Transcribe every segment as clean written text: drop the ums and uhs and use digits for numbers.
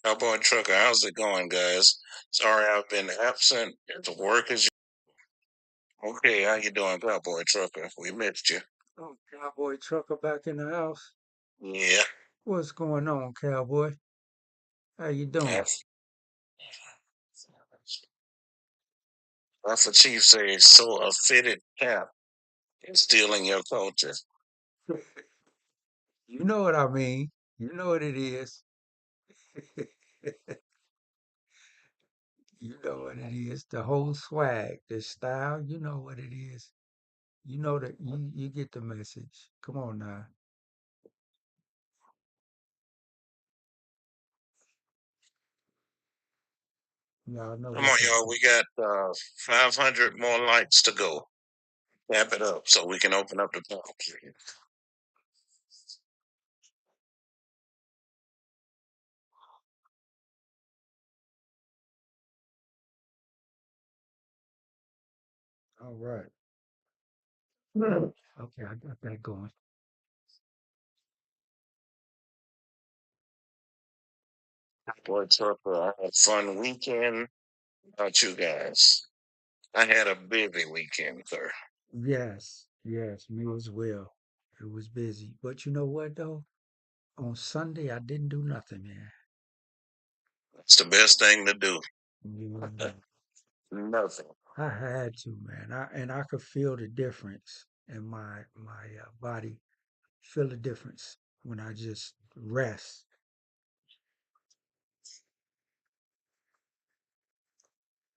Cowboy Trucker, how's it going, guys? Sorry I've been absent at the work as okay. How you doing, Cowboy Trucker? We missed you. Oh, Cowboy Trucker back in the house. Yeah, What's going on, Cowboy? How you doing? that's that's the chief says. So a fitted cap is stealing your culture. You know what I mean. You know what it is. You know what it is. The whole swag, the style, you know what it is. You know that you get the message. Come on now. Y'all know Come what on, that y'all. We got 500 more lights to go. Tap it up so we can open up the palm tree. All right. Okay, I got that going. Boy, Trucker, I had a fun weekend. How about you guys? I had a busy weekend, sir. Yes, me as well. It was busy. But you know what though? On Sunday I didn't do nothing, man. It's the best thing to do. You Nothing. I had to, man. I could feel the difference in my body. Feel the difference when I just rest.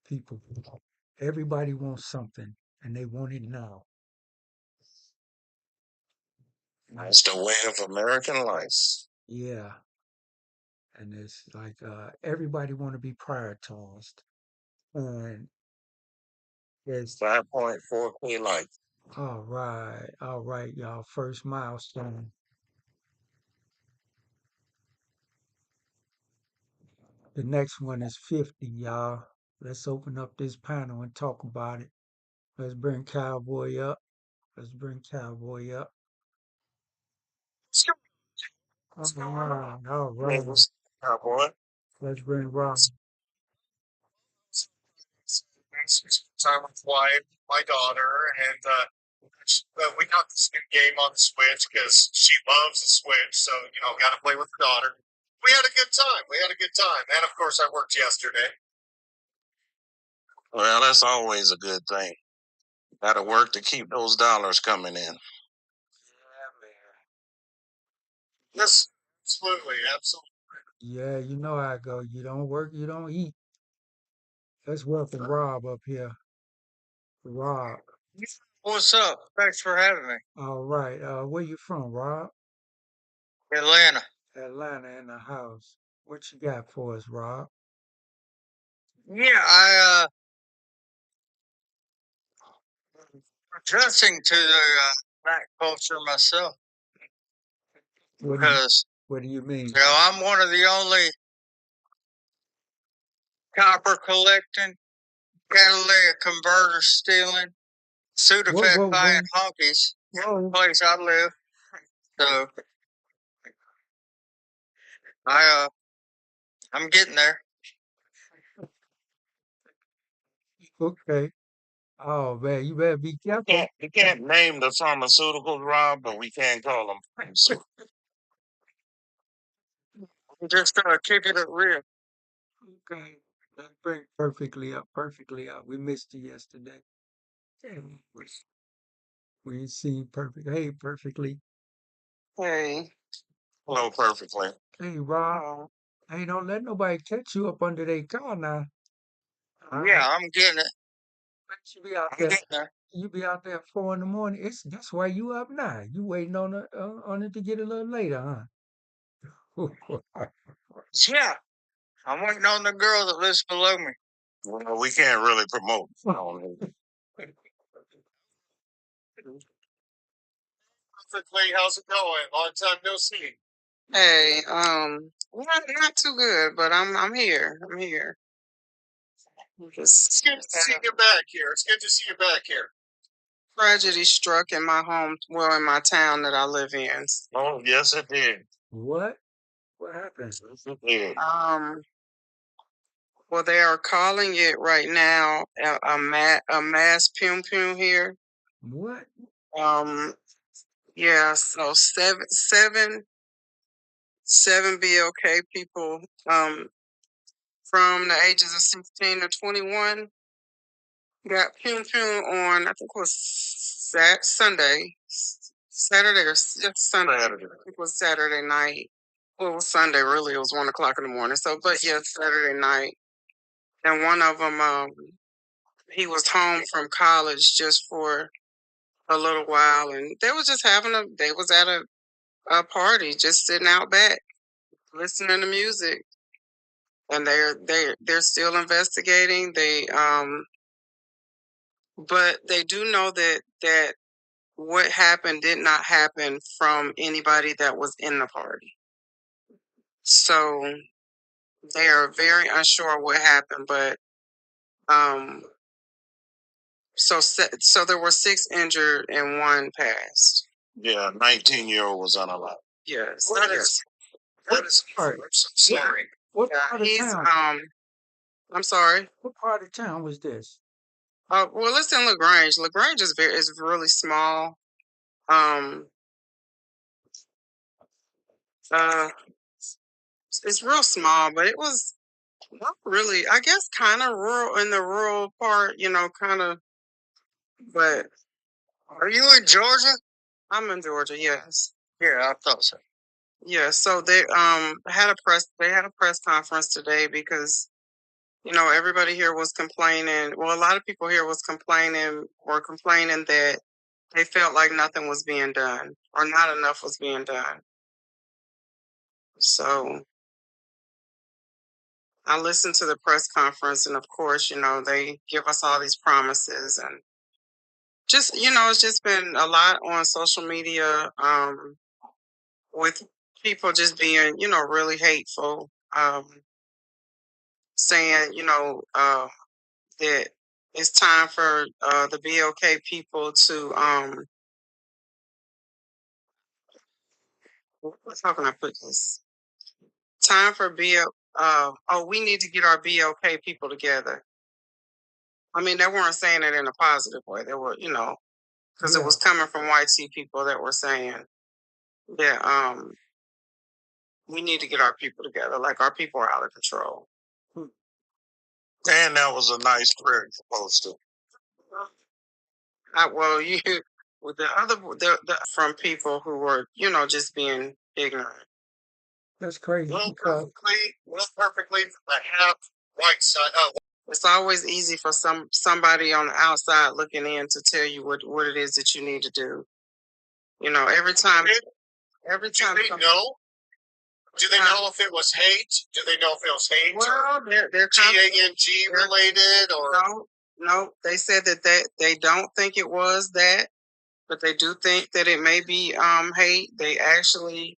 People, everybody wants something, and they want it now. Like, It's the way of American life. yeah, and it's like everybody want to be prioritized, and it's 5.4K life. all right, y'all. First milestone. The next one is 50, y'all. Let's open up this panel and talk about it. Let's bring Cowboy up. Let's bring Cowboy up. All right. Niggas, cowboy. Let's bring Rob. Time with wife, my daughter, and we got this new game on the Switch because she loves the Switch. So got to play with the daughter. We had a good time. We had a good time, and of course, I worked yesterday. Well, that's always a good thing. Got to work to keep those dollars coming in. Yeah, man. Yes, absolutely, absolutely. Yeah, you know how I go. You don't work, you don't eat. Let's welcome Rob up here. Rob. What's up? Thanks for having me. All right. Where you from, Rob? Atlanta. Atlanta in the house. What you got for us, Rob? Yeah, I adjusting to the black culture myself What do you because what do you mean? I'm one of the only copper collecting, catalytic converter stealing, Whoa, Sudafed whoa, buying whoa. honkies in the Whoa. place I live. So I I'm getting there. Okay. Oh man, you better be careful. We can't name the pharmaceuticals, Rob, but we can call them pharmaceuticals. I'm just gonna kick it at real. Okay. That bring perfectly up, perfectly up. We missed you yesterday. Mm. We ain't seen perfect. Hey, perfectly. Hey. Hello, perfectly. Hey, Rob. Hey, don't let nobody catch you up under their car now. Yeah, Alright. I'm getting it. But you be out I'm there. getting there. You be out there at 4 in the morning. That's why you up now. You waiting on it to get a little later, huh? Yeah, I'm waiting on the girl that lives below me. Well, we can't really promote on it. Perfectly, how's it going? Long time no see. Hey, not too good, but I'm here. I'm here. It's good to see you back here. It's good to see you back here. Tragedy struck in my home, well, in my town that I live in. Oh, yes, it did. What? What happened? Yeah. Well, they are calling it right now a mass pum pum here. What? Um, yeah, so seven BLK people from the ages of 16 to 21 got pum pum on, I think it was Sunday, Saturday or Sunday. Saturday. I think it was Saturday night. Well, it was Sunday, really. It was 1 o'clock in the morning. So, but yeah, Saturday night. And one of them, he was home from college just for a little while, and they was just they was at a party, just sitting out back, listening to music. And they're still investigating. But they do know that what happened did not happen from anybody that was in the party. So they are very unsure what happened, but um, so there were 6 injured and 1 passed. Yeah, 19-year-old was unalive. Yes, What yes. is that is Sorry. I'm so sorry. What Yeah, part of he's town? I'm sorry. What part of town was this? Well, it's in LaGrange. LaGrange is really small. Um, uh, it's real small, but it was not really. I guess kind of rural in the rural part, kind of. But Are you in Georgia? I'm in Georgia. Yes. Yeah, I thought so. Yeah. So they had a press conference today because everybody here was complaining. Well, a lot of people here were complaining that they felt like nothing was being done or not enough was being done. So I listened to the press conference, and of course, they give us all these promises, and just it's just been a lot on social media with people just being really hateful, saying that it's time for the BLK people to how can I put this? Time for we need to get our BLK people together. I mean, they weren't saying it in a positive way. They were, because it was coming from white C people that were saying that we need to get our people together. Like our people are out of control. And that was a nice prayer poster. Well, you with the other from people who were, just being ignorant. That's crazy Well, because perfectly the half white side. It's always easy for somebody on the outside looking in to tell you what it is that you need to do. Every time. Do they know? Do they know if it was hate? Do they know if it was hate? Well, they're GANG related or no. They said that they don't think it was that, but they do think that it may be hate. They actually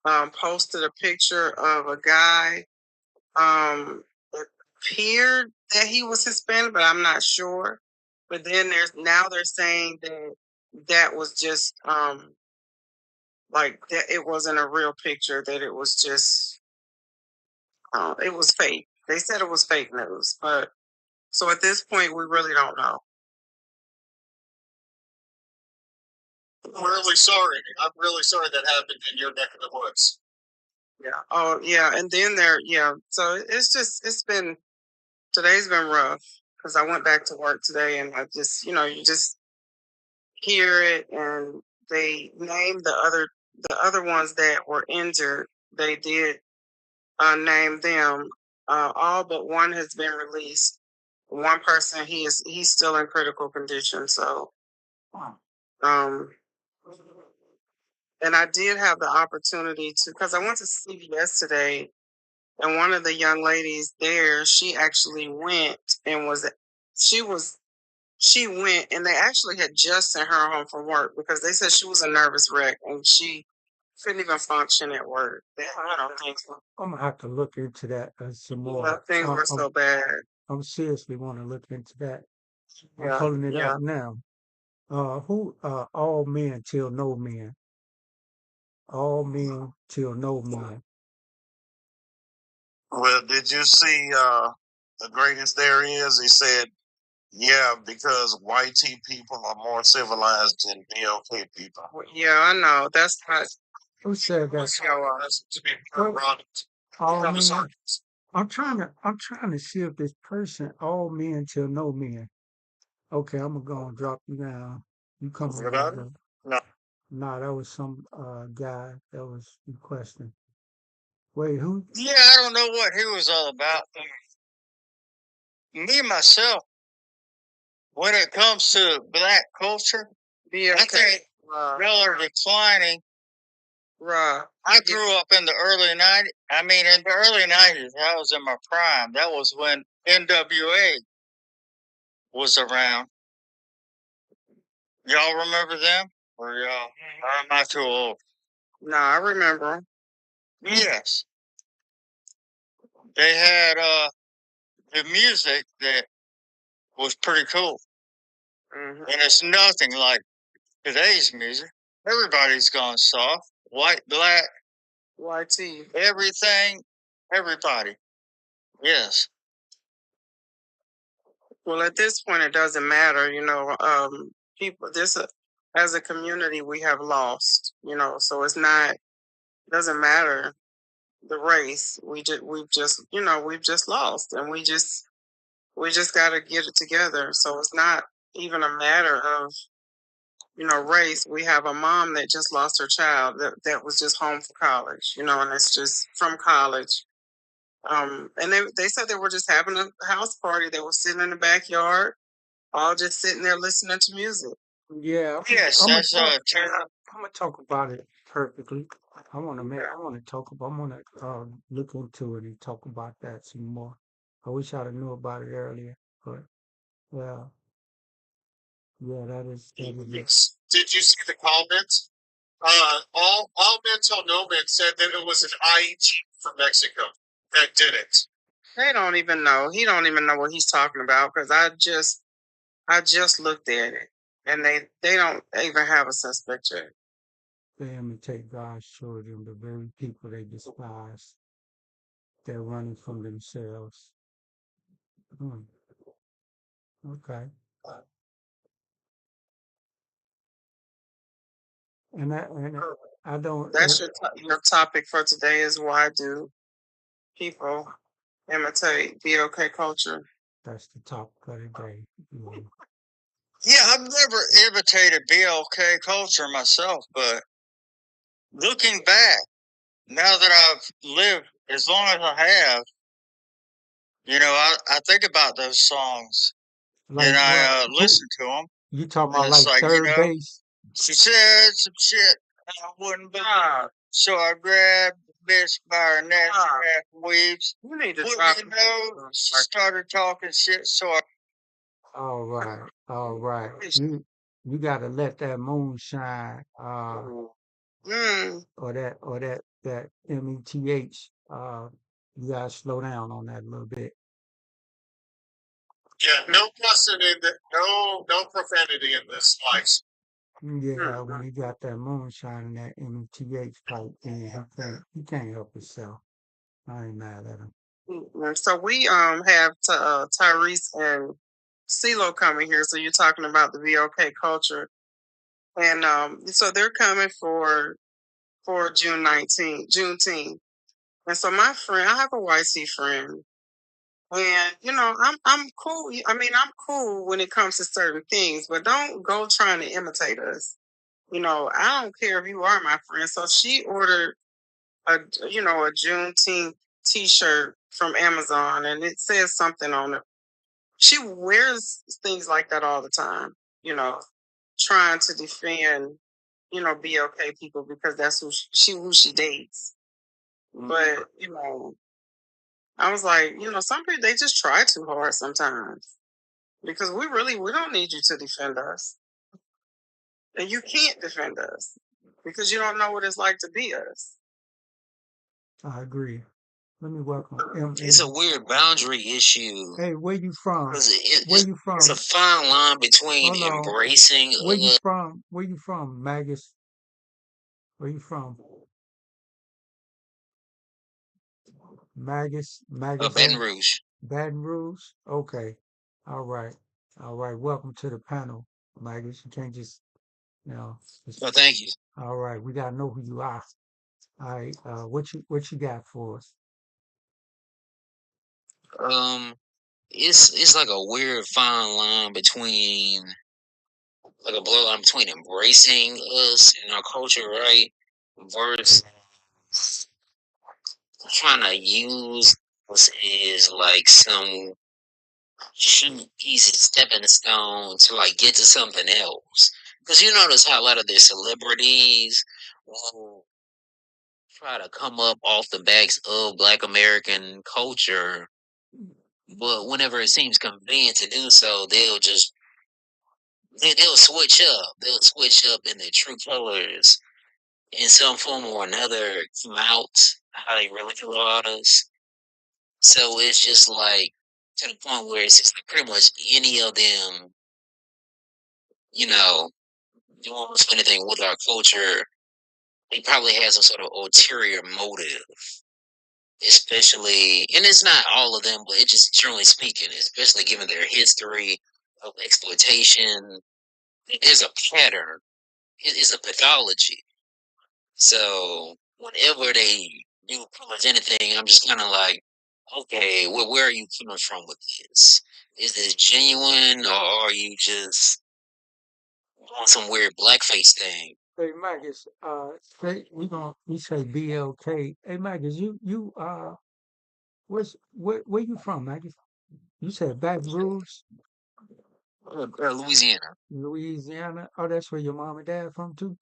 posted a picture of a guy. It appeared that he was Hispanic, but I'm not sure. But then they're saying that was just like that it wasn't a real picture. That it was just it was fake. They said it was fake news, but so at this point we really don't know. I'm really sorry. I'm really sorry that happened in your neck of the woods. Yeah. Oh, yeah. And then yeah. So today's been rough because I went back to work today and I just, you just hear it and they named the other ones that were injured. They did name them. All but one has been released. One person, he's still in critical condition. So, um, and I did have the opportunity to, because I went to CVS today, and one of the young ladies there, she actually went and she was, she went and they actually had just sent her home from work because they said she was a nervous wreck and she couldn't even function at work. I don't think so. I'm gonna have to look into that some Yeah, more. things were so bad. I'm seriously want to look into that. I'm Yeah, pulling it yeah. up now. Who? All men till no men. All men till no men. Well, did you see The Greatest There Is? He said, yeah, because white people are more civilized than BLK people. Yeah, I know. That's not. Who said that? That's to be Well, ironic. all I'm men. sorry. I'm trying to see if this person, all men till no men. Okay, I'm gonna go and drop you down. You come Is it over about it? here. No. Nah, that was some guy that was requesting. Wait, who? Yeah, I don't know what he was all about. Me, myself, when it comes to black culture, Yeah, I think y'all are declining. Right. I grew up in the early 90s. I mean, in the early 90s, I was in my prime. That was when NWA was around. Y'all remember them? Or y'all? Or am I too old? No, I remember. Yes. They had the music that was pretty cool. Mm-hmm. And it's nothing like today's music. Everybody's gone soft. White, black, YT. everything, everybody. Yes. Well, at this point, it doesn't matter. People. As a community, we have lost. So it's not. Doesn't matter the race. We've just lost, and we just got to get it together. So it's not even a matter of race. We have a mom that just lost her child that was just home for college, and it's just from college. And they said they were just having a house party. They were sitting in the backyard, all just sitting there listening to music. Yeah, Yes, I'm that's gonna talk about it perfectly. I want to talk about. I want to look into it and talk about that some more. I wish I'd have knew about it earlier, but well, yeah, that is it. Did you see the comments? All men tell no men said that it was an IEG from Mexico that did it. They don't even know. He don't even know what he's talking about because I just looked at it, and they don't even have a suspect yet. They imitate God's children, the very people they despise. They're running from themselves. Hmm, okay. And I don't. That's your topic for today is why do people imitate BOK culture? That's the topic of the day. Yeah. Yeah, I've never imitated BLK culture myself, but looking back, now that I've lived as long as I have, I think about those songs Like and I what? listen to them. You talking And about it's like like, third base? she said some shit I wouldn't believe. So I grabbed the bitch by her neck, half weaves. You need to Well, drop. she started talking shit, so I. All right, all right. You gotta let that moon shine, Mm. or that METH. You gotta slow down on that a little bit. Yeah, no cussing in the, no profanity in this life. Yeah, when you got that moonshine and that METH type thing, he can't help himself. I ain't mad at him. So we have Tyrese and CeeLo coming here. So you're talking about the VOK culture, and so they're coming for Juneteenth. And so my friend, I have a YC friend, and I'm cool. I mean, I'm cool when it comes to certain things, but don't go trying to imitate us. I don't care if you are my friend. So she ordered a Juneteenth T-shirt from Amazon, and it says something on it. She wears things like that all the time. You know, trying to defend BLK people because that's who she dates. But I was like, some people they just try too hard sometimes because we don't need you to defend us, and you can't defend us because you don't know what it's like to be us. I agree. Let me welcome It's a weird boundary issue. Hey, where you from? 'Cause Where you from? it's a fine line between Hold on. embracing. Where you from? Where you from, Magus? Where you from? Magus Baton Rouge. Baton Rouge. Okay. All right. All right. Welcome to the panel, Magus. You can't just, you know. Just, Oh, thank you. all right. We gotta know who you are. All right. What you got for us? Um, it's like a weird fine line between like a borderline between embracing us and our culture, right, versus trying to use us as like some cheap, easy stepping stone to like get to something else. Because you notice how a lot of the celebrities will try to come up off the backs of Black American culture, but whenever it seems convenient to do so, they'll switch up. They'll switch up in their true colors in some form or another, come out how they really feel about us. So it's just like to the point where it's just like pretty much any of them, you know, doing anything with our culture, they probably have some sort of ulterior motive. Especially, and it's not all of them, but it's just generally speaking, especially given their history of exploitation, there's a pattern. It's a pathology. So whenever they do pretty much anything, I'm just kind of like, okay, well, where are you coming from with this? Is this genuine, or are you just doing some weird blackface thing? Hey Magus, we say BLK. Hey Magus, where you from, Magus? You said Baton Rouge, Louisiana. Louisiana. Oh, that's where your mom and dad from too.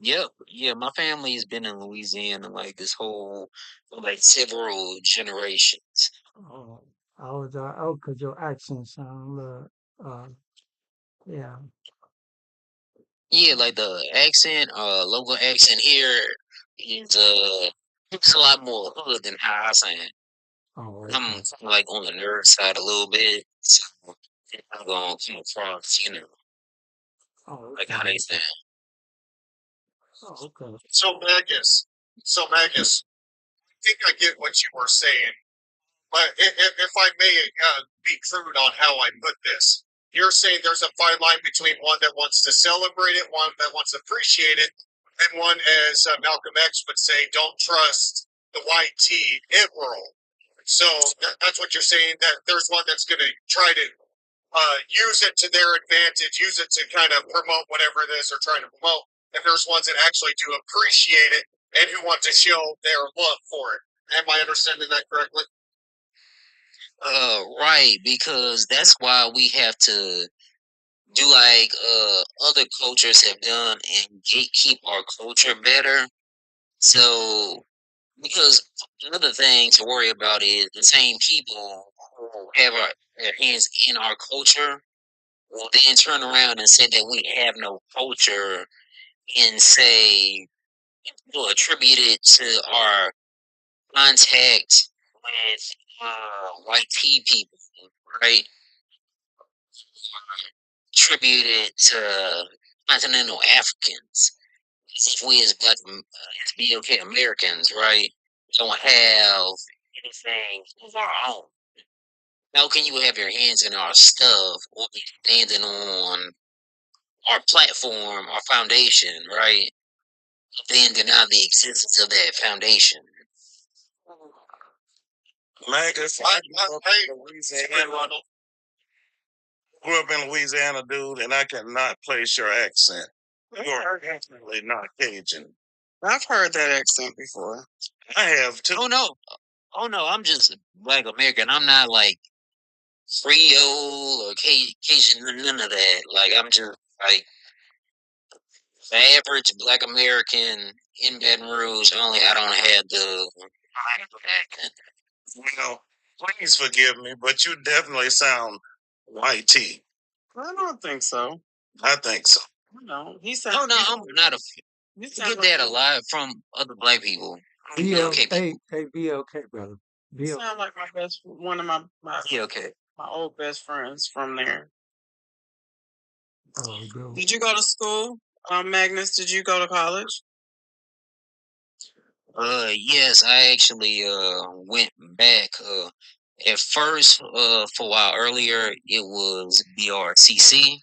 Yep, yeah, my family's been in Louisiana like this whole for like several generations. Oh, oh, 'cause your accent sound yeah. Yeah, like the accent, local accent here is it's a lot more hood than how I sound. Oh, I'm okay. kinda like on the nerd side a little bit, so I'm gonna come across, Oh, like how okay. they sound. Oh, okay. So Magus, I think I get what you were saying. But if I may be crude on how I put this, you're saying there's a fine line between one that wants to celebrate it, one that wants to appreciate it, and one, as Malcolm X would say, don't trust the white tea it world. So that's what you're saying, that there's one that's going to try to use it to their advantage, use it to kind of promote whatever it is they're trying to promote. And there's ones that actually do appreciate it and who want to show their love for it. Am I understanding that correctly? Right, because that's why we have to do like other cultures have done and gatekeep our culture better. So because another thing to worry about is the same people who have their hands in our culture will then turn around and say that we have no culture and say will attribute it to our contact with white tea people, right? Attribute it to continental Africans. As if we as black, as BOK Americans, right, don't have anything of our own. How can you have your hands in our stuff or be standing on our platform, our foundation, right? Then deny the existence of that foundation. Magus, I, grew up I, in Louisiana. Grew up in Louisiana, dude, and I cannot place your accent. You're definitely not Cajun. I've heard that accent before. I have too. Oh no, I'm just black American. I'm not like Creole or Cajun, none of that. Like I'm just like the average black American in Baton Rouge. Only I don't have the accent. Well, please forgive me, but you definitely sound white tea. I don't think so. I think so. No, he No, sounds. no, I'm not a. You You sound get that a like lot from other black people. Okay, BLK, hey BLK brother. you BL, sound like my best one of my yeah, okay. my old best friends from there. oh dude. Did you go to school, Magnus? Did you go to college? Yes, I actually went back. At first, for a while earlier, it was BRCC,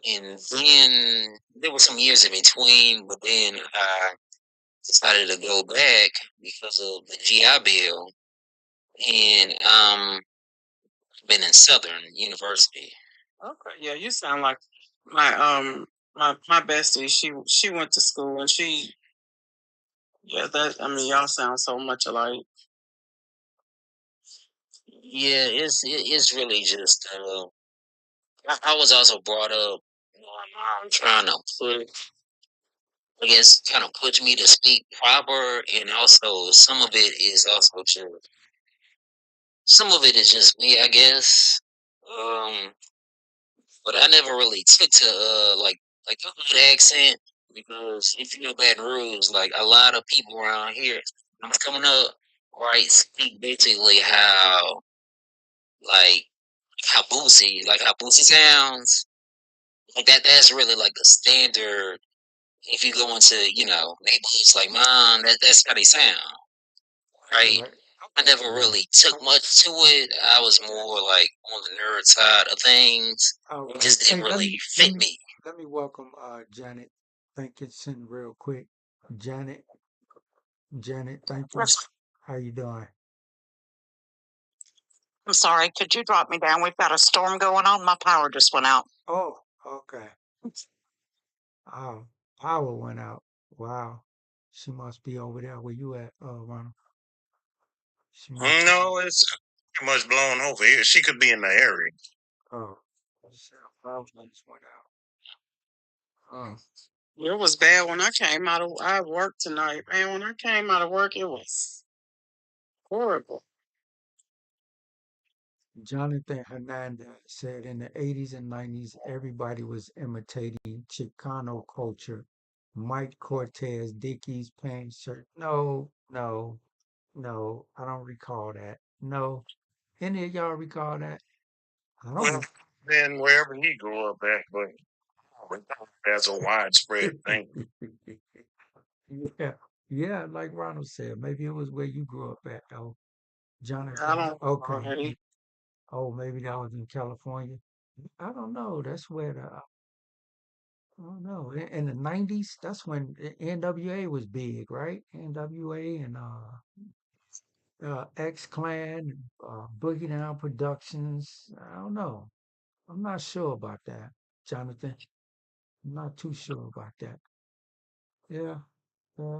and then there were some years in between. But then I decided to go back because of the GI Bill, and been in Southern University. Okay, yeah, you sound like my bestie. She went to school and y'all sound so much alike. Yeah, it's really just I was also brought up trying to put, I guess, kind of push me to speak proper, and also some of it is just me, I guess. Um, but I never really took to like a good accent, because if you know Baton Rouge, like a lot of people around here, when I'm coming up, right, speak basically like how Boosie sounds. Like that's really like the standard. If you go into, neighborhoods like mine, that's how they sound, right? Right. I never Right. really took much to it. I was more like on the nerd side of things. All It right. just Hey, didn't really fit me. let me welcome Janet. Think it's in real quick. Janet, thank you. How you doing? I'm sorry, could you drop me down? We've got a storm going on. My power just went out. Oh, okay. Oh, power went out. Wow. She must be over there where you at, Ronald. She must be. No, it's pretty much blown over here. She could be in the area. Oh, so power just went out. Oh, It was bad when I came out of I work tonight, man. When I came out of work, it was horrible. Jonathan Hernandez said in the 80s and 90s, everybody was imitating Chicano culture. Mike Cortez, Dickies, pants, shirt. No, no, no, I don't recall that. No. Any of y'all recall that? I don't. Well, then wherever he grew up at, but that's a widespread thing. Yeah, yeah, like Ronald said, maybe it was where you grew up at, though. I Jonathan. don't Okay. know. Oh, maybe that was in California. I don't know. That's where I don't know. In the 90s, that's when NWA was big, right? NWA and X Clan, Boogie Down Productions. I don't know. I'm not sure about that, Jonathan. I'm not too sure about that. Yeah, yeah,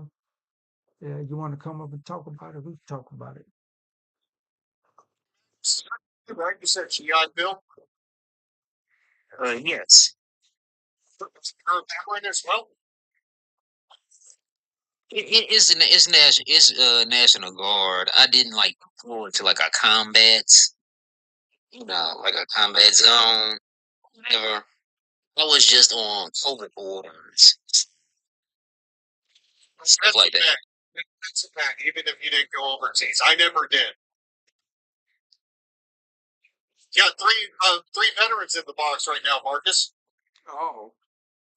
yeah. You want to come up and talk about it? We can talk about it. Right? You said GI Bill. Yes. Heard that one as well. It's National Guard. I didn't like go into like a combat, like a combat zone. Never. I was just on COVID orders, stuff That's like a that. fact. That's a fact. Even if you didn't go overseas, I never did. Got three veterans in the box right now, Marcus. Oh,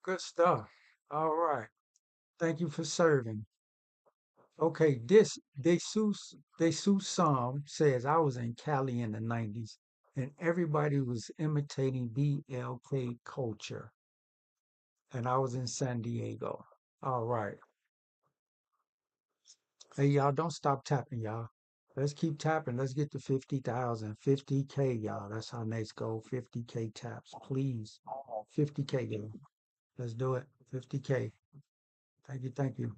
good stuff. All right. Thank you for serving. Okay, this De Sous Psalm says I was in Cali in the 90s and everybody was imitating BLK culture. And I was in San Diego. All right. Hey y'all, don't stop tapping, y'all. Let's keep tapping. Let's get to 50,000. 50K, y'all. That's our next goal. 50K taps, please. 50K, y'all. Let's do it. 50K. Thank you, thank you.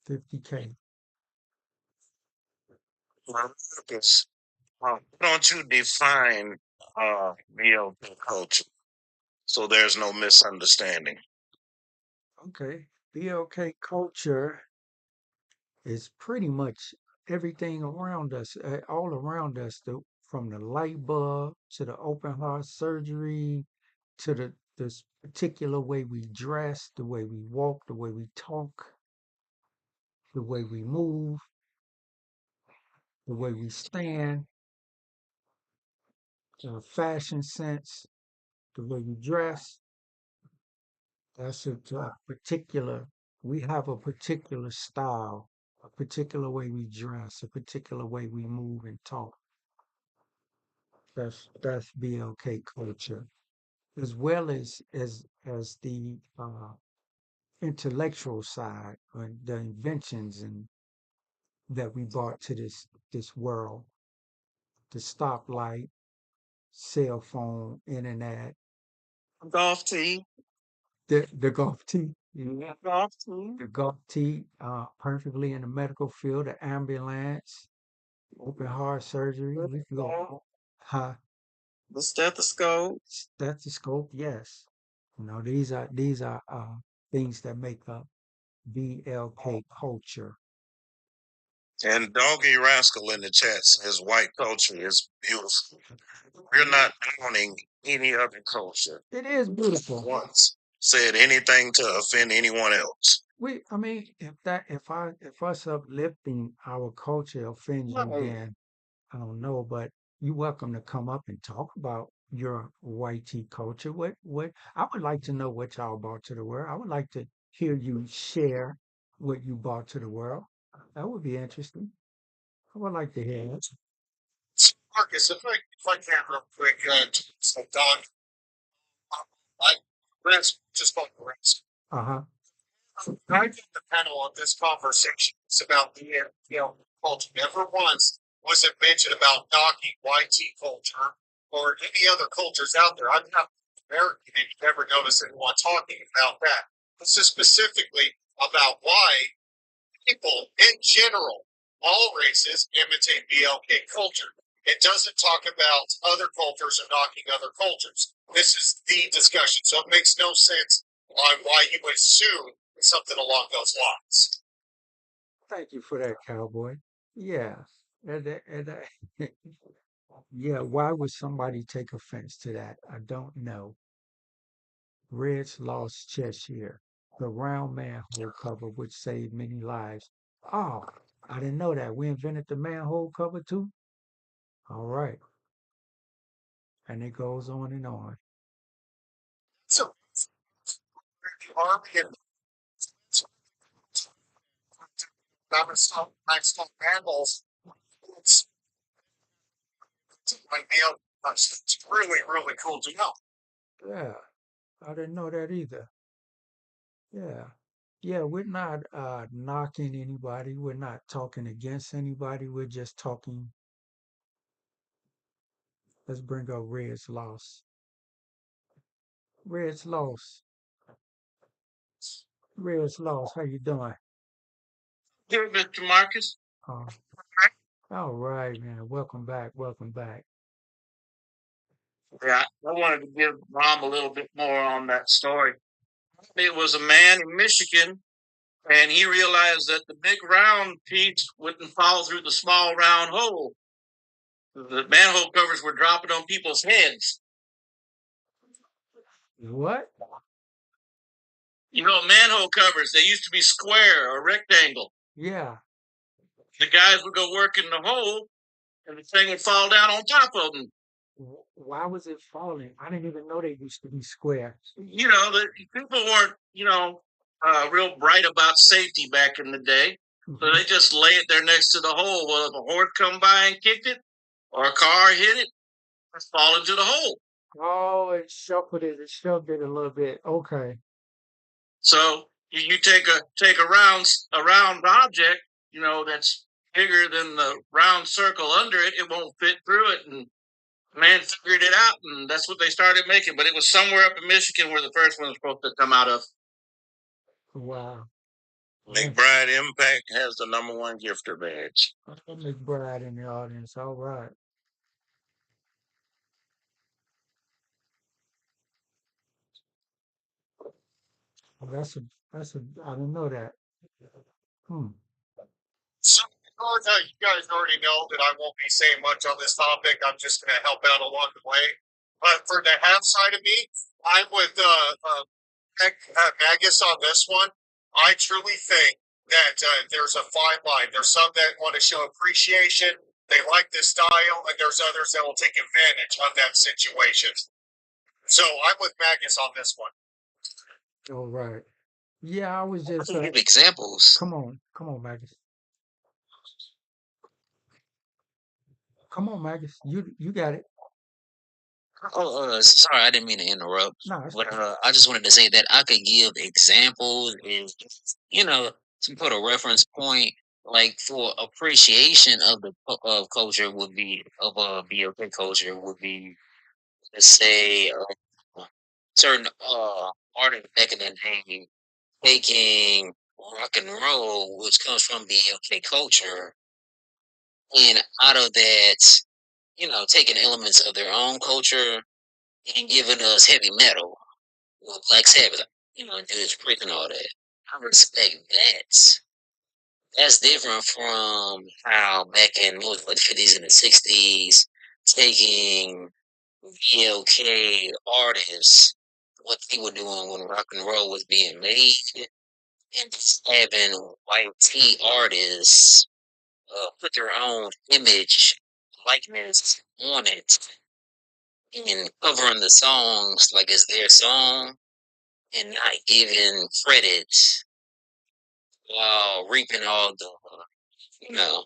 50K. Marcus, don't you define BLT culture so there's no misunderstanding? Okay. BLK culture is pretty much everything around us, all around us, from the light bulb to the open heart surgery to the this particular way we dress, the way we walk, the way we talk, the way we move, the way we stand, the fashion sense, the way we dress. That's a particular we have a particular style, a particular way we dress, a particular way we move and talk. That's BLK culture, as well as the intellectual side, the inventions and that we brought to this world, the stoplight, cell phone, internet, Golf tee. the golf tee, Golf tee. the golf tee, perfectly in the medical field, the ambulance, open heart surgery. We can go, huh? The stethoscope. Stethoscope, yes. These are things that make up BLK culture. And Doggy Rascal in the chat says white culture is beautiful. We're not downing any other culture. It is beautiful. Once said anything to offend anyone else. I mean, if us uplifting our culture offends you, then I don't know, but you're welcome to come up and talk about your white tea culture. What I would like to know what y'all brought to the world. I would like to hear you share what you brought to the world. That would be interesting. I would like to hear it. So, Marcus, if I can real quick, so Don, I just call it rest. Uh-huh. I think the panel of this conversation is about the culture. Never once was it mentioned about knocking YT culture or any other cultures out there. I'm not American and you never notice anyone talking about that. This is specifically about why people in general, all races, imitate BLK culture. It doesn't talk about other cultures or knocking other cultures. This is the discussion. So it makes no sense on why you would assume something along those lines. Thank you for that, cowboy. Yeah. Yeah, why would somebody take offense to that? I don't know. Red's Lost Cheshire, the round manhole cover which saved many lives. Oh, I didn't know that. We invented the manhole cover too? All right. And it goes on and on. So, the army and Maxwell handles, it's really, really cool to know. Yeah, I didn't know that either. Yeah. Yeah, we're not knocking anybody. We're not talking against anybody. We're just talking. Let's bring up Red's Lost. Red's Lost. Red's Lost. How you doing? Good, Mr. Marcus. Uh, all right, man. Welcome back. Welcome back. Yeah, I wanted to give Mom a little bit more on that story. It was a man in Michigan, and he realized that the big round piece wouldn't fall through the small round hole. The manhole covers were dropping on people's heads. What? You know, manhole covers, they used to be square or rectangle. Yeah. The guys would go work in the hole, and the thing would fall down on top of them. Why was it falling? I didn't even know they used to be square. You know, the people weren't, real bright about safety back in the day. So they just lay it there next to the hole. Well, if a horse come by and kicked it, or a car hit it, it's fall into the hole. Oh, it shuffled it. It shoved it a little bit. Okay. So you take a round object, that's bigger than the round circle under it. It won't fit through it, and the man figured it out, and that's what they started making. But it was somewhere up in Michigan where the first one was supposed to come out of. Wow. McBride Impact has the #1 gifter badge. McBride in the audience. All right. That's a I didn't know that. So, you guys already know that I won't be saying much on this topic. I'm just going to help out along the way. But for the half side of me, I'm with Magus on this one. I truly think that there's a fine line. There's some that want to show appreciation. They like this style, and there's others that will take advantage of that situation. So I'm with Magus on this one. All right. Yeah, I was I just can give examples. come on, Magus. Come on, Magus. You got it. Oh, sorry, I didn't mean to interrupt. No, it's But cool. I just wanted to say that I could give examples and, you know, to put a reference point, like for appreciation of the of culture would be of a BOK culture would be, let's say, certain artists back in the day taking rock and roll, which comes from BLK culture, and out of that, taking elements of their own culture and giving us heavy metal, well, Black Sabbath, Judas Priest and all that. I respect that. That's different from how back in most like 50s and the 60s, taking VLK artists, what they were doing when rock and roll was being made, and just having white tea artists put their own image, likeness on it, and covering the songs like it's their song, and not giving credit while reaping you know,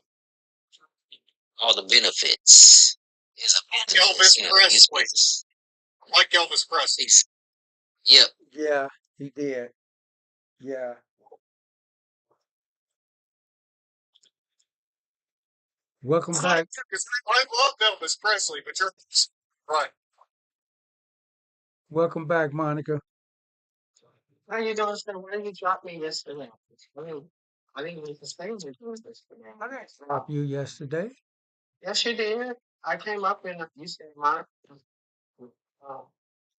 all the benefits. Is a Elvis Presley. business. Like Elvis Presley. Yep. Yeah, he did. Yeah. Welcome back. I love Elvis Presley, but you're right. Welcome back, Monica. How you doing, sir? Where did you drop me yesterday? I didn't make the stage with you yesterday. I didn't stop you yesterday. Yes, you did. I came up and you said, Mark.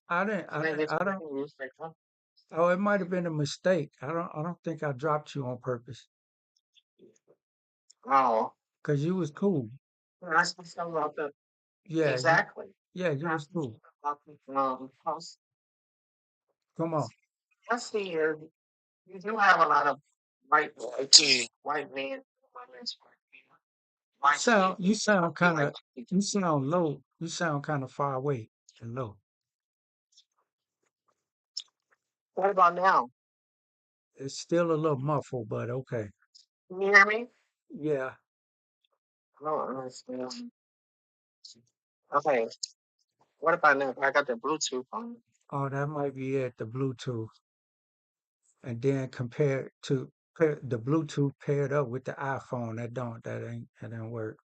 I didn't. I don't. You said, "Huh?" Oh, it might have been a mistake. I don't think I dropped you on purpose Oh, because you was cool. ask me something about the Yeah. exactly. Yeah, you was Ask me cool. about the house. Come on. I see here you do have a lot of white men. You sound kind of. You sound low. You sound kind of far away and low. What about now? It's still a little muffled, but okay. Can you hear me? Yeah. I don't understand. Okay. What about now? I got the Bluetooth on. Oh, that might be it. The Bluetooth, and then the Bluetooth paired up with the iPhone. That ain't work.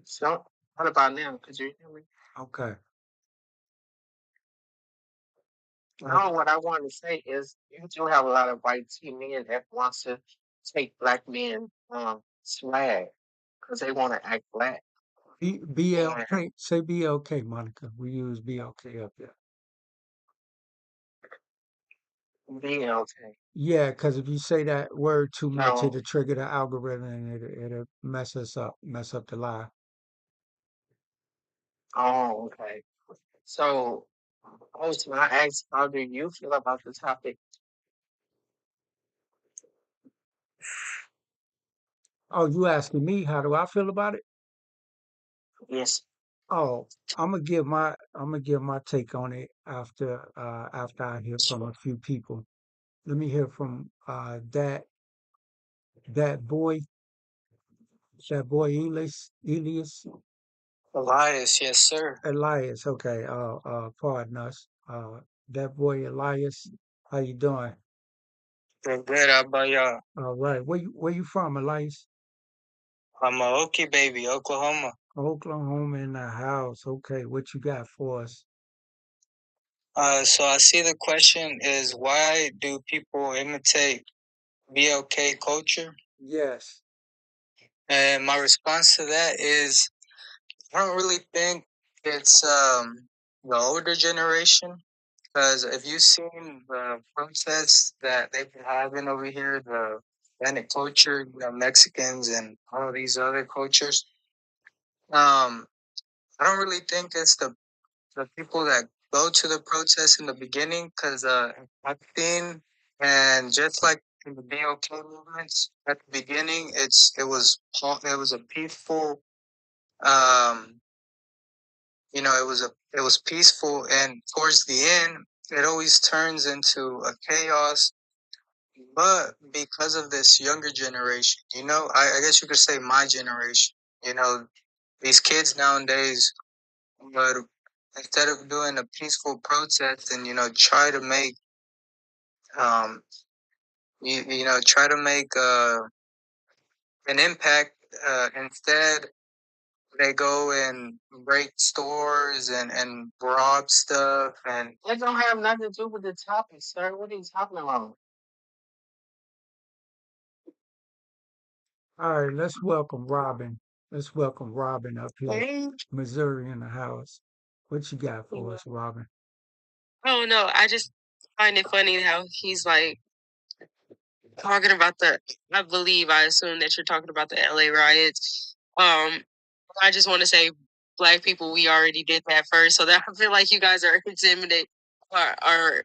So, what about now? Could you hear me? Okay. No, what I want to say is you do have a lot of white tea men that wants to take black men swag because they want to act black. BLK. Say BLK, Monica. We use BLK up there. BLK. Yeah, because if you say that word too much, No. it'll trigger the algorithm and it'll mess us up, mess up the live. Oh, okay. So, also, I asked, how do you feel about the topic? Oh, you asking me how do I feel about it? Yes. Oh, I'm gonna give my take on it after I hear from a few people. Let me hear from that boy Elias Elias, yes, sir. Elias. Okay, pardon us. That boy Elias. How you doing? Doing good. How about y'all? All right. Where you from, Elias? I'm a Okie baby, Oklahoma. Oklahoma in the house. Okay, what you got for us? So I see the question is why do people imitate BLK culture? Yes. And my response to that is I don't really think it's the older generation because if you've seen the protests that they've been having over here, the Hispanic culture, Mexicans and all these other cultures, um, I don't really think it's the people that go to the protests in the beginning because I've seen and just like in the BLK movements at the beginning, it was a peaceful um it was peaceful, and towards the end, it always turns into a chaos. But because of this younger generation, I guess you could say my generation, these kids nowadays, but instead of doing a peaceful protest and try to make um try to make an impact, instead they go and break stores and rob stuff, and it don't have nothing to do with the topic, sir. What are you talking about? All right, let's welcome Robin. Let's welcome Robin up here. Hey. Missouri in the house. What you got for us, Robin? Oh no, I just find it funny how he's like talking about I assume that you're talking about the LA riots. I just want to say, black people, we already did that first, so that I feel like you guys are intimidated, or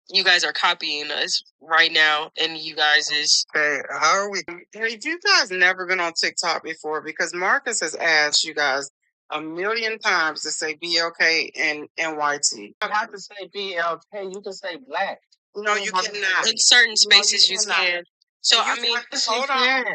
you guys are copying us right now, and you guys is Okay, how are we? Have you guys never been on TikTok before? Because Marcus has asked you guys a million times to say BLK and NYT. You don't have to say BLK. You can say black. No, you cannot. in certain spaces you can. So You I mean, hold on.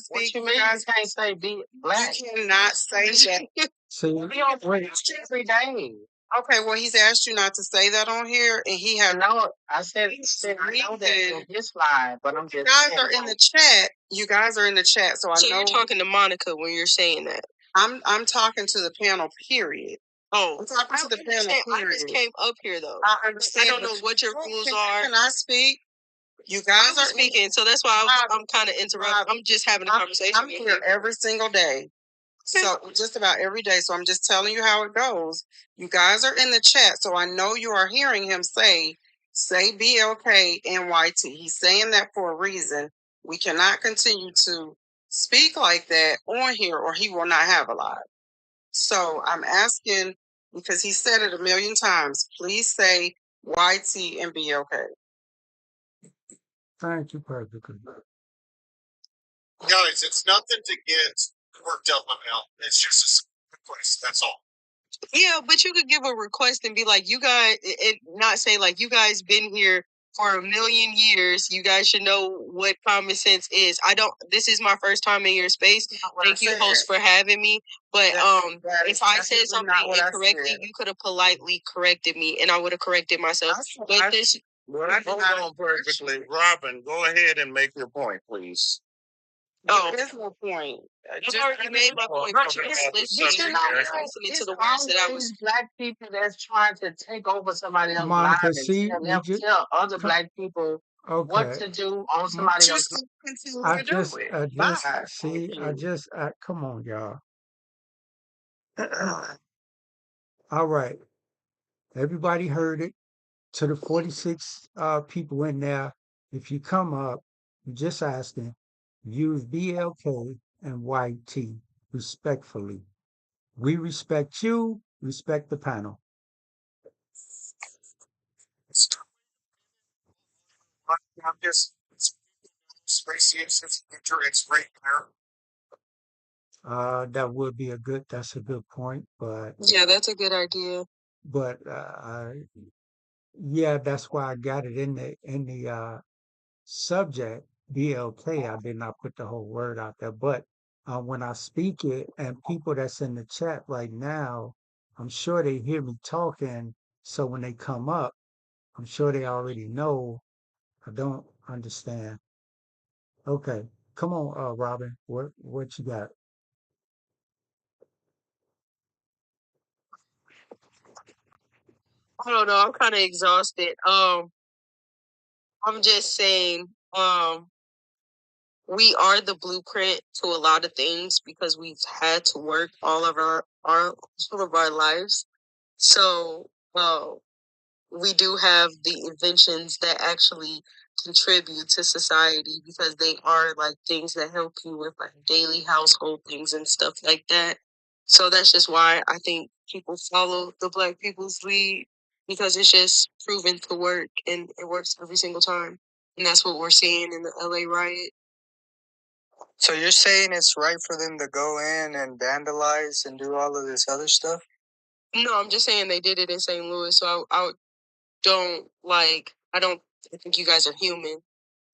What you mean? You can't say black. You cannot say that. See, We on wait, every day. Okay, well, he's asked you not to say that on here, and he has. No, I said I know that in his live, but I'm You just guys saying, are in the chat. You guys are in the chat, so I so know. you're talking to Monica when you're saying that. I'm talking to the panel. Period. Oh, I'm talking to the panel. I Period. just came up here though. I I understand. don't know what your rules are. Can I speak? You guys I'm are speaking, so that's why I'm kind of interrupting. I'm just having a conversation. I'm with here you. every single day. So just about every day. So I'm just telling you how it goes. You guys are in the chat, so I know you are hearing him say BLK NYT. He's saying that for a reason. We cannot continue to speak like that on here, or he will not have a live. So I'm asking, because he said it a million times, please say YT and BLK. thank you perfectly. Guys, it's nothing to get worked up about. It's just a simple request. That's all. Yeah, but you could give a request and be like, you guys, not say like, you guys been here for a million years. You guys should know what common sense is. This is my first time in your space. Thank you, host, for having me. But if I said something incorrectly, you could have politely corrected me, and I would have corrected myself. But this, Hold on perfectly. Robin, go ahead and make your point, please. oh, There's no point. I already made my point. But you just listening to the words that I was. Black people that's trying to take over somebody else's Monica, life and see, tell other black people what okay. to do on somebody else's. Just continue I to do just, it. I just, Bye. see, come on, y'all. All right. Everybody heard it. To the 46 people in there, if you come up, you just ask them, use BLK and YT respectfully. We respect you, respect the panel. I'm just it's right there. That would be that's a good point, but Yeah, that's a good idea. but yeah, that's why I got it in the subject BLK. I did not put the whole word out there, but when I speak it and people that's in the chat right now, I'm sure they hear me talking. So when they come up, I'm sure they already know. I don't understand. Okay, come on, Robin. What you got? I don't know. I'm kind of exhausted. I'm just saying, we are the blueprint to a lot of things because we've had to work all of our lives. So, we do have the inventions that actually contribute to society because they are like things that help you with like daily household things and stuff like that. So that's just why I think people follow the black people's lead because it's just proven to work and it works every single time. And that's what we're seeing in the LA riot. So you're saying it's right for them to go in and vandalize and do all of this other stuff? No, I'm just saying they did it in St. Louis, so I don't like. I don't think you guys are human.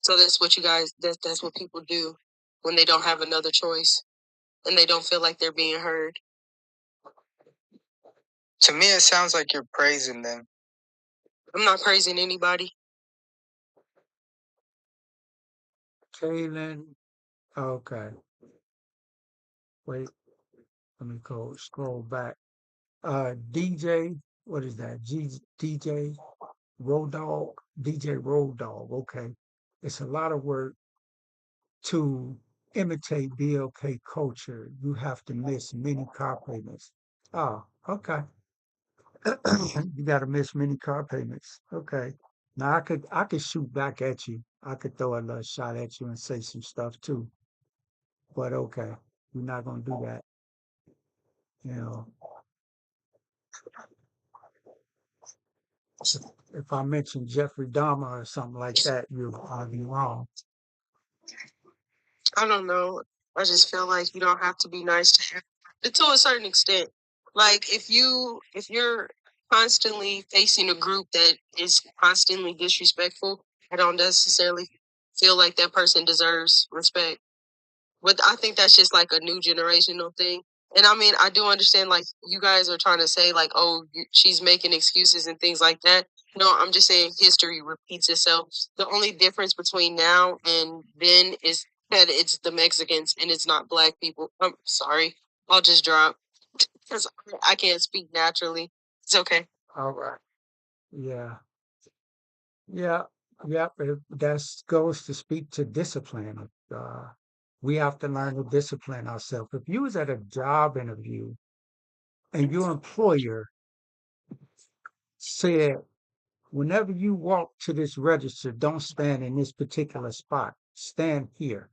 So that's what you guys. That's what people do when they don't have another choice and they don't feel like they're being heard. To me, it sounds like you're praising them. I'm not praising anybody. Kaylin, okay. Wait, let me go scroll back. DJ, what is that? DJ Road Dog, DJ Road Dog. Okay, it's a lot of work to imitate BLK culture. You have to miss many car payments. Oh, okay. You got to miss many car payments. Okay. Now I could shoot back at you. I could throw a little shot at you and say some stuff too. But okay, you're not gonna do that. You know, if I mention Jeffrey Dahmer or something like that, I'll be wrong. I don't know. I just feel like you don't have to be nice to a certain extent. Like if you're constantly facing a group that is constantly disrespectful, I don't necessarily feel like that person deserves respect. But I think that's just like a new generational thing. And I mean, I do understand like you guys are trying to say like, oh, she's making excuses and things like that. No, I'm just saying history repeats itself. The only difference between now and then is that it's the Mexicans and it's not black people. I'm sorry. I'll just drop because I can't speak naturally. It's okay. All right. Yeah. Yeah. Yeah. That goes to speak to discipline. We have to learn to discipline ourselves. If you was at a job interview and your employer said, whenever you walk to this register, don't stand in this particular spot, stand here.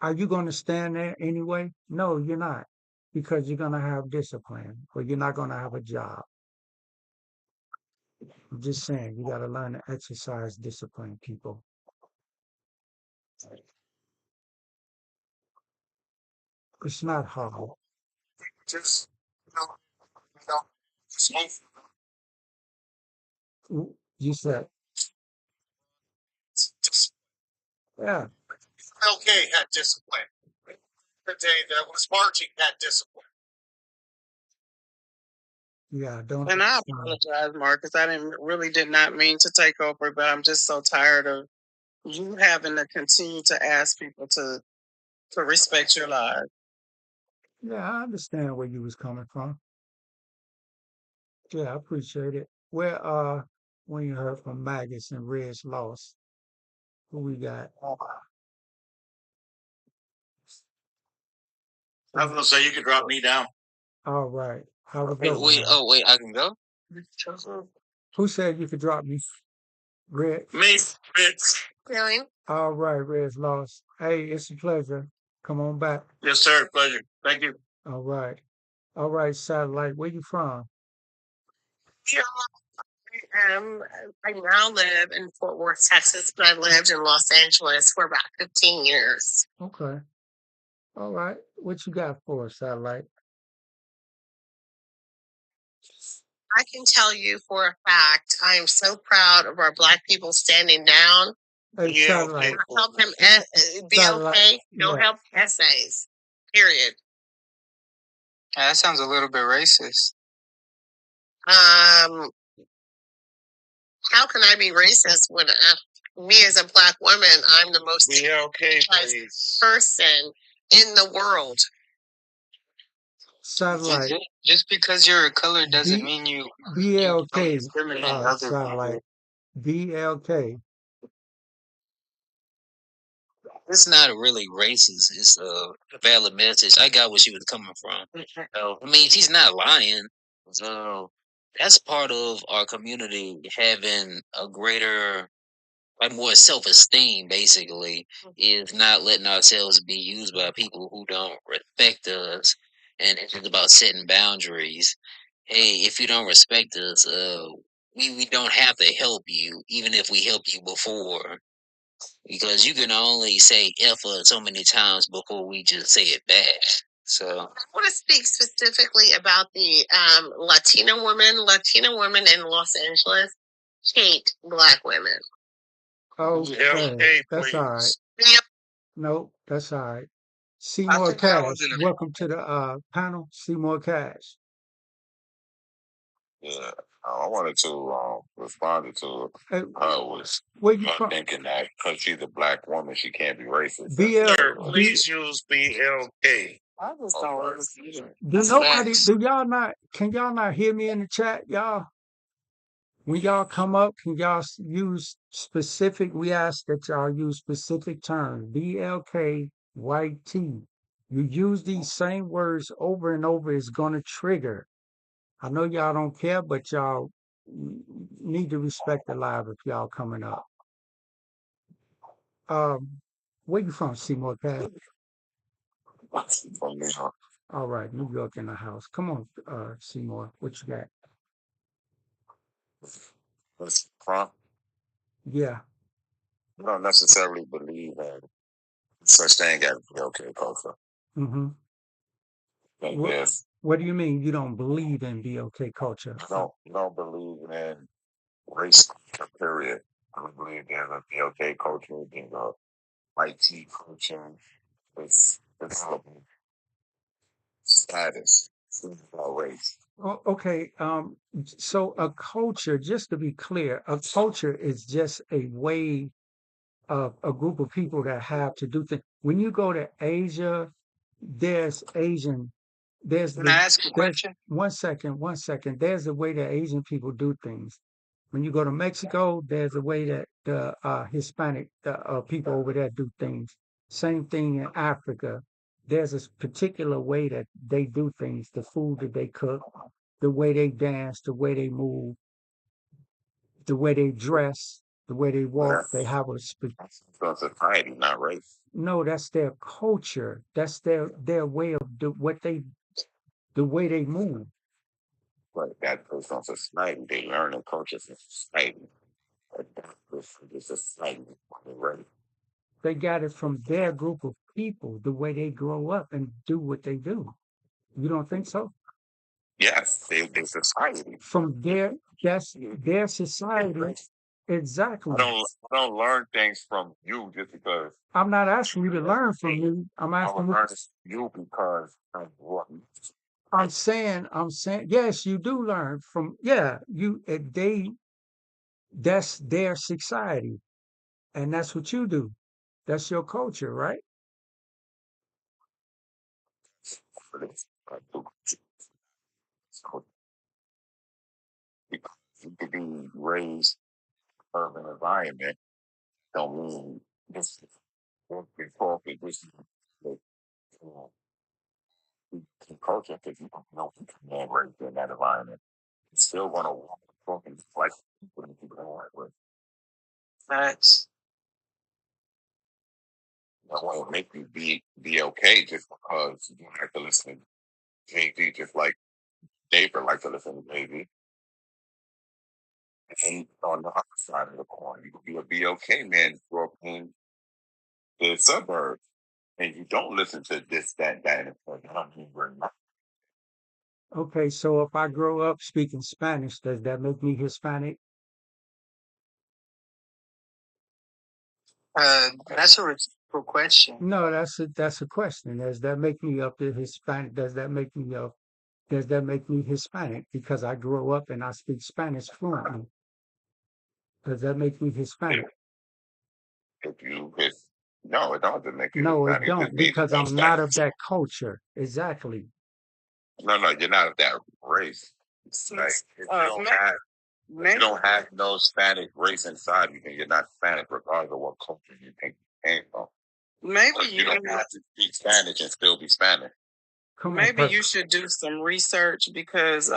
Are you going to stand there anyway? No, you're not, because you're going to have discipline or you're not going to have a job. I'm just saying, you got to learn to exercise discipline, people. It's not hard. Just, you know, just You said, just yeah, MLK had discipline. The day that was marching had discipline. yeah, don't. And I apologize, Marcus. I did not mean to take over, but I'm just so tired of you having to continue to ask people to respect your lives. Yeah, I understand where you was coming from. Yeah, I appreciate it. When you heard from Magus and Red's Lost, who we got? I was gonna say you could drop me down. All right. How we Wait, go? wait, I can go? Who said you could drop me? Red. Me, Fritz. Really? All right, Red's Lost. Hey, it's a pleasure. Come on back. Yes, sir. Pleasure. Thank you. All right. All right, Satellite. Where you from? I now live in Fort Worth, Texas, but I lived in Los Angeles for about 15 years. Okay. All right. What you got for us, Satellite? I can tell you for a fact, I am so proud of our Black people standing down. Hey, Yeah, Satellite. okay. Help them be Satellite, okay. Don't yeah. help essays. Period. Yeah, that sounds a little bit racist. How can I be racist when me as a Black woman, I'm the most Yeah, okay, traumatized please. person in the world? Satellite. Just because you're a color doesn't B- mean you BLK. don't discriminate other Satellite. people. BLK. It's not really racist. It's a valid message. I got where she was coming from. I mean, she's not lying. So that's part of our community having a greater, like more self-esteem. Basically, is not letting ourselves be used by people who don't respect us, and it's just about setting boundaries. Hey, if you don't respect us, we don't have to help you, even if we helped you before. Because you can only say F so many times before we just say it back. So I want to speak specifically about the Latina women. Latina women in Los Angeles hate Black women. Okay, that's all right. Yep. No, that's all right. I Seymour think that was Cash, in a welcome to the panel. Seymour Cash. Yeah, I wanted to respond to Hey, was where you from? thinking that because she's a black woman, she can't be racist. BL, Sir, B, please use BLK. I just don't understand. do That's nobody, facts. do y'all not, can y'all not hear me in the chat, y'all? When y'all come up, can y'all use specific, we ask that y'all use specific terms, BLK, white T. You use these same words over and over, it's gonna trigger. I know y'all don't care, but y'all need to respect the live if y'all coming up. Where you from, Seymour Cash? From New York. All right, New York in the house. Come on, Seymour, what you got? That's prompt. Yeah. I don't necessarily believe in such thing as BLK culture. Mm-hmm. Think What, there's what do you mean you don't believe in BOK culture? you don't believe in race culture, period. I don't believe there's a BLK culture, there's a white tea culture. It's developing status. It's about race. Oh, okay. So a culture, just to be clear, a culture is just a way of a group of people that have to do things. When you go to Asia, there's Asian, there's Can I the ask a there's question? one second. There's the way that Asian people do things. When you go to Mexico, there's a way that the Hispanic people over there do things. Same thing in Africa. There's a particular way that they do things, the food that they cook, the way they dance, the way they move, the way they dress, the way they walk. They have a society, not race. no, that's their culture. That's their way of the way they move. But that goes on society. They learn the culture from society. But that goes from the society, right? They got it from their group of people, the way they grow up and do what they do. You don't think so? Yes, they society. From that's their society. Exactly. I don't learn things from you just because I'm not asking you to learn from me. I'm I asking learn you because of what I'm saying, yes, you do learn from, yeah, that's their society. And that's what you do. That's your culture, right? I do. So because you could be raised in an urban environment, don't mean this is before this is the culture because you don't know if you're being raised in that environment. You still want to walk talking like people that you don't like with. Facts. I want to make you be okay just because you don't have to listen to Jay-Z just like David like to listen to Jay-Z. And on the other side of the coin, you could be okay, man, grow up in the suburbs and you don't listen to this, that, and the third. I don't mean very much. Okay, so if I grow up speaking Spanish, does that make me Hispanic? That's a rhetorical question. No, that's a question. Does that make me up to Hispanic? Does that make me Hispanic because I grew up and I speak Spanish fluently? Does that make me Hispanic? If you hit, no, it doesn't make you No, it Hispanic. It just don't means you because know I'm not of Spanish. that culture. Exactly. No, you're not of that race. Like if you don't have no Hispanic race inside you, then you're not Hispanic regardless of what culture you think you came from. Maybe But you don't have to speak Spanish and still be Spanish. Come on, maybe you perfect. should do some research because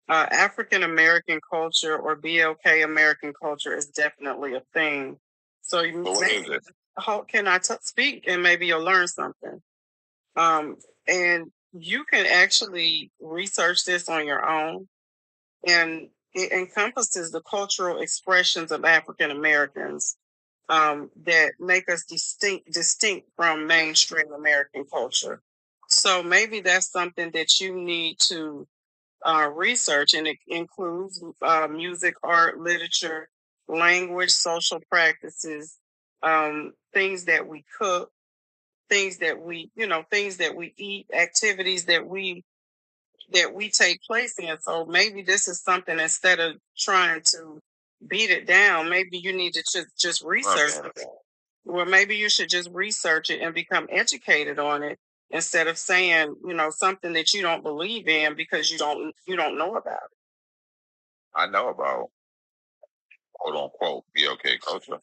African American culture or BLK American culture is definitely a thing. So you So what is it? how can I speak and maybe you'll learn something. And you can actually research this on your own, and it encompasses the cultural expressions of African Americans that make us distinct from mainstream American culture. So maybe that's something that you need to research, and it includes music, art, literature, language, social practices, things that we cook, things that we, things that we eat, activities that we take place in. So maybe this is something, instead of trying to beat it down, maybe you need to just research it. Well, maybe you should just research it and become educated on it, instead of saying, something that you don't believe in because you don't know about it. I know about quote unquote BLK culture.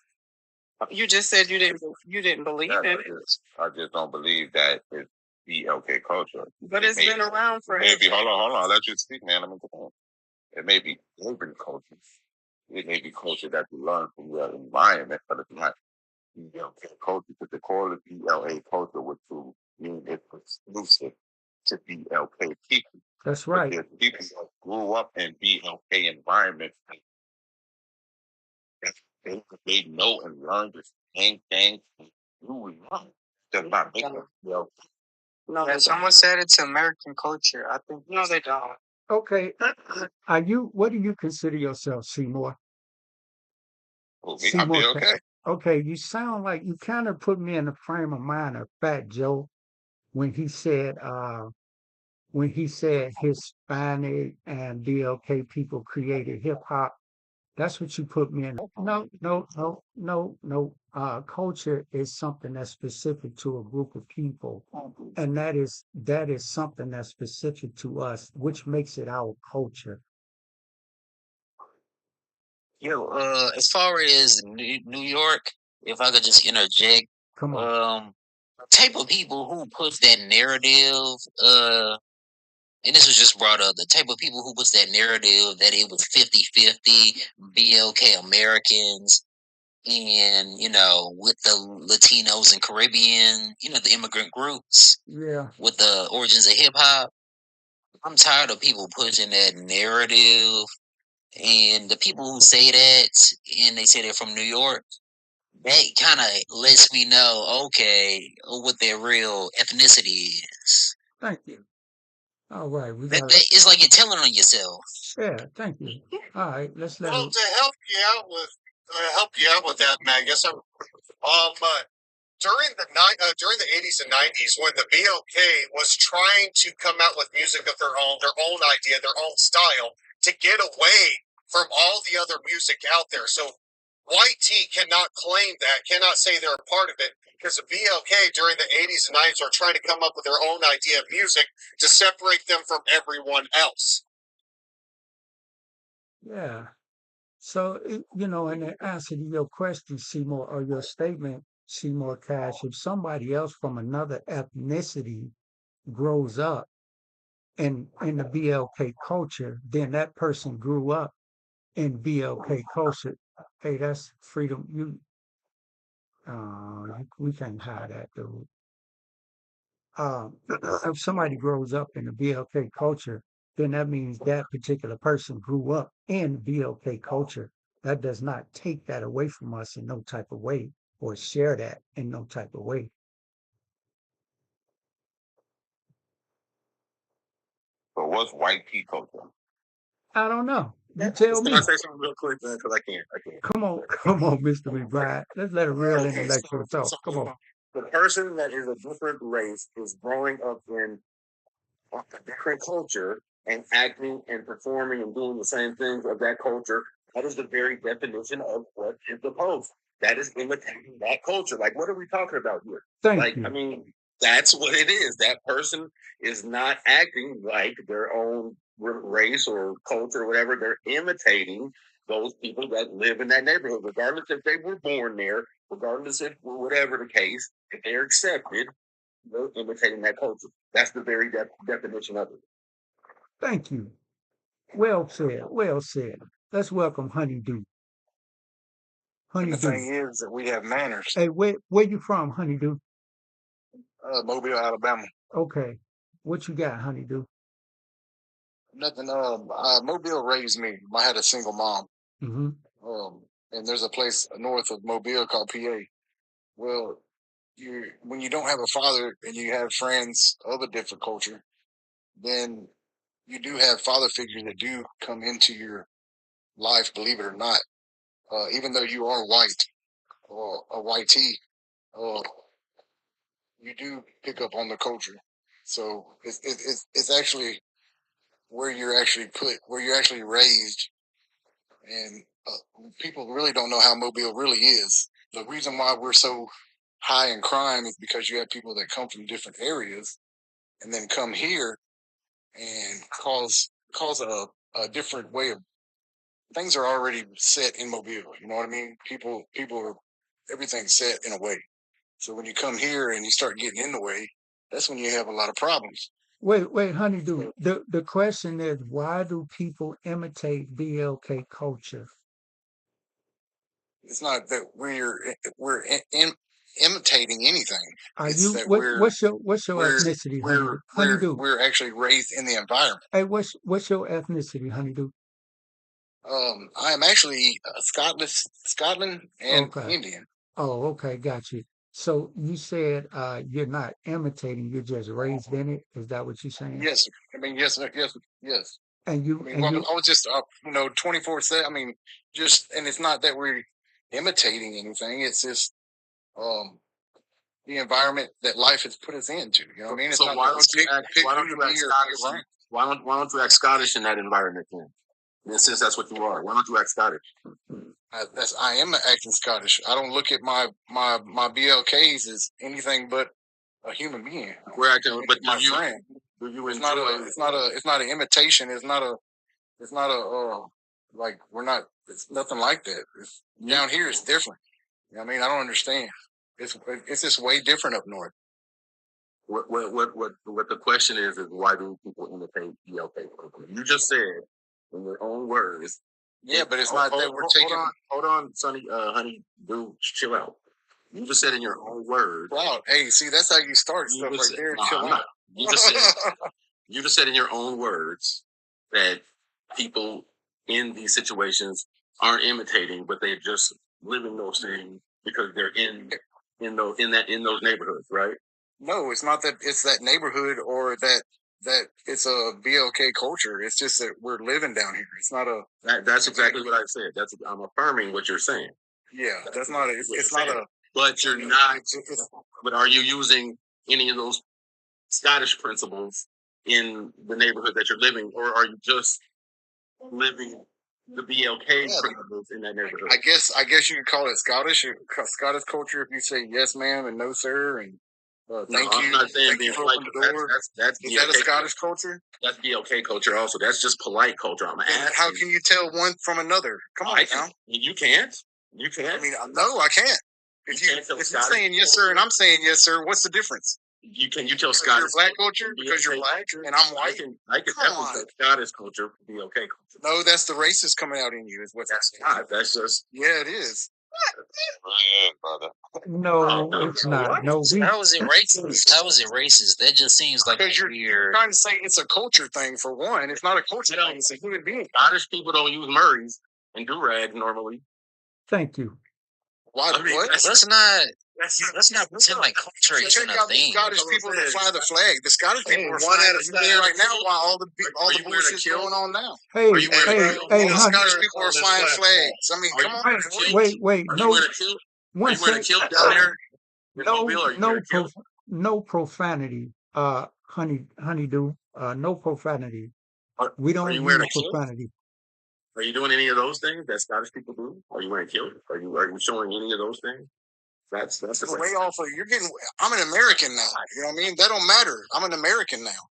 You just said you didn't believe in it. I just don't believe that it's BLK culture. But it's been around for maybe. Hold on. I'll let you speak, man. Let me go on. It may be urban culture. It may be culture that you learn from your environment, but it's not BLK culture. Because the core of BLA culture would to mean it's exclusive to BLK people. That's right. Because people that grew up in BLK environments, they know and learn the same thing you learn. Does not make them BLK. No, yeah, someone said it's American culture. I think no, they don't. Okay. What do you consider yourself, Seymour? I'm BLK. Okay, you sound like you kind of put me in the frame of mind of Fat Joe when he said Hispanic and BLK people created hip hop. That's what you put me in. No. Culture is something that's specific to a group of people, and that is something that's specific to us, which makes it our culture. As far as New York, if I could just interject, Come on. Type of people who push that narrative, and this was just brought up, the type of people who puts that narrative that it was 50-50 BLK Americans and, with the Latinos and Caribbean, the immigrant groups. Yeah. With the origins of hip hop. I'm tired of people pushing that narrative, and the people who say that, and they say they're from New York, that kind of lets me know, okay, what their real ethnicity is. Thank you. All right, it's like you're telling on yourself. Yeah, thank you. All right, let's let. Well, to help you out with that, Matt, I guess during the 80s and 90s, when the BLK was trying to come out with music of their own idea, their own style, to get away from all the other music out there. So White Tea cannot claim that, cannot say they're a part of it, because the BLK during the 80s and 90s are trying to come up with their own idea of music to separate them from everyone else. Yeah. So, in the answer to your question, Seymour, or your statement, Seymour Cash, if somebody else from another ethnicity grows up in the BLK culture, then that person grew up in BLK culture. Hey, that's freedom. We can't hide that, dude. If somebody grows up in the BLK culture, then that means that particular person grew up in BLK culture. That does not take that away from us in no type of way, or share that in no type of way. But what's white tea culture? I don't know. You tell me. Can I say something real quick, man? Because I can't. Come on, Mr. McBride. Let's let a real intellectual talk. Come on. The person that is a different race is growing up in a different culture and acting and performing and doing the same things of that culture. That is the very definition of what is opposed. That is imitating that culture. Like, what are we talking about here? Thank you. I mean, that's what it is. That person is not acting like their own race or culture or whatever. They're imitating those people that live in that neighborhood, regardless if they were born there, regardless if whatever the case, if they're accepted, they're imitating that culture. That's the very definition of it. Thank you. Well said. Well said. Let's welcome Honeydew. The thing is that we have manners. Hey, where you from, Honeydew? Mobile, Alabama. Okay. What you got, Honeydew? Nothing. Mobile raised me. I had a single mom. Mm-hmm. And there's a place north of Mobile called PA. Well, when you don't have a father and you have friends of a different culture, then you do have father figures that do come into your life, believe it or not. Even though you are white or a whitey, you do pick up on the culture. So it's actually where you're actually put, where you're actually raised, and people really don't know how Mobile really is. The reason why we're so high in crime is because you have people that come from different areas and then come here and cause a different way of things are already set in Mobile. You know what I mean? People are everything's set in a way. So when you come here and you start getting in the way, that's when you have a lot of problems. Wait, Honeydew. The question is, why do people imitate BLK culture? It's not that we're imitating anything. Are It's you that what's your we're ethnicity, Honeydew? we're actually raised in the environment. Hey, what's your ethnicity, Honeydew? I am actually Scotland and Okay. Indian. Oh, okay, got you. So you said you're not imitating, you're just raised in it. Is that what you're saying? Yes, I mean yes. And I you mean, and well, you I was just 24/7. I mean, just and it's not that we're imitating anything. It's just the environment that life has put us into. You know what I mean? It's So not why that don't you act? Why don't you act Scottish? Why don't you act Scottish in that environment then? And since that's what you are, why don't you act Scottish? I am acting Scottish. I don't look at my BLKs as anything but a human being. We're acting, but my friend. It's not an imitation. It's not a like we're not. It's nothing like that. Down here, it's different. You know what I mean, I don't understand. It's just way different up north. What the question is why do people imitate BLK? You just said in your own words. Yeah, but it's not that we're taking. Hold on, Sonny, honey, dude, chill out. You just said in your own words. Wow, hey, see, that's how you start stuff right there. Chill out. You just said you just said in your own words that people in these situations aren't imitating, but they're just living those things because they're in those neighborhoods, right? No, it's not that it's that neighborhood or that it's a BLK culture. It's just that we're living down here. It's not a. That's exactly what I said. I'm affirming what you're saying. Yeah, that's not a. It's not a. But you're not. But are you using any of those Scottish principles in the neighborhood that you're living, or are you just living the BLK principles in that neighborhood? I guess you could call it Scottish culture if you say yes, ma'am, and no, sir, and thank you. I'm not saying thank you for opening the door. That's is that a Scottish culture? That's BLK culture also. That's just polite culture. I'm asking. How can you tell one from another? Come on now. You can't. You can't. I mean, no, I can't. If you're saying yes, sir, and I'm saying yes, sir, what's the difference? You tell Scottish you're black culture because you're black and I'm white. I can definitely say Scottish culture BLK culture. No, that's the racist coming out in you. Is what that's not. That's just it is. No, it's not. No, how is it racist? How is it racist? That just seems like because you're trying to say it's a culture thing for one. It's not a culture thing. It's a human being. Scottish people don't use Murrays and do-rags normally. Thank you. Why? What? Let's not pretend like culture isn't a thing. The Scottish people that fly the flag. The Scottish people are flying the flag right now while all the bullshit's going on now. Hey, the Scottish people are flying flags. I mean, come on. Wait. No. Are you wearing a kilt down there? No profanity. Honeydew. No profanity. We don't use profanity. Are you doing any of those things that Scottish people do? Are you wearing a kilt? Are you showing any of those things? That's way off. You're getting. I'm an American now. You know what I mean? That don't matter. I'm an American now.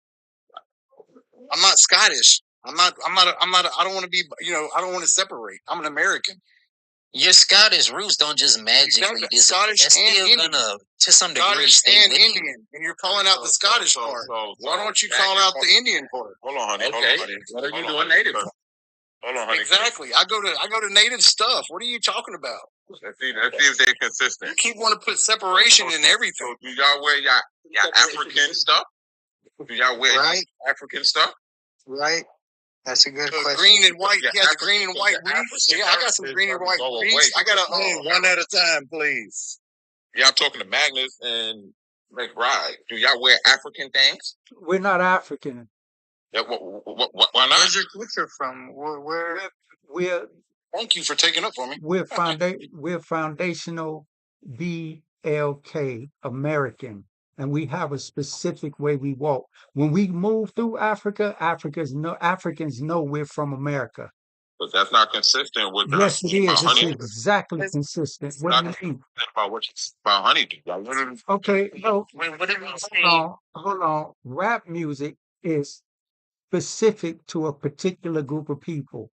I'm not Scottish. I'm not. I don't want to be. I don't want to separate. I'm an American. Your Scottish roots don't just magically disappear. That's still gonna, to some degree, stay with Indian. You. And you're calling out the Scottish part. Why don't you call out the Indian part? Hold on, honey. Okay. What are you doing native? Hold on, honey. Exactly. I go to native stuff. What are you talking about? Let's see if they're consistent. You keep wanting to put separation in everything. So do y'all wear y'all African stuff? Do y'all wear African stuff? Right. That's a good question. Green and white. Yeah, green and white wreaths. Yeah, I got some green and white wreaths. I got one at a time, please. Y'all talking to Magnus and McBride. Do y'all wear African things? We're not African. Yeah, why not? Where's your culture from? We're Thank you for taking up for me. we're foundational BLK American, and we have a specific way we walk. When we move through Africa, Africans know we're from America. But that's not consistent with Yes, it is. It's honeydew. exactly consistent. What do you mean? About what you about honeydew. Like, Okay, no, What did we say? hold on. Rap music is specific to a particular group of people.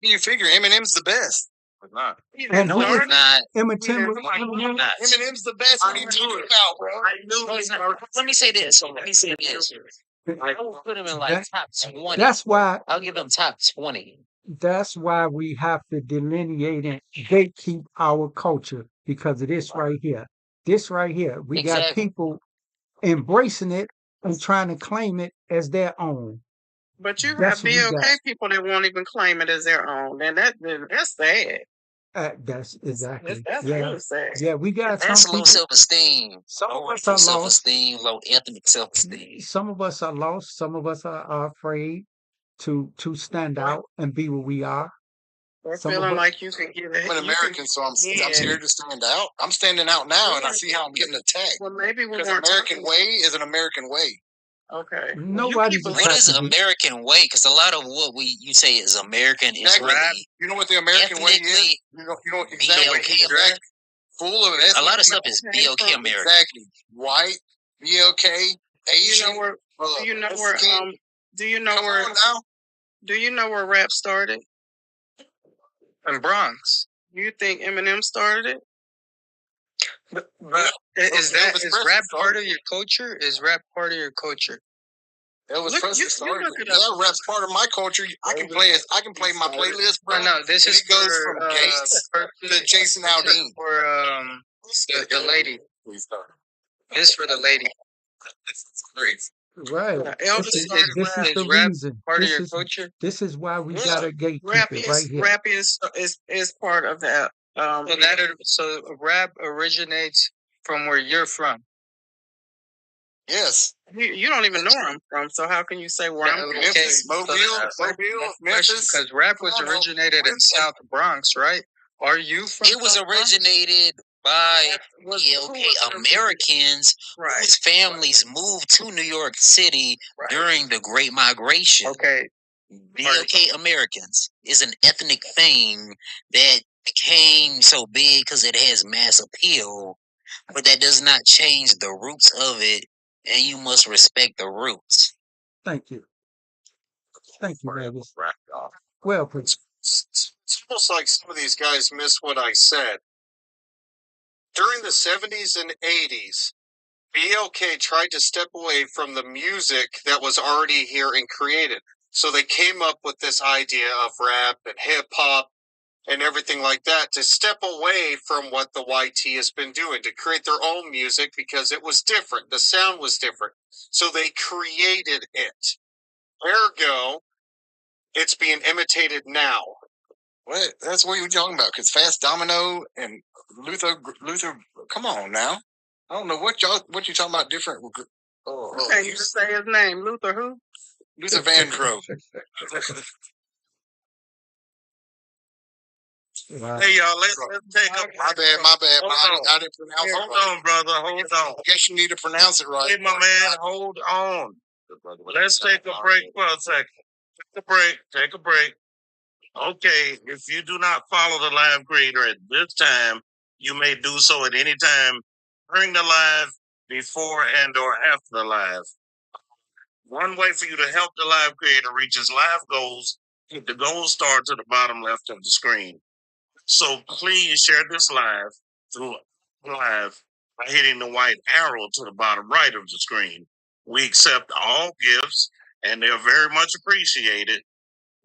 You figure Eminem's the best. it's not. And No, it's not. Eminem, Not. Eminem's the best. What are you talking about, bro? No, it's not. Let me say this. I will put him in like That- top 20. that's why I'll give him top 20. that's why we have to delineate and gatekeep our culture because of this right here. This right here. We got Exactly. people embracing it and trying to claim it as their own. But you That's have what we got. BLK people that won't even claim it as their own, and that's sad. That's exactly. That's Yeah. really sad. Yeah, we got That's some low people. self-esteem. Some of Low us are lost. self-esteem, low ethnic self-esteem. Some of us are lost. Some of us are afraid to stand out and be what we are. Or Some of feeling us- like you can get it. I'm an American, so I'm Yeah. scared to stand out. I'm standing out now, and I see how I'm getting attacked. Well, maybe we Because weren't American talking- way is an American way. Okay. Nobody's What is American way? Because a lot of what you say is American is Exactly. really You know what the American way is? ethnically You know exactly. BLK Exactly. Full of A lot of ethnic stuff people. is BLK American. Exactly. White, BLK, Asian. Do you know where? Do you know where? Mexican. Do you know Come where? on now. Do you know where rap started? In Bronx. You think Eminem started it? But is rap part of your culture? Is rap part of your culture? Elvis Look, Presley you started look it. it up. Yeah, rap's part of my culture. I can play my playlist, bro. No, this and is it goes for, from Gates to Jason Aldean. For the lady. This is for the lady. It's crazy. Right. Elvis This is started the rap reason. part of This your is culture? this is why we Yeah. gotta gatekeep Rap it is right here. rap is part of that. So rap originates from where you're from. Yes. You don't even know where I'm from, so how can you say where I'm from? Memphis, Mobile, Memphis. Because rap was originated in South Bronx, right? Are you from? It was South Bronx? originated by Was- BLK who was it? Americans Right. whose families moved to New York City Right. during the Great Migration. Okay. BLK Americans is an ethnic thing that became so big because it has mass appeal, but that does not change the roots of it, and you must respect the roots. Thank you. Thank you, Mavis. Rap, y'all. Well put. It's almost like some of these guys missed what I said. During the 70s and 80s, BLK tried to step away from the music that was already here and created. So they came up with this idea of rap and hip hop and everything like that to step away from what the YT has been doing, to create their own music because it was different. The sound was different. So they created it. Ergo, it's being imitated now. What? That's what you're talking about. Because Fast Domino and Luther. Come on now. I don't know what you're talking about. Different. Okay, you just say his name, Luther who? Luther Vandross. Wow. Hey y'all, let's take a My bad. Hold I didn't pronounce it Hold right. on, brother. Hold on. I guess you need to pronounce it right. Hey, my man, hold on. Let's take a break for a second. Take a break. Okay, if you do not follow the live creator at this time, you may do so at any time during the live, before and or after the live. One way for you to help the live creator reach his live goals, hit the gold star to the bottom left of the screen. So please share this live through live by hitting the white arrow to the bottom right of the screen. We accept all gifts, and they're very much appreciated,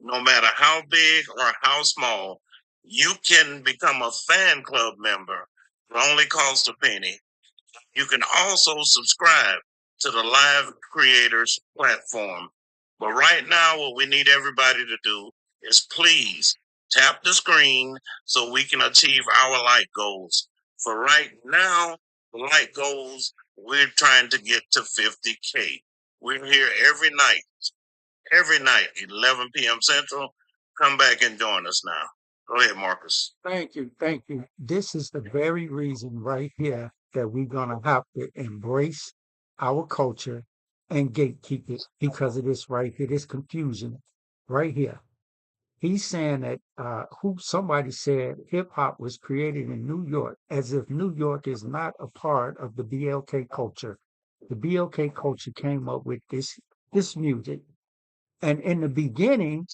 no matter how big or how small. You can become a fan club member. It only costs a penny. You can also subscribe to the Live Creators platform. But right now, what we need everybody to do is please tap the screen so we can achieve our life goals. For right now, light goes, we're trying to get to 50K. We're here every night, 11 p.m. Central. Come back and join us now. Go ahead, Marcus. Thank you. Thank you. This is the very reason right here that we're going to have to embrace our culture and gatekeep it because of this right here, this confusion right here. He's saying that somebody said hip hop was created in New York, as if New York is not a part of the BLK culture. The BLK culture came up with this music, and in the beginning,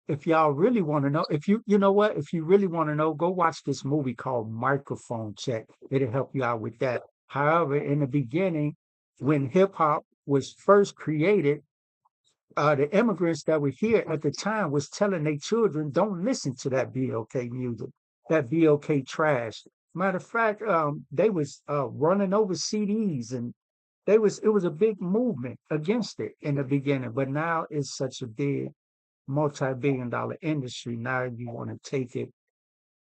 if y'all really want to know, if you know what, if you really want to know, go watch this movie called Microphone Check. It'll help you out with that. However, in the beginning, when hip hop was first created, the immigrants that were here at the time was telling their children, don't listen to that BLK music, that BLK trash. Matter of fact, they was running over CDs, and it was a big movement against it in the beginning. But now it's such a big multi-billion-dollar industry. Now you want to take it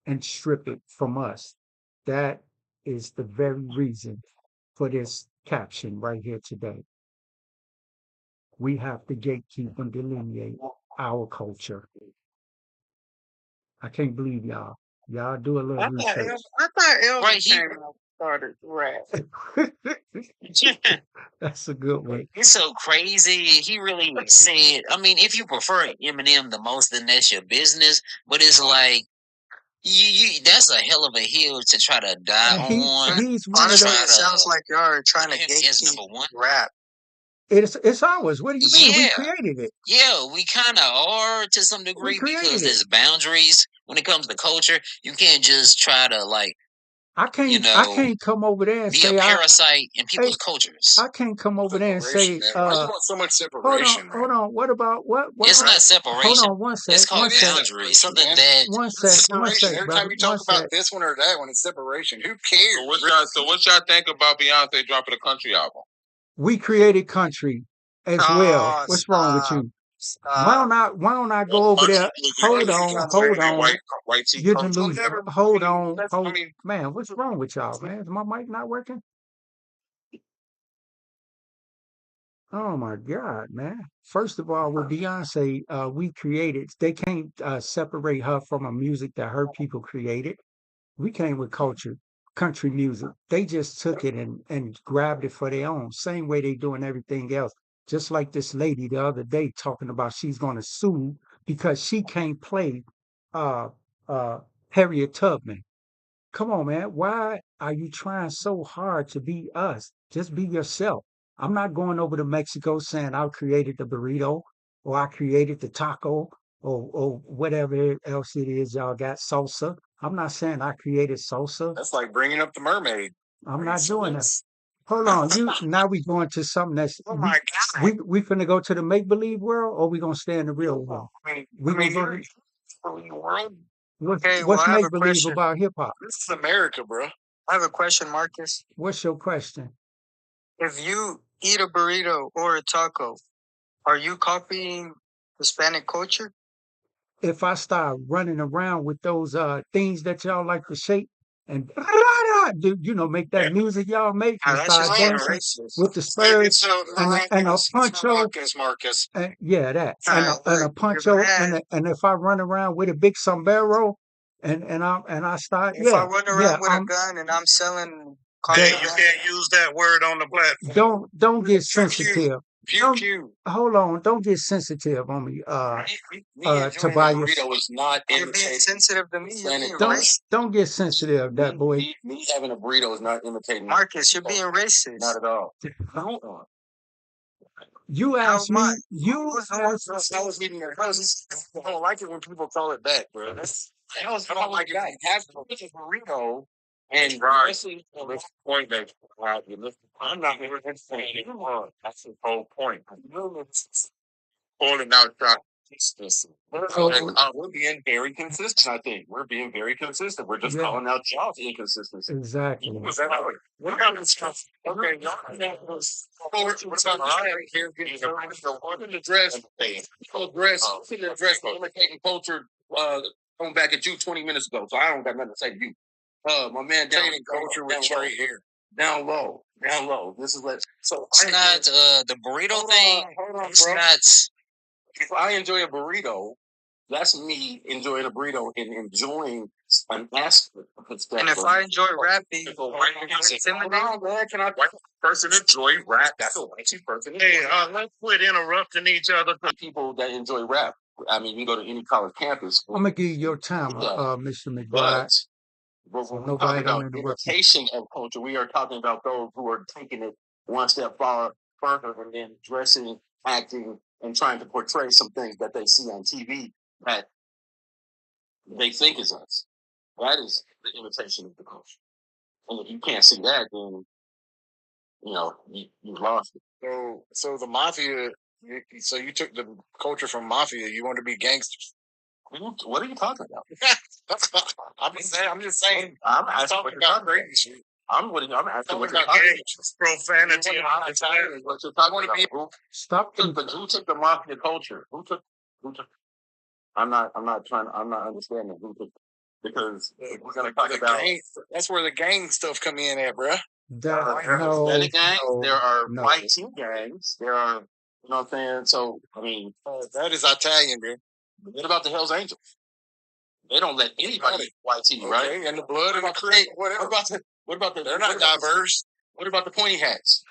and strip it from us. That is the very reason for this caption right here today. We have to gatekeep and delineate our culture. I can't believe y'all. Y'all do a little research. I thought Elvis Right, he- came out and started rap. That's a good one. It's so crazy. He really said, I mean, if you prefer Eminem the most, then that's your business. But it's like, that's a hell of a hill to try to die And on. he's one of Honestly, those. it sounds like y'all are trying to him as gatekeep number one. rap. It's ours. What do you mean? We Yeah. created it. Yeah, we kind of are to some degree created because it. there's boundaries when it comes to culture. You can't just try to like, I can't. you know, I can't come over there and be say a parasite in people's cultures. I can't come over there and say. Separation, man. Why you want so much separation, man? Hold on. What about what? It's not separation. Hold on one sec. It's called One sec. boundaries. Something man. that One sec. One Separation. sec, Every brother. time you talk One sec. about this one or that one, it's separation. Who cares? So what y'all think about Beyonce dropping a country album? We created country as well. Oh, What's wrong with you? stop. Why don't I go over there? Hold on. White You're delusional. Hold on. I mean, Man, what's wrong with y'all, man? Is my mic not working? Oh my God, man. First of all, with Beyonce, we created, they can't separate her from a music that her people created. We came with culture, country music. They just took it and grabbed it for their own, same way they doing everything else. Just like this lady the other day talking about she's going to sue because she can't play uh, uh, Harriet Tubman. Come on, man. Why are you trying so hard to be us? Just be yourself. I'm not going over to Mexico saying I created the burrito or I created the taco or whatever else it is y'all got, salsa. I'm not saying I created salsa. That's like bringing up the mermaid. I'm not doing that. Hold on, now we going to something that's Oh my God. we finna go to the make believe world or we gonna stay in the real world? We gonna go to World. what's Okay, well, I have make a believe question. about hip hop? This is America, bro. I have a question, Marcus. What's your question? If you eat a burrito or a taco, are you copying Hispanic culture? If I start running around with those things that y'all like to shake and do make that music y'all make and That's start just being dancing racist. with the spurs So and a poncho, Marcus. yeah, that Alright, and a look, poncho you're mad. and if I run around with a big sombrero and I start If I run around with a gun and I'm selling Hey, you contraband, can't use that word on the platform. don't get sensitive. Pew pew. Hold on, don't get sensitive on me, Tobias. Burrito is not you're being imitating. sensitive to me. You're being Don't racist. don't get sensitive, that boy. Me having a burrito is not imitating. Marcus, you're being racist. Not at all. You How asked am I? me. You asked. I was eating your cousin. I don't like it when people call it back, bro. I don't like it. Have a burrito and wrestling. That's the point that you listen. I'm not even saying that's the whole point. Pulling out shot. We're being very consistent. I think we're being very consistent. We're just calling out y'all's inconsistency. Exactly. What kind of stuff? Okay, y'all. What's on right here? The dress. People dress. Imitating culture. Going back at you 20 minutes ago, so I don't got nothing to say to you. My man down in culture with straight hair. down low. This is what. So It's not the burrito thing. Hold on, It's bro. not. If I enjoy a burrito, that's me enjoying a burrito and enjoying an aspect of the And if I enjoy rapping, hold on, man. Can I? White person enjoy rap. That's a white person. Hey, let's quit interrupting each other. People that enjoy rap. I mean, you go to any college campus. I'm gonna give you your time, Yeah. Mr. McBride. But So when we're nobody talking don't about interrupt you. imitation of culture, we are talking about those who are taking it one step further and then dressing, acting, and trying to portray some things that they see on TV that they think is us. That is the imitation of the culture. And if you can't see that, then you lost it. So the mafia. So you took the culture from mafia. You want to be gangsters. What are you talking about? I'm just saying. I'm asking what you're talking about. I'm asking what you're talking about. Profanity. What you're talking about. Stop. Who took the mafia culture? Who took? I'm not understanding who took. Because we're gonna talk about that's where the gang stuff come in at, bruh. there are Hispanic gangs, there are white team gangs, there are, you know what I'm saying? So, I mean, that is Italian, bro. What about the Hells Angels? They don't let anybody white team, right? And the blood and the cream, whatever. What about the? They're not diverse. What about the pointy hats?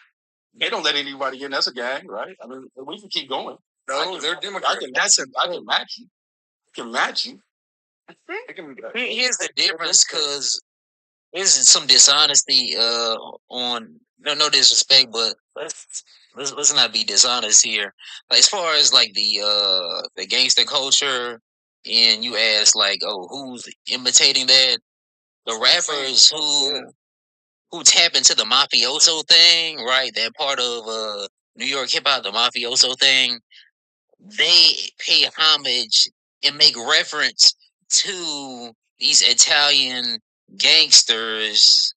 They don't let anybody in. That's a gang, right? I mean, we can keep going. No, they're Democrats. I can match you. Can match you. Here's the difference, because there's some dishonesty on no disrespect, but let's not be dishonest here. Like, as far as like the gangster culture, and you ask like, oh, who's imitating that? The rappers who tap into the mafioso thing, right? That part of New York hip hop, the mafioso thing. They pay homage and make reference to these Italian gangsters,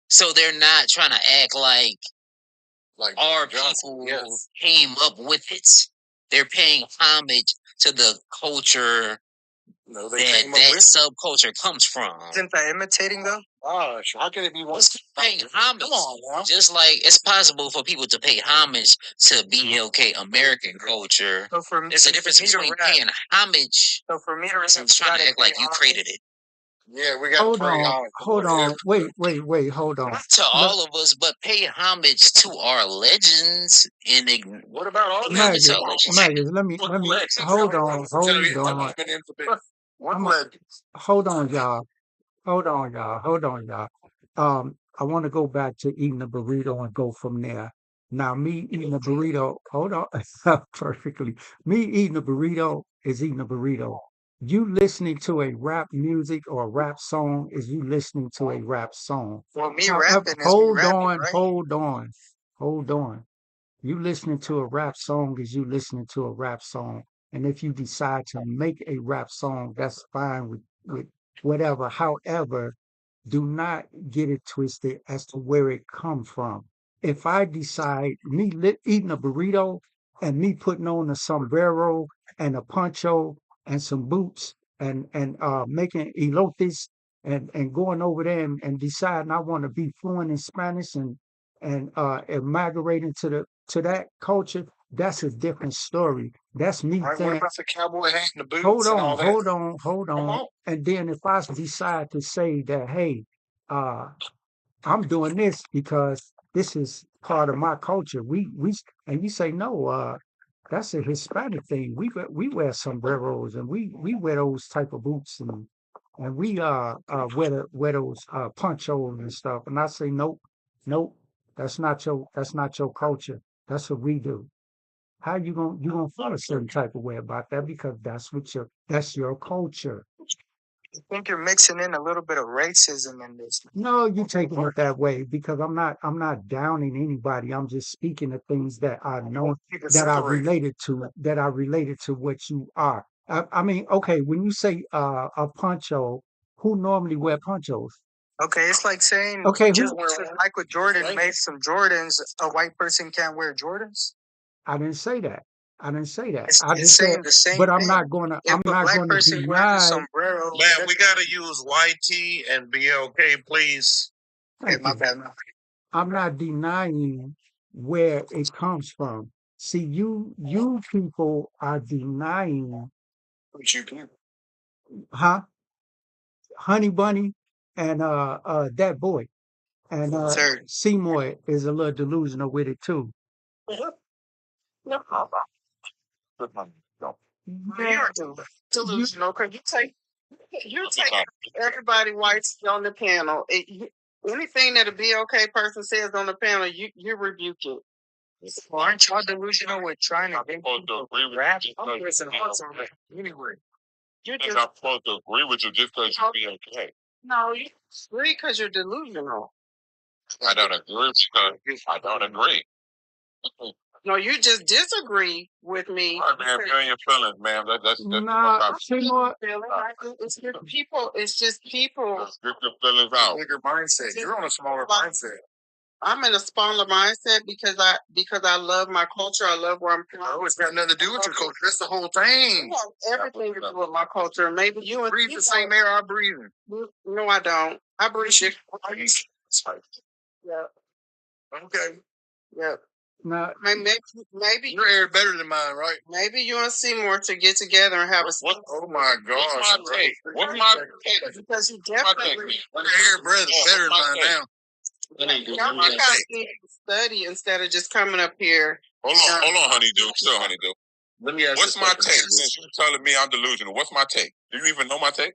so they're not trying to act like our people came up with it. They're paying homage to the culture that subculture comes from. Isn't that imitating though? Gosh, how can it be one? Paying homage. Come on now. Just like it's possible for people to pay homage to BLK American culture. So for me, there's a difference between paying homage and trying to act like you created it. Yeah, we got hold on. Wait, hold on. Not to all of us, but pay homage to our legends. And what about all Magus, let me hold on. Hold on, y'all. I want to go back to eating a burrito and go from there. Now, me eating a burrito, hold on, perfectly. Me eating a burrito is eating a burrito. You listening to a rap music or a rap song is you listening to a rap song. Well, me rapping is me rapping, right? Hold on. You listening to a rap song is you listening to a rap song. And if you decide to make a rap song, that's fine with whatever. However, do not get it twisted as to where it come from. If I decide me eating a burrito and me putting on a sombrero and a poncho and some boots and making elotes and going over there and deciding I want to be fluent in Spanish and migrating to that culture, that's a different story. That's me What saying, about the cowboy hat and the boots and all that? hold on. And then if I decide to say that, hey, I'm doing this because this is part of my culture. We and you say no, that's a Hispanic thing. We wear sombreros and we wear those type of boots and we wear those ponchos and stuff. And I say nope, that's not your culture. That's what we do. How you gonna feel a certain type of way about that because that's your culture. I think you're mixing in a little bit of racism in this. No, you taking it that way because I'm not downing anybody. I'm just speaking of things that I know that I related to what you are. I mean, okay, when you say a poncho, who normally wear ponchos? Okay, it's like saying just Michael Jordan made some Jordans, a white person can't wear Jordans. I didn't say that. I just saying said, the same but I'm thing. not gonna If a black person wears deny. a sombrero, Man, we gotta use YT and BLK, please. Okay, my bad. I'm not denying where it comes from. See, you people are denying, But you can. huh? Honey Bunny and that boy and Sir, Seymour is a little delusional with it too. No problem. No. You're delusional because you take everybody white on the panel. Anything that a BOK person says on the panel, you rebuke it. well, aren't y'all delusional with trying to get supposed to people agree with rap? you. I'm listen, anyway. You I'm just not supposed to agree with you just because you be okay. no, you agree because you're delusional. I don't agree because I don't agree. No, you just disagree with me. All right, man, because- feel your feelings, man. That's Nah, Seymour, It's just people. It's just people. Just get your feelings out. Bigger mindset. You're on a smaller mindset. I'm in a smaller mindset because I love my culture. I love where I'm from. Oh, it's got nothing to do with your culture. That's the whole thing. It has everything to do with my culture. Maybe you and Breathe the same air I breathe in. No, I don't. I breathe it. Yeah, Okay. yeah. now Maybe Your air better than mine, right? maybe you and Seymour should get together and have a Oh my gosh. What's my take? What's my take? because you My definitely take. Your air better than mine now. y'all kind of need to study instead of just coming up here. Hold on, honeydew. Still, honeydew. Let me ask What's this my question. take? Since you're telling me I'm delusional, what's my take? Do you even know my take?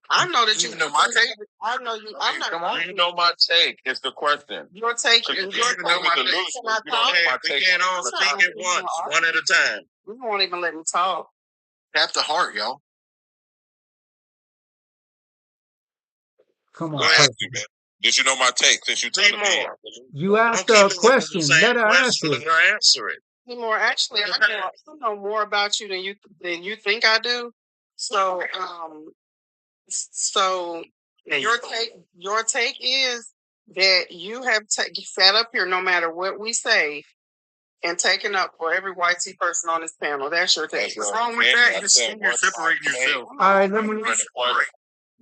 I know that you You know my take? I know you. I'm not. Come on. Do you know my take? Is the question. Your take. So you Your even know my take. Can I talk? We can't all speak at once, one at a time. You won't even let me talk. Tap the heart, y'all. come Go on, ahead, Percy. man. Did you know my take? Since you telling me. You asked her a question. Let her answer it. Answer it. Seymour, actually, I know more about you than you think I do. So, your take is that you have sat up here no matter what we say and taken up for every white tea person on this panel. That's your take. What's wrong with that? You're separating yourself. All right, let me.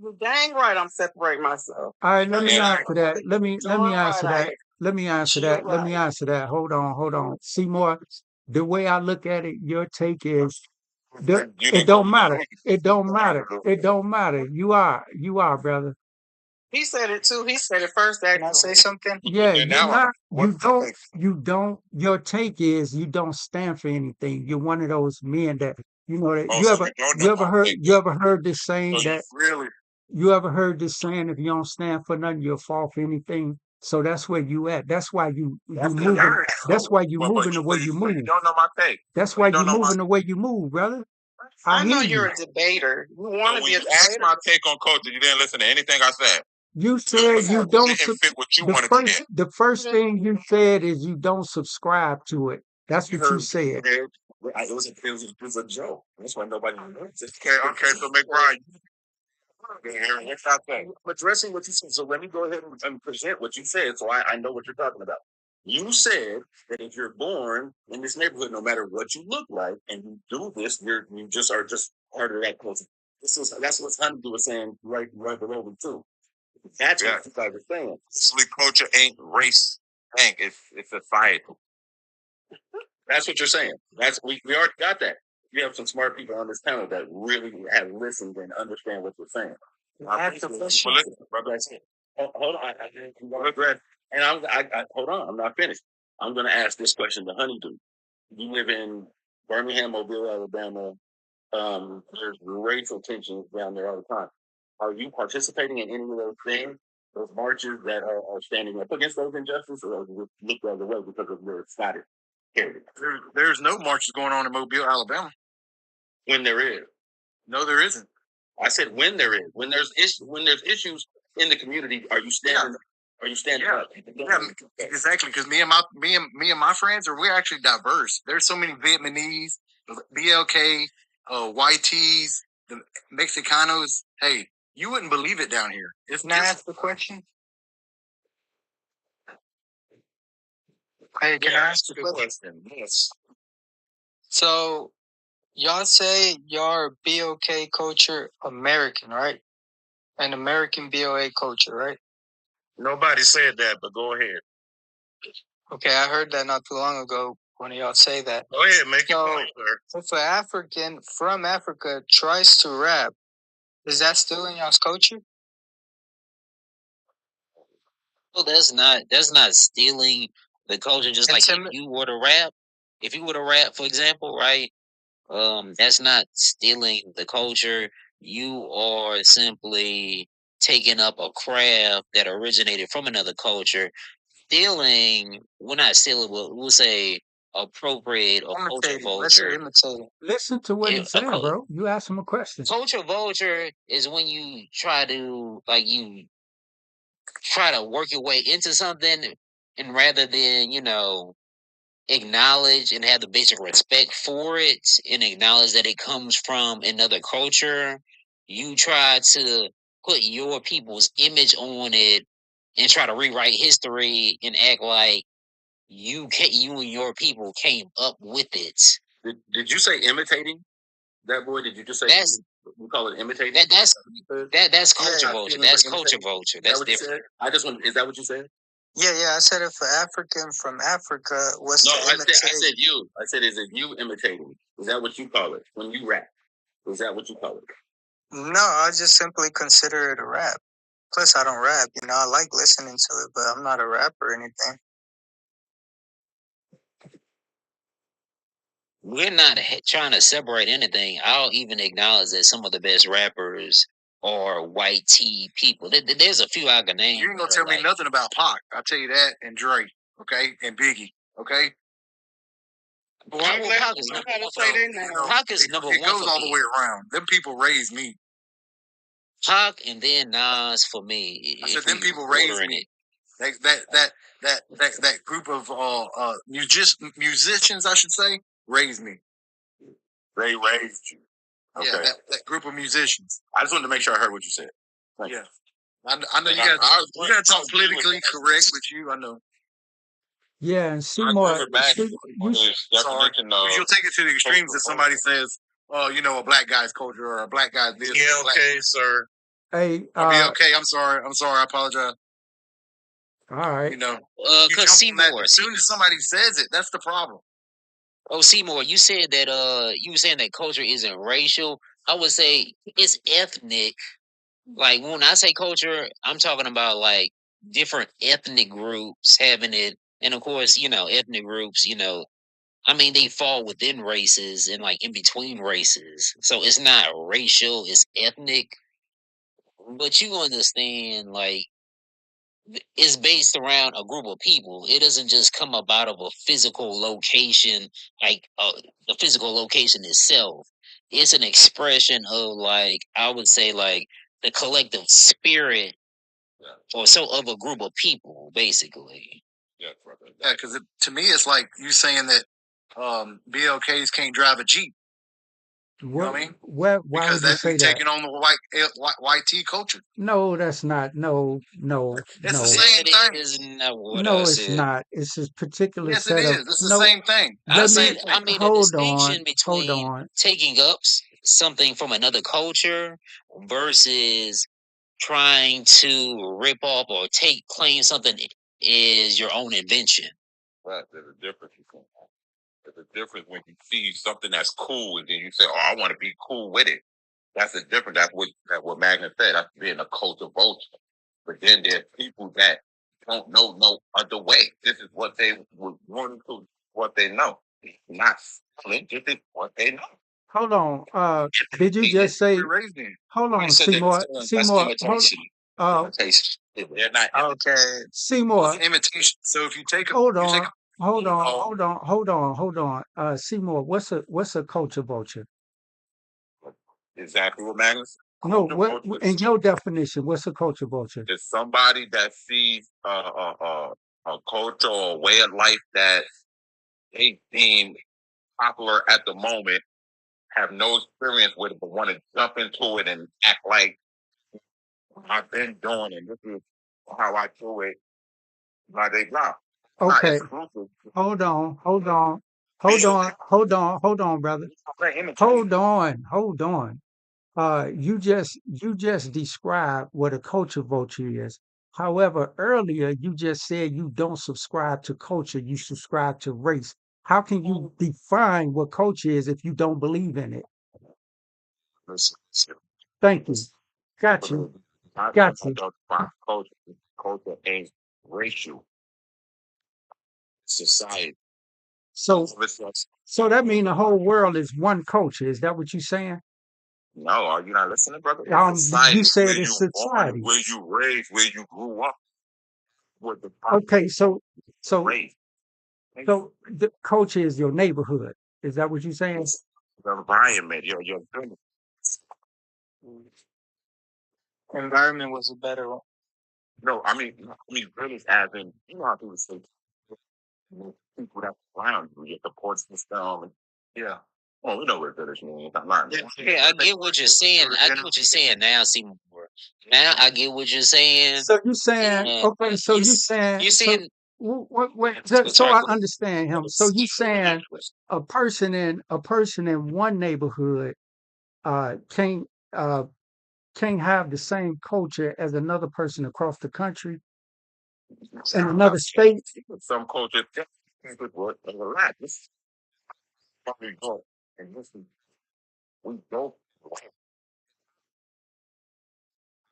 You're dang right. I'm separating myself. All right, let me answer that. Let me Darn answer right I that. Let me answer that. Let me answer that. Hold on. Seymour, the way I look at it, your take is it don't matter. It don't matter. It don't matter. You are, brother. He said it too. He said it first. Can I say something? Yeah, And now you don't, your take is you don't stand for anything. You're one of those men that, that Oh, you so ever, you don't you know ever my heard, take. you ever heard this saying So you that, Really? you ever heard this saying, if you don't stand for nothing, you'll fall for anything. So that's where you at. That's why you moving. That's why you moving the way you You move. don't know my take. That's why you don't know my moving the way you move, brother. I know hear you're you. a debater. You So want to when be a you asked debater. my take on culture, you didn't listen to anything I said. You said you don't. Didn't fit what you The wanted to first, hear. the first thing you said is you don't subscribe to it. That's what you said. It was a joke. That's why nobody knows it. Okay, so McBride, what's I say? I'm addressing what you said. So let me go ahead and present what you said so I know what you're talking about. You said that if you're born in this neighborhood, no matter what you look like, and you do this, you just are just part of that culture. That's what Honeydew was saying right below me too. That's what you guys are saying. Sleep culture ain't race. It's societal. That's what you're saying. We already got that. You have some smart people on this panel that really have listened and understand what you're saying. Ask the question. Well, listen, brother, I said, hold on. Hold on. I'm not finished. I'm going to ask this question to Honeydew. You live in Birmingham, Mobile, Alabama. There's racial tensions down there all the time. Are you participating in any of those things, those marches that are standing up against those injustices, or do you look the other way because of your Scottish heritage? There's no marches going on in Mobile, Alabama. When there is. No, there isn't. I said when there is. When there's issues in the community, are you standing? Are you standing up? Yeah, exactly. Because me and my friends we're actually diverse. There's so many Vietnamese, BLK, YTs, the Mexicanos. Hey, you wouldn't believe it down here. Can I ask the question? Hey, can I ask the question? Yes. So, y'all say y'all BOK culture American, right? An American BOA culture, right? Nobody said that, but go ahead. Okay, I heard that not too long ago. One of y'all say that. Go ahead, make your So, point, sir. if an African from Africa tries to rap, is that still in y'all's culture? Well, that's not stealing the culture. Just like if you were to rap, for example, right? That's not stealing the culture. You are simply taking up a craft that originated from another culture. Stealing, we're not stealing. We'll say appropriate or culture Imitating. Let's say vulture. imitating. Listen to what If he's a saying, bro. You ask him a question. culture vulture is when you try to work your way into something, and rather than acknowledge and have the basic respect for it and acknowledge that it comes from another culture, you try to put your people's image on it and try to rewrite history and act like you and your people came up with it. Did you say imitating? That boy, did you just say That's we call it imitating? that's culture Yeah, vulture. feeling That's like culture imitating. vulture. Is that That's what you said? different. I just want. Is that what you said? Yeah, I said if an African from Africa was No, to I imitate. said you. I said, is it you imitating? Is that what you call it when you rap? Is that what you call it? No, I just simply consider it a rap. Plus, I don't rap. I like listening to it, but I'm not a rapper or anything. We're not trying to separate anything. I'll even acknowledge that some of the best rappers are white tea people. There's a few I can name. You ain't gonna tell me nothing about Pac. I'll tell you that, and Dre, okay, and Biggie, okay. Pac is number It one goes for all me. the way around. Them people raised me. Pac and then Nas for me. I said them people raised me. That group of musicians, I should say, raised me. They raised you. Okay. Yeah, that group of musicians. I just wanted to make sure I heard what you said. Yeah, I know you got to talk politically correct with you. I know. Yeah, and Seymour, You'll take it to the extremes if somebody says, "Oh, a black guy's culture or a black guy's this." Yeah, okay, sir. hey, I'll be okay. I'm sorry. I apologize. all right. You jump because on Seymour, that as soon as somebody says it, that's the problem. Oh, Seymour, you said that you were saying that culture isn't racial. I would say it's ethnic. Like when I say culture, I'm talking about like different ethnic groups having it, and of course, ethnic groups. I mean, they fall within races and like in between races, so it's not racial; it's ethnic. But you understand, like it's based around a group of people. It doesn't just come up out of a physical location, like the physical location itself. It's an expression of like I would say like the collective spirit or so of a group of people, basically. Yeah, because to me, it's like you saying that BLKs can't drive a Jeep. You know what I mean? Why Because would you that's say that? taking on the white tea culture. No, that's not. No. It's the same thing. Is not what No, I it's said. not. It's a particular Yes, set it of. is. It's the No, same thing. I made a hold on. distinction between taking up something from another culture versus trying to rip off or claim something is your own invention. Right, there's a difference. There's a difference when you see something that's cool and then you say, "Oh, I want to be cool with it." That's the difference. That's what Magnus said. That's being a culture vulture. But then there's people that don't know no other way. This is what they would want to, what they know. It's not split. This is what they know. Hold on. Did you just say? Hold on, Seymour. Seymour. Imitation. They're not Okay. Seymour. Imitation. So if you take a Hold on. Seymour, what's a culture vulture? Exactly what Magnus. No, what in your definition, what's a culture vulture? It's somebody that sees a culture or a way of life that they deem popular at the moment, have no experience with it, but want to jump into it and act like I've been doing it. This is how I do it. Blah, blah, blah. Okay. Hold on, brother. Hold on. You just described what a culture vulture is. However, earlier you just said you don't subscribe to culture, you subscribe to race. How can you define what culture is if you don't believe in it? Listen, Thank you. Got you. Got you. culture. Culture ain't racial. Society. So so that means the whole world is one culture. Is that what you're saying? No, are you not listening, brother? You said where it's you born, society. where you raised, where you grew up, with the Okay, so race, so the culture is your neighborhood. Is that what you're saying? the environment, your Environment was a better one. no, I mean really as in you know how people say people that's around you, your support system. Yeah. Well, we know what village means. I'm not. Yeah, I get what you're saying. I get what you're saying now, Seymour. Now I get what you're saying. So you saying And okay? So you saying you're so saying so I understand him. So you saying a person in one neighborhood can't can't have the same culture as another person across the country in another state? Some cultures good work and a lot. This is what we go and this is we don't like.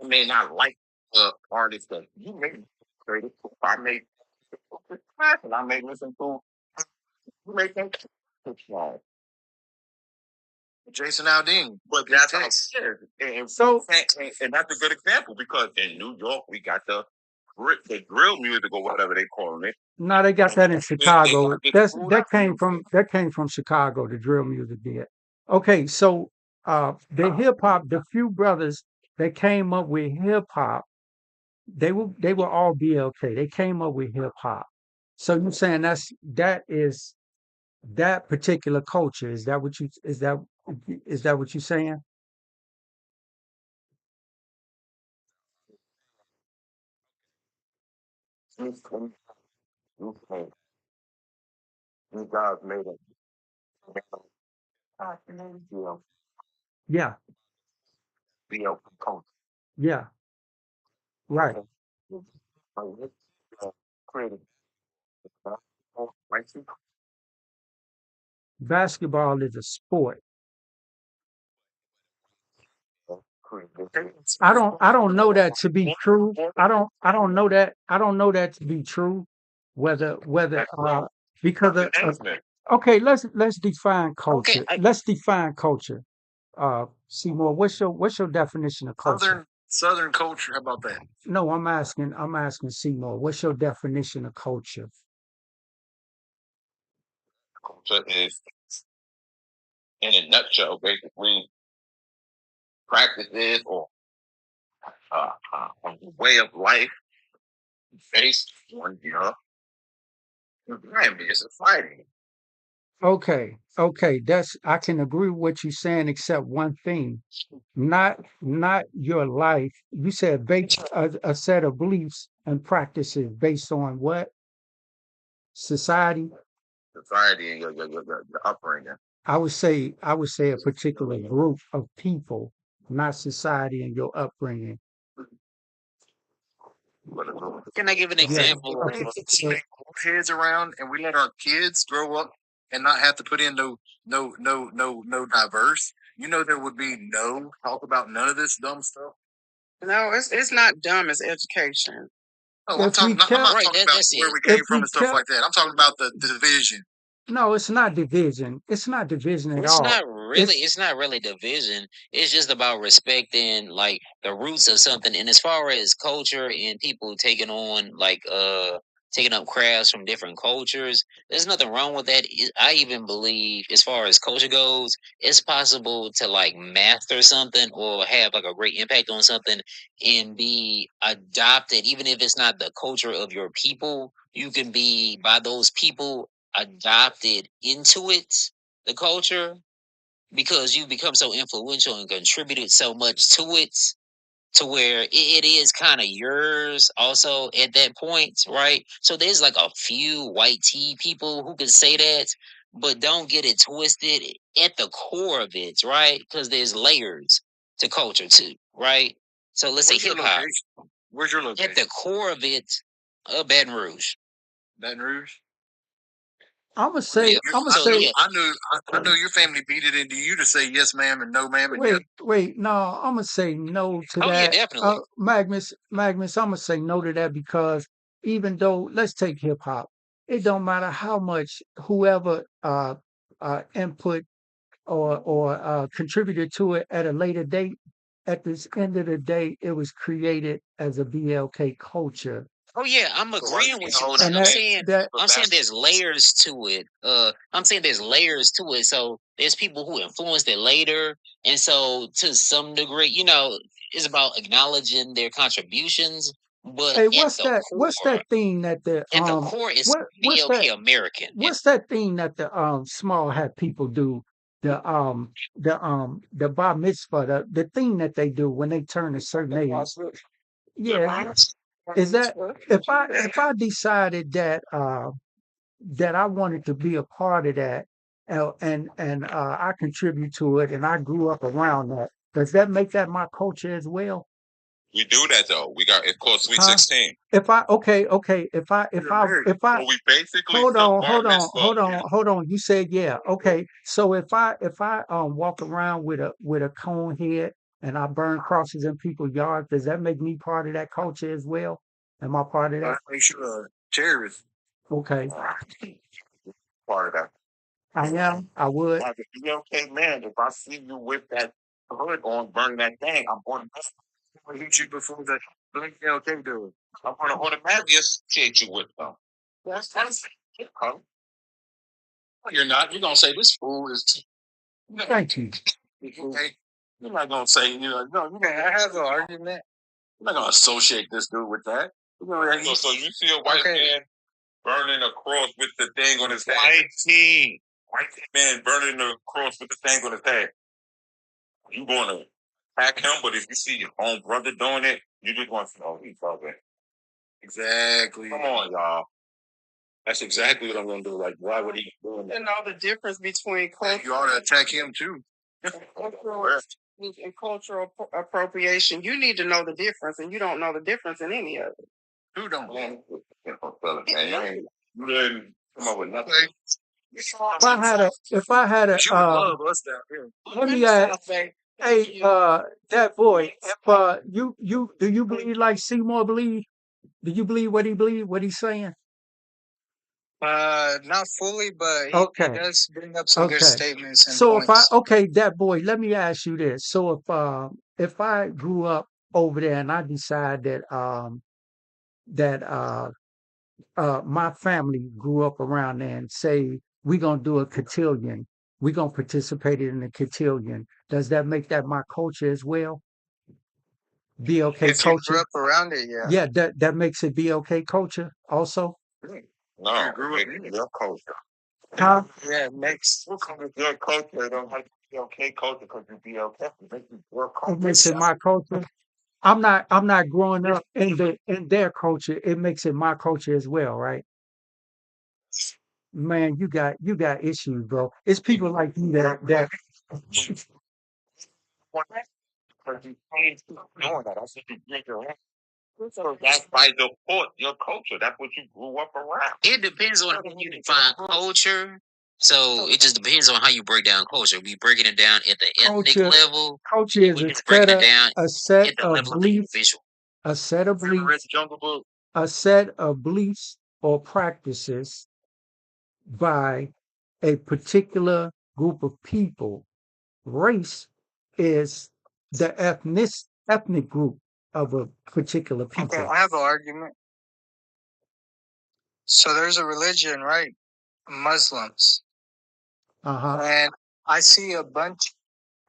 I may not like artists that you may create. I may and I may listen to. You may think it's wrong. Jason Aldean, but that's how it is. So And that's a good example because in New York we got the grill music or whatever they call it. no, they got that in Chicago. They That came from Chicago. The drill music did. Okay, so the hip hop, the few brothers that came up with hip hop, they were all BLK. They came up with hip hop. So you're saying that is that particular culture? Is that what you're saying? You guys made it. Yeah, Be a culture. yeah, right. Creative. Basketball is a sport. I don't know that to be true. I don't know that to be true. Whether because okay, let's define culture. Let's define culture. Seymour, what's your definition of culture? Southern culture. How about that? No, I'm asking Seymour, what's your definition of culture? Culture is, in a nutshell, basically practices or a way of life based on your environment, your society. Okay, that's I can agree with what you're saying, except one thing. Not your life. You said based a set of beliefs and practices based on what? Society? Society and your upbringing. I would say a particular group of people, not society and your upbringing. can I give an Yeah. example? Okay. So, Heads around, and we let our kids grow up and not have to put in no diverse. You know, there would be no talk about none of this dumb stuff. No, it's not dumb. It's education. No, I'm if we talking. I'm not kept Right, talking about that's where it. we if came from we and stuff kept like that. I'm talking about the division. no, it's not division. It's not division at all. It's not really division. It's just about respecting like the roots of something. And as far as culture and people taking on like taking up crafts from different cultures, there's nothing wrong with that. I even believe as far as culture goes, it's possible to like master something or have like a great impact on something and be adopted, even if it's not the culture of your people. You can be by those people adopted into it, the culture, because you become so influential and contributed so much to it, to where it is kind of yours also at that point, right? So there's like a few white tea people who can say that, but don't get it twisted at the core of it, right? Because there's layers to culture too, right? So let's say Where's your hip hop. location? Where's your location? At the core of it, Baton Rouge. Baton Rouge. I'm gonna say. Yeah. I'm gonna So, say. yeah. I knew your family beat it into you to say yes, ma'am, and no, ma'am, and yes. Wait. No, I'm gonna say no to Oh, yeah, that. definitely. Magnus, I'm gonna say no to that because even though let's take hip hop, it don't matter how much whoever input or contributed to it at a later date. At this end of the day, it was created as a BLK culture. Oh yeah, I'm agreeing with you. And I'm that saying that there's layers to it. I'm saying there's layers to it. So there's people who influenced it later, and so to some degree, it's about acknowledging their contributions. But hey, at the what's core, that thing that the it's what's BLK that American. what's that thing that the small hat people do? The bar mitzvah, the thing that they do when they turn a certain age. Yeah. Is that if I decided that that I wanted to be a part of that and I contribute to it and I grew up around that, does that make that my culture as well? We do that though. It's called Sweet Huh? 16. If I okay, if I So we basically hold took on, bar hold on, mitzvah. hold on. You said yeah. Okay. So if I walk around with a cone head and I burn crosses in people's yards, does that make me part of that culture as well? Am I part of that? Make sure terrorists. Okay. Part of that. I am. I would. Like, if you okay, man, if I see you with that hood on, burn that thing, I'm going to hit you before the blink LK do it. I'm going to automatically associate you with them. That's huh? No, you're not. You're gonna say this fool is. Thank you. Okay. You're not gonna say no. I have an argument. You're not gonna associate this dude with that. So you see a white man burning a cross with the thing on his head. White man burning a cross with the thing on his head. You going to attack him, but if you see your own brother doing it, you just want to know he's talking. Exactly. Come on, y'all. That's exactly what I'm gonna do. Like, why would he be doing that? You know the difference between culture. You ought to attack him too. And cultural appropriation. You need to know the difference, and you don't know the difference in any of it. Who don't? Man, you didn't come up with nothing. If I had a You would love us down here. let me ask, hey, that boy, if you do you believe like Seymour believe? Do you believe what he's saying? Not fully, but he Okay. does bring up some good Okay. statements and So points. that boy, let me ask you this. So if I grew up over there and I decide that that my family grew up around there and say we're gonna do a cotillion, we're gonna participate in the cotillion, does that make that my culture as well? BLK If you culture? grew up around it, yeah. Yeah, that makes it BLK culture also? No, you grew up in your culture. Huh? Yeah, it makes. What comes with your culture? It don't have to be okay culture because you be okay. It makes you your It culture. makes it my culture. I'm not growing up in their culture. It makes it my culture as well, right? Man, you got issues, bro. It's people like you that Because you changed doing that. I said you drink your own. So that's by default your culture. That's what you grew up around. It depends on how you define culture. So it just depends on how you break down culture. We breaking it down at the ethnic level. culture is We just breaking it down a set at the of level of the beliefs, individual. a set of Read beliefs, Jungle Book. a set of beliefs or practices by a particular group of people. Race is the ethnic group of a particular Okay, people. I have an argument. So there's a religion, right? Muslims. Uh-huh. And I see a bunch,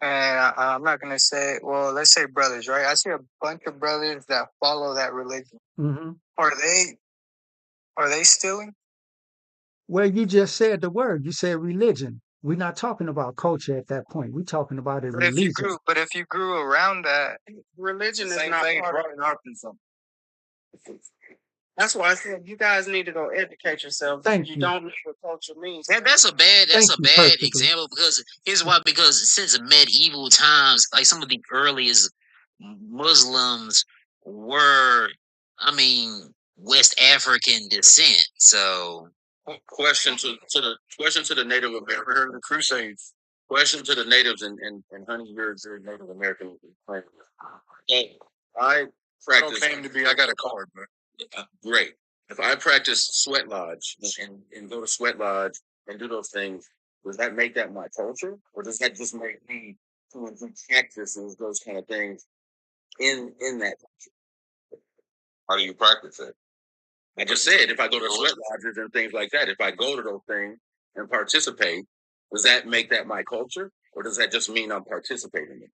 and I'm not going to say, well, let's say brothers, right? I see a bunch of brothers that follow that religion. Mm-hmm. Are they stealing? Well, you just said the word. You said religion. We're not talking about culture at that point. We're talking about a religion. But if you grew around that, Religion is Same not thing part of growing up in something. That's why I said you guys need to go educate yourselves. Thank You you. don't know what culture means. That's a bad Thank you perfectly. example because here's why, because since medieval times, like some of the earliest Muslims were, I mean, West African descent. So Question to the Native Ever Americans. heard of the Crusades? Question to the natives and honey, you're Native American. Hey, I I don't practice. claim to be. I got a card, but Great. If I practice sweat lodge and go to sweat lodge and do those things, does that make that my culture, or does that just make me do cactuses, those kind of things in that culture? How do you practice it? I just said if I go to sweat lodges and things like that, if I go to those things and participate, does that make that my culture, or does that just mean I'm participating in it?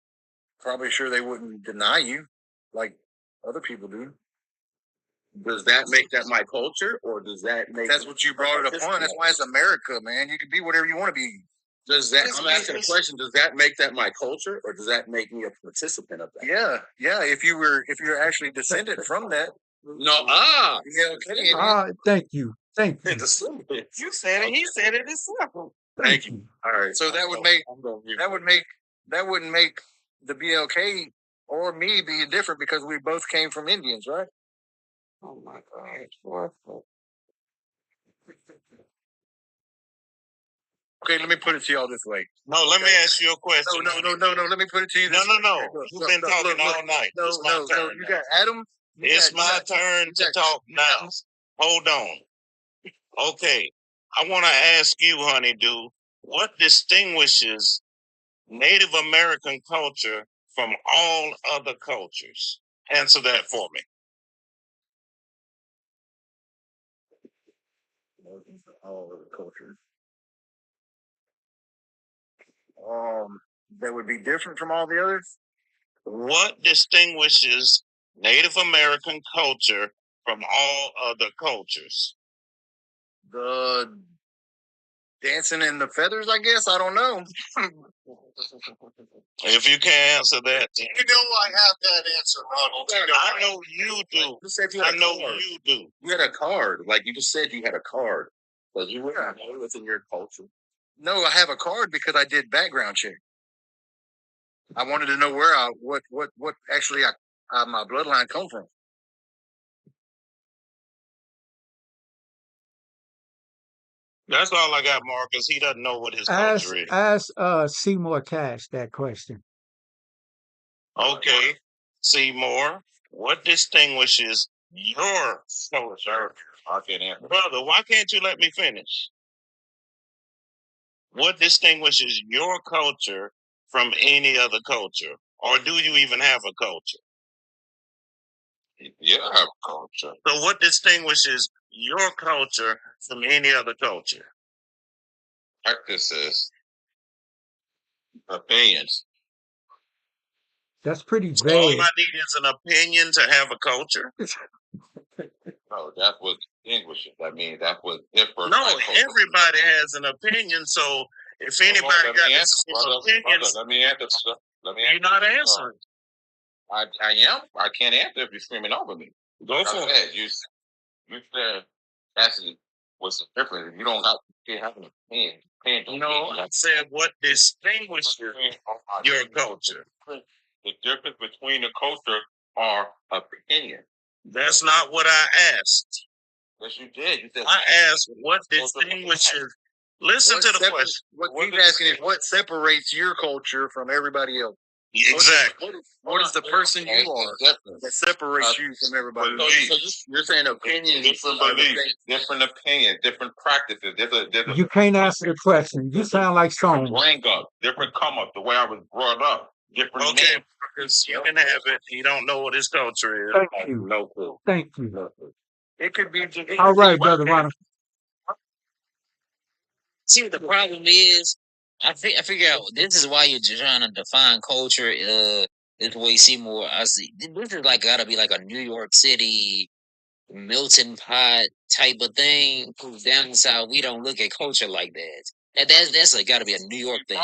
probably sure they wouldn't deny you like other people do. Does that make that my culture, or does that make That's what you brought it upon. That's why it's America, man. You can be whatever you want to be. Does that? I'm asking a question. Does that make that my culture, or does that make me a participant of that? Yeah. If you're actually descended from that. No. Yeah. Okay. Thank you. You said it. He said it himself. Thank you. All right. So that wouldn't make the BLK or me be different because we both came from Indians, right? Oh my God. Okay, let me put it to y'all this way. No, let me ask you a question. No. Let me put it to you No, this way. You've been talking all night. It's my turn. You got Adam. It's my turn to talk now. Hold on. Okay. I want to ask you, Honeydew, what distinguishes Native American culture from all other cultures? Answer that for me. All of the cultures. That would be different from all the others. What distinguishes Native American culture from all other cultures? The dancing and the feathers, I guess. I don't know. If you can't answer that, You know I have that answer, Ronald. I know you do. You said you had I a know card. you do. You had a card. Like you just said, you had a card. But you wouldn't know what's in your culture. No, I have a card because I did background check. I wanted to know what actually my bloodline come from. That's all I got, Marcus. He doesn't know what his culture is. Ask Seymour Cash that question. Okay, Seymour, what distinguishes your culture? I can't answer. Brother, why can't you let me finish? What distinguishes your culture from any other culture? Or do you even have a culture? Yeah, I have a culture. So what distinguishes your culture from any other culture? Practices, opinions. That's pretty So all vague. I need is an opinion to have a culture? No, that's what distinguishes. I mean, that's what differs. No, everybody has an opinion. So if anybody got the same opinions, let me answer. you're not answering. I am. I can't answer if you're screaming over me. Go for it. You said that's what's the difference. You don't have to have an opinion. No, I said what distinguishes your culture. The difference between the culture are opinion. That's not what I asked. Yes, you did. You said I asked what distinguishes. Listen to the question. What he's asking is what separates your culture from everybody else. Exactly. What is the person you are that separates you from everybody else? You're saying opinion, different opinion, different practices. You can't answer the question. You sound like different Sonya. bring up, different come up, the way I was brought up. Different Okay, names. because you can have it. He don't know what his culture is. Thank you. No clue. Thank you. No clue. It could be. All right, Brother Ronald. see what the problem is. I figure out this is why you're trying to define culture. This way, Seymour. I see this is like gotta be like a New York City melting pot type of thing. Down south, we don't look at culture like that. That's got to be a New York thing.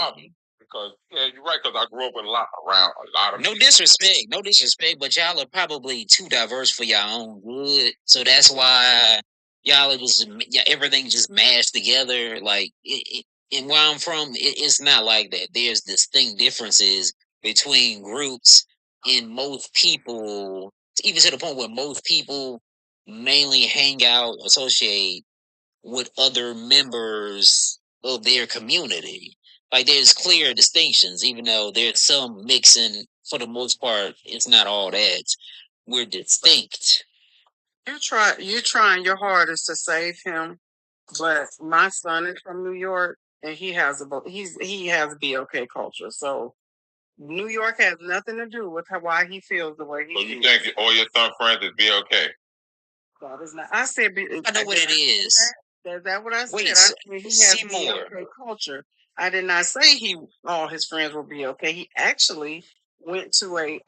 Because you're right. Because I grew up with a lot of. No disrespect, but y'all are probably too diverse for your own good. So that's why y'all are just everything just mashed together. Like and where I'm from, it's not like that. There's distinct differences between groups, and most people even to the point where most people mainly hang out, associate with other members of their community. Like there's clear distinctions, even though there's some mixing. For the most part, it's not all that. We're distinct. You're trying your hardest to save him, but my son is from New York and he has BOK culture. So New York has nothing to do with why he feels the way he So feels. you think all your son friends is BLK? That is not. I said. I know what it is. Is that what I said? Wait, I said he has Seymour. BOK culture. I did not say all his friends will be okay. He actually went to a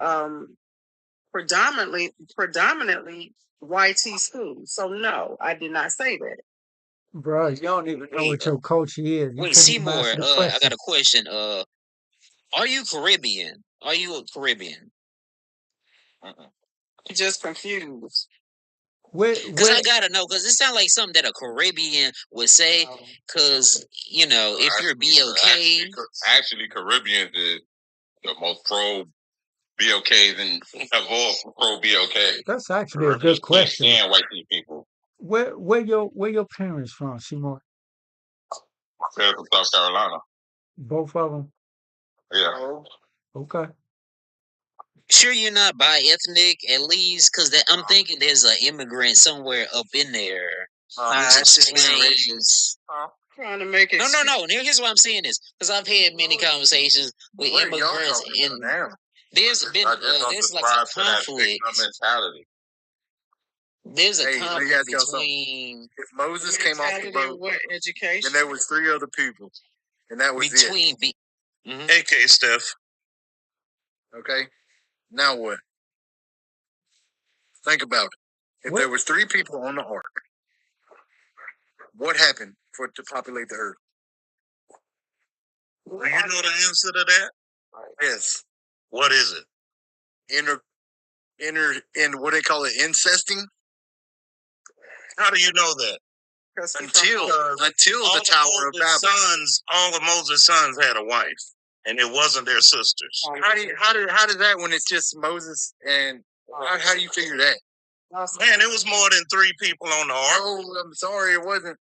predominantly YT school. So no, I did not say that. Bro, you don't even know Wait, what your culture is. You Wait, can't even Seymour. answer the I question. got a question. Are you Caribbean? Are you a Caribbean? You're just confused. Because I gotta know, because it sounds like something that a Caribbean would say. Because if you're BOK, Actually, Caribbeans is the most pro BOK than of all pro BOK. That's actually a good question. Can't stand white people. Where your parents from, Seymour? My parents from South Carolina. Both of them. Yeah. Okay. sure you're not bi-ethnic at least, because I'm thinking there's an immigrant somewhere up in there. Which explains. Trying to make it. No. Here's what I'm saying is because I've had many conversations with immigrants, and there's been there's like a conflict. Mentality. There's a conflict between. If Moses came off the boat, education, and there was 3 other people, and that was between it. AK Steph. Okay, now what? Think about it. If there was 3 people on the ark, what happened to populate the earth? Do you know the answer to that? Yes. What is it? In what they call it, incesting. How do you know that? Until the Tower of Babel. All of Moses' sons had a wife, and it wasn't their sisters. How does that when it's just Moses and how do you figure that? Man, it was more than 3 people on the ark. Oh, I'm sorry, it wasn't.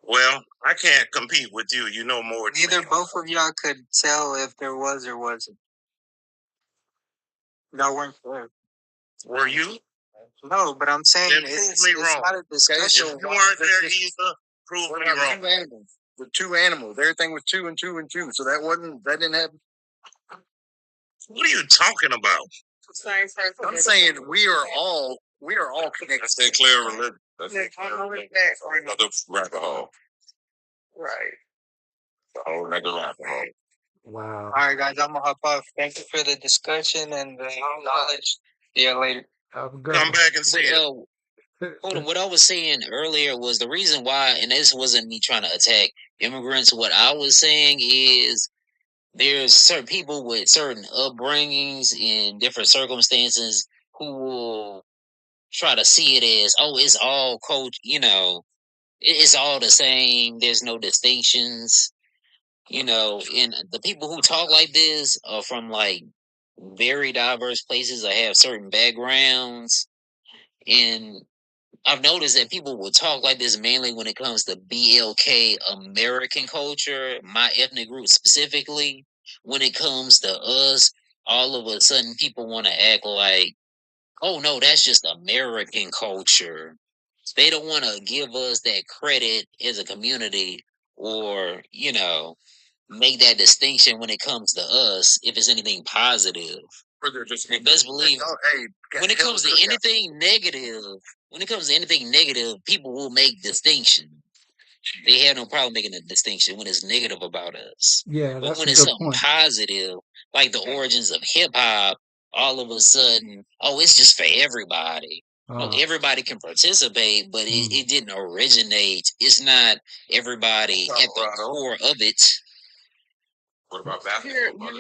Well, I can't compete with you. You know more. Neither both of y'all could tell if there was or wasn't. Y'all weren't there. Were you? No, but I'm saying it's not a discussion. If you weren't there either, prove me wrong. 2 animals. The 2 animals. Everything was 2 and 2 and 2. So that didn't happen. What are you talking about? I'm saying we are all connected. That's their clear religion. That's another rabbit hole. Right. A whole nother rabbit hole. Wow. All right, guys, I'm gonna hop off. Thank you for the discussion and the knowledge. See you later. Come back and see it. Hold on. What I was saying earlier was the reason why, and this wasn't me trying to attack immigrants. What I was saying is there's certain people with certain upbringings in different circumstances who will try to see it as, oh, it's all it's all the same. There's no distinctions, and the people who talk like this are from like very diverse places or have certain backgrounds. And I've noticed that people will talk like this mainly when it comes to BLK American culture, my ethnic group specifically. When it comes to us, all of a sudden people want to act like, oh no, that's just American culture. They don't want to give us that credit as a community or, make that distinction when it comes to us if it's anything positive. Best believe when it comes to anything negative, people will make distinction. They have no problem making a distinction when it's negative about us. Yeah, but that's when a it's good something point. positive, like the origins of hip hop, all of a sudden, oh, it's just for everybody. No, everybody can participate, but it didn't originate. It's not everybody at the core of it. What about basketball?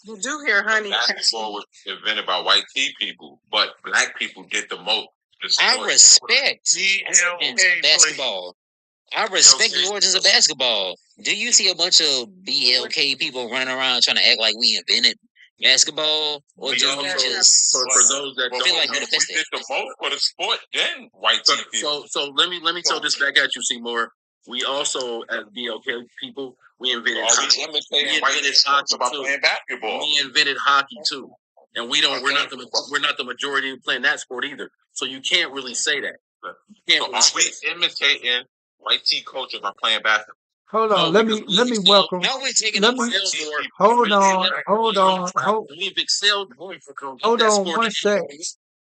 You do hear honey. Basketball was invented by white people, but black people did the most. I respect basketball. I respect the origins of basketball. Do you see a bunch of BLK people running around trying to act like we invented basketball, or We do we also, just for those that feel don't like know, we're the best We did the most for the sport, then white so, TV. so let me throw this back at you, Seymour. We also, as BLK people, we invented Are hockey. we imitating We white invented people hockey about too. playing basketball? We invented hockey too, and we're not the majority playing that sport either. So you can't really say that. You can't So really are we imitating white tea culture by playing basketball? Hold on. No, Let because me let we've me excelled. welcome. Now we're taking Let up me sales more. hold on. We've excelled Hold that on sport. one sec.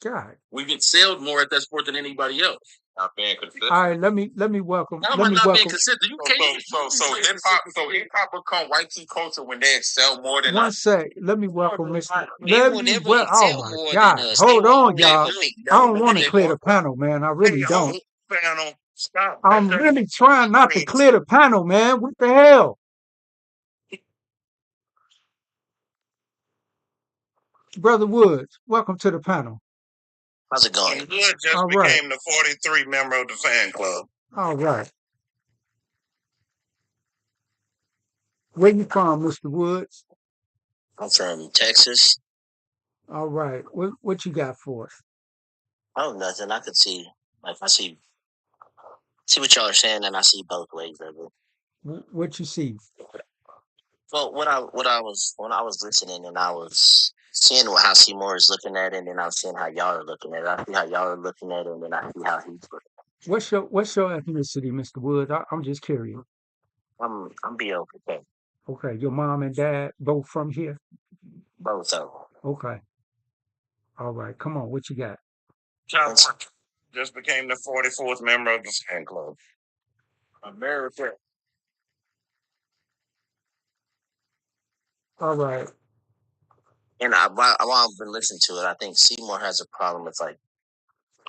God. We've excelled more at that sport than anybody else. Not being consistent. All right. Let me welcome. How am Let I me not being welcome. consistent? You can't. So hip hop become white tea culture when they excel more than One us. sec. Let me welcome Mr. They Let will me never well. Oh excel my more God. than us. Hold They will on, always y'all. make I don't want to money. clear the panel, man. I really don't. Panel, stop. I'm really trying not to clear the panel, man. What the hell? Brother Woods, welcome to the panel. How's it going? And Hood just All right. became the 43 member of the fan club. All right. Where you from, Mr. Woods? I'm from Texas. All right. What you got for us? Oh, nothing. I could see, like, I see what y'all are saying, and I see both ways of it. What you see? Well, when I was listening, and I was seeing how Seymour is looking at it, and then I was seeing how y'all are looking at it. I see how y'all are looking at it, and then I see how he's looking. What's your ethnicity, Mr. Woods? I'm just curious. I'm BLK. Okay. Your mom and dad both from here? Both of them. Okay. All right. Come on. What you got? John just became the 44th member of the fan club. America. All right. And while I've been listening to it, I think Seymour has a problem with, like,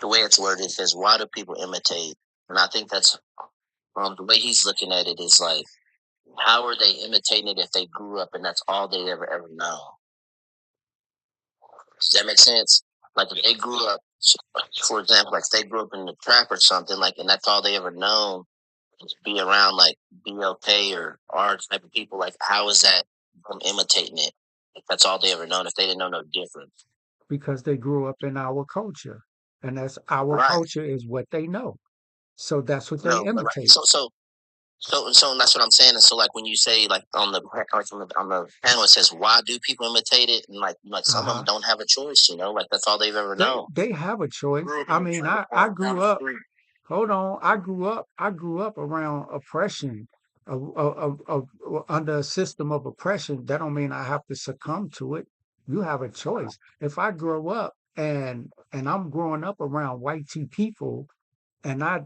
the way it's worded. It says, "Why do people imitate?" And I think that's the way he's looking at it is like, how are they imitating it if they grew up and that's all they ever known? Does that make sense? Like, if they grew up, for example, like if they grew up in the trap or something, like, and that's all they ever known is be around like BLK or our type of people. Like, how is that from imitating it? If that's all they ever known, if they didn't know no difference. Because they grew up in our culture, and that's our Right. culture is what they know. So that's what they No, but like, imitate. so that's what I'm saying. And so, like, when you say, like, on the panel, it says, "Why do people imitate it?" And like some of them don't have a choice. Like, that's all they've ever known. They have a choice. Grew up I in the mean, trailer I park down grew the up. street. Hold on. I grew up around oppression, of under a system of oppression. That don't mean I have to succumb to it. You have a choice. If I grow up and I'm growing up around white tea people, and I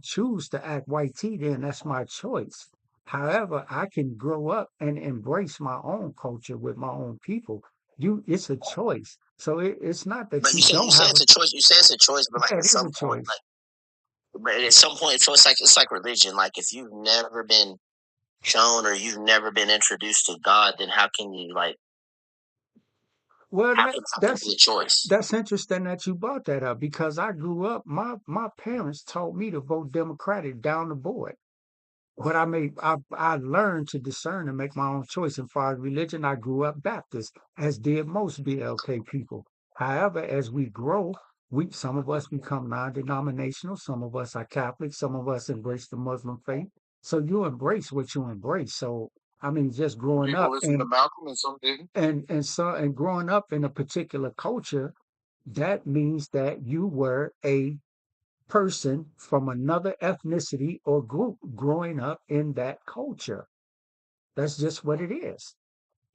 choose to act white tea, then that's my choice. However, I can grow up and embrace my own culture with my own people. It's a choice. So it's not that But you you don't say have it's a choice. You say it's a choice, but like yeah, at it is a some point, choice. but at some point, so it's like religion. Like, if you've never been shown or you've never been introduced to God, then how can you, like, Well, how can it be a choice? that's interesting that you brought that up because I grew up. My parents taught me to vote Democratic down the board. But I learned to discern and make my own choice. And far as religion, I grew up Baptist, as did most BLK people. However, as we grow, some of us become non-denominational, some of us are Catholic, some of us embrace the Muslim faith. So you embrace what you embrace. So I mean, just growing People up listen to Malcolm and some didn't. and growing up in a particular culture, that means that you were a person from another ethnicity or group growing up in that culture. That's just what it is.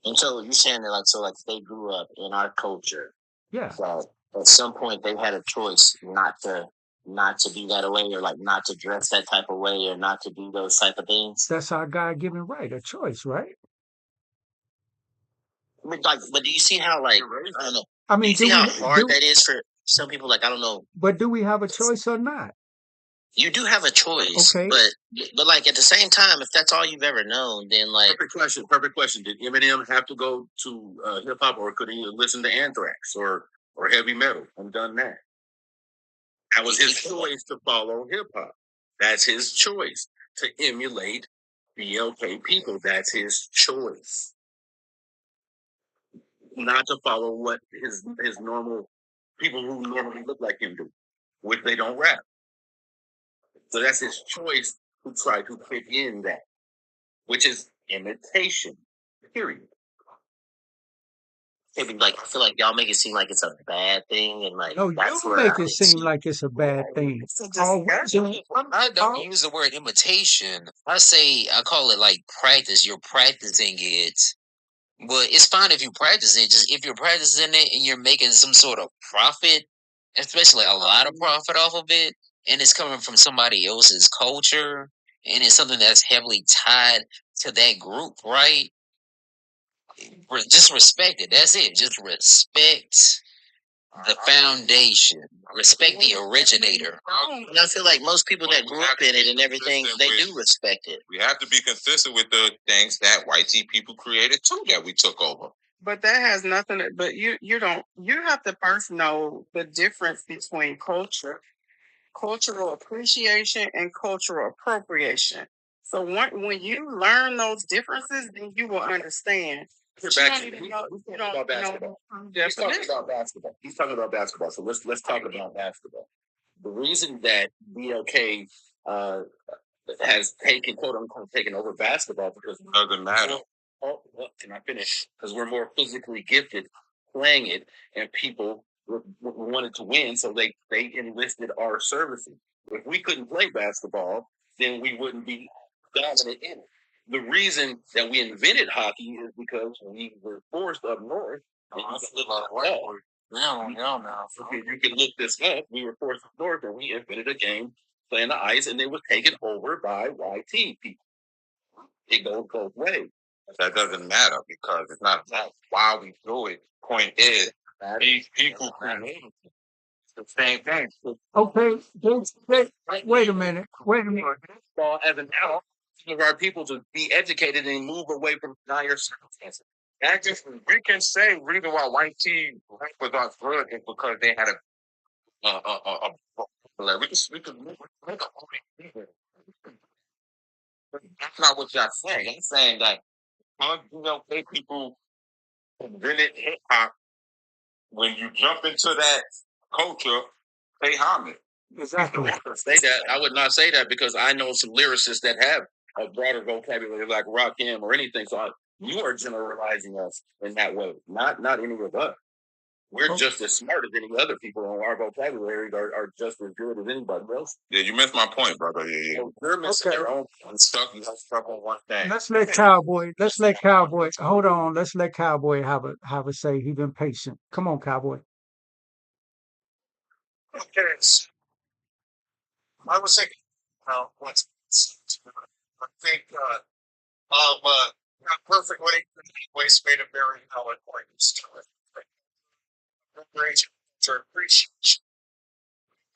And so you're saying that, like, so, like, they grew up in our culture. Yeah. So at some point they had a choice not to be that way, or like not to dress that type of way, or not to do those type of things. That's our God given right, a choice, right? But do you see how, like, I don't know? I Do mean, you see how hard that is for some people? Like, I don't know. But do we have a choice or not? You do have a choice, Okay. but like, at the same time, if that's all you've ever known, then, like, Perfect question. Did Eminem have to go to hip hop, or could he listen to Anthrax or heavy metal and done that? That was his choice to follow hip hop. That's his choice to emulate BLK people. That's his choice. not to follow what his normal people who normally look like him do, which they don't rap. So that's his choice to try to fit in that, which is imitation. Period. Like I feel like y'all make it seem like it's a bad thing, and like No, that's you where make I it seem like it's a bad thing. It's a Always, discussion. I don't al- use the word imitation. I call it like practice. You're practicing it, but it's fine if you practice it. Just if you're practicing it and you're making some sort of profit, especially a lot of profit off of it, and it's coming from somebody else's culture, and it's something that's heavily tied to that group, right? Just respect it. That's it. Just respect the foundation. Respect the originator. And I feel like most people that grew up in it and everything, they do respect it. We have to be consistent with the things that white tea people created too that we took over. But that has nothing. But you don't. You have to first know the difference between cultural appreciation, and cultural appropriation. So when you learn those differences, then you will understand. But you don't even know. You don't About know basketball. the He's talking definition. about basketball. He's talking about basketball. So let's talk about basketball. The reason that BLK has taken quote unquote taken over basketball because It doesn't matter. can I finish? Because we're more physically gifted playing it, and people wanted to win, so they enlisted our services. If we couldn't play basketball, then we wouldn't be dominant in it. The reason that we invented hockey is because we were forced up north. And you can look you can look this up. We were forced up north, and we invented a game playing the ice, and it was taken over by YT people. It goes both ways. That doesn't matter because it's not about why we do it. Point is, these people created the same thing. okay, wait a minute. Wait a minute. Ball as an out of our people to be educated and move away from dire circumstances. That just we can say reason why white tea was not good is because they had like we could make a whole. That's not what y'all saying. I'm saying that people invented hip hop. When you jump into that culture, pay homage. Exactly. Say that I would not say that because I know some lyricists that have a broader vocabulary like Rakim or anything. So you are generalizing us in that way, not any of us. We're just as smart as any other people, and our vocabularies are just as good as anybody else. Yeah, you missed my point, brother. Yeah. So they're missing Okay. their own Stuck on one thing. Let's let Cowboy. Hold on. Let's let Cowboy have a say. He's been patient. Come on, Cowboy. Okay, so I was thinking about what's I think perfectly ways made a very valid point. Appropriation to appreciation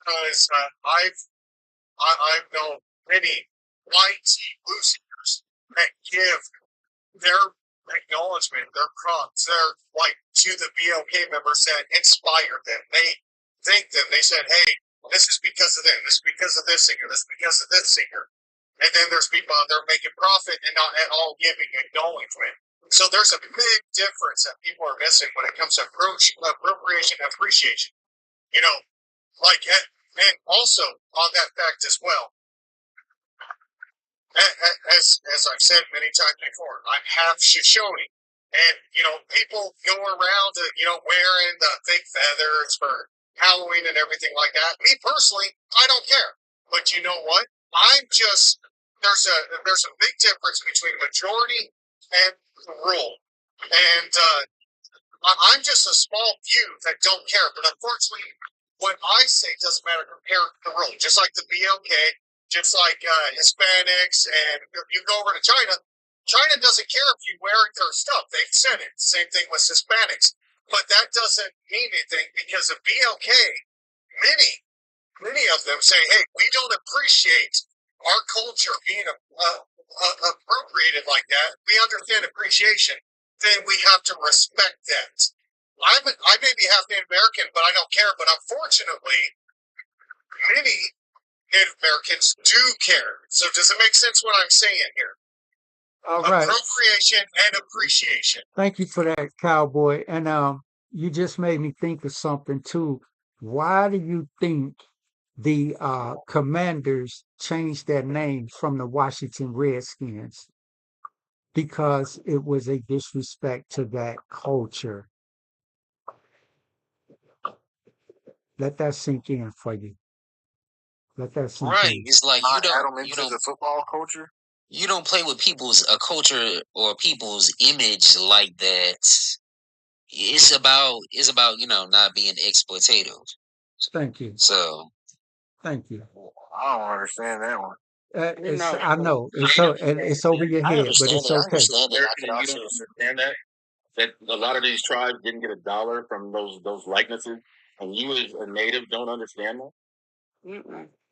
because I've known many white blues singers that give their acknowledgement, their props, their like to the BLK members that inspired them. They thank them. They said, "Hey, this is because of them. This is because of this singer. This is because of this singer." And then there's people out there making profit and not at all giving acknowledgement. So there's a big difference that people are missing when it comes to appropriation and appreciation. You know, like, and also on that fact as well, as I've said many times before, I'm half Shoshone. And, people go around, wearing the fake feathers for Halloween and everything like that. Me personally, I don't care. But you know what? There's a big difference between majority and the rule. And I'm just a small few that don't care. But unfortunately, what I say doesn't matter compared to the rule. Just like the BLK, just like Hispanics, and you go over to China, China doesn't care if you wear their stuff. They've said it. Same thing with Hispanics. But that doesn't mean anything because of BLK, many of them say, hey, we don't appreciate our culture being appropriated like that. We understand appreciation. Then we have to respect that. I may be half Native American, but I don't care. But unfortunately, many Native Americans do care. So does it make sense what I'm saying here? All right. Appropriation and appreciation. Thank you for that, Cowboy. And you just made me think of something too. Why do you think the Commanders changed their name from the Washington Redskins? Because it was a disrespect to that culture. Let that sink in for you. Let that sink Right. in. It's like Not add them into the football culture. you don't play with people's culture or people's image like that. It's about not being exploitative. Thank you. So Thank you. I don't understand that one. I know it's over your I head, but understand it's it. I okay. understand it. I can also understand that a lot of these tribes didn't get a dollar from those likenesses, and you as a native don't understand that.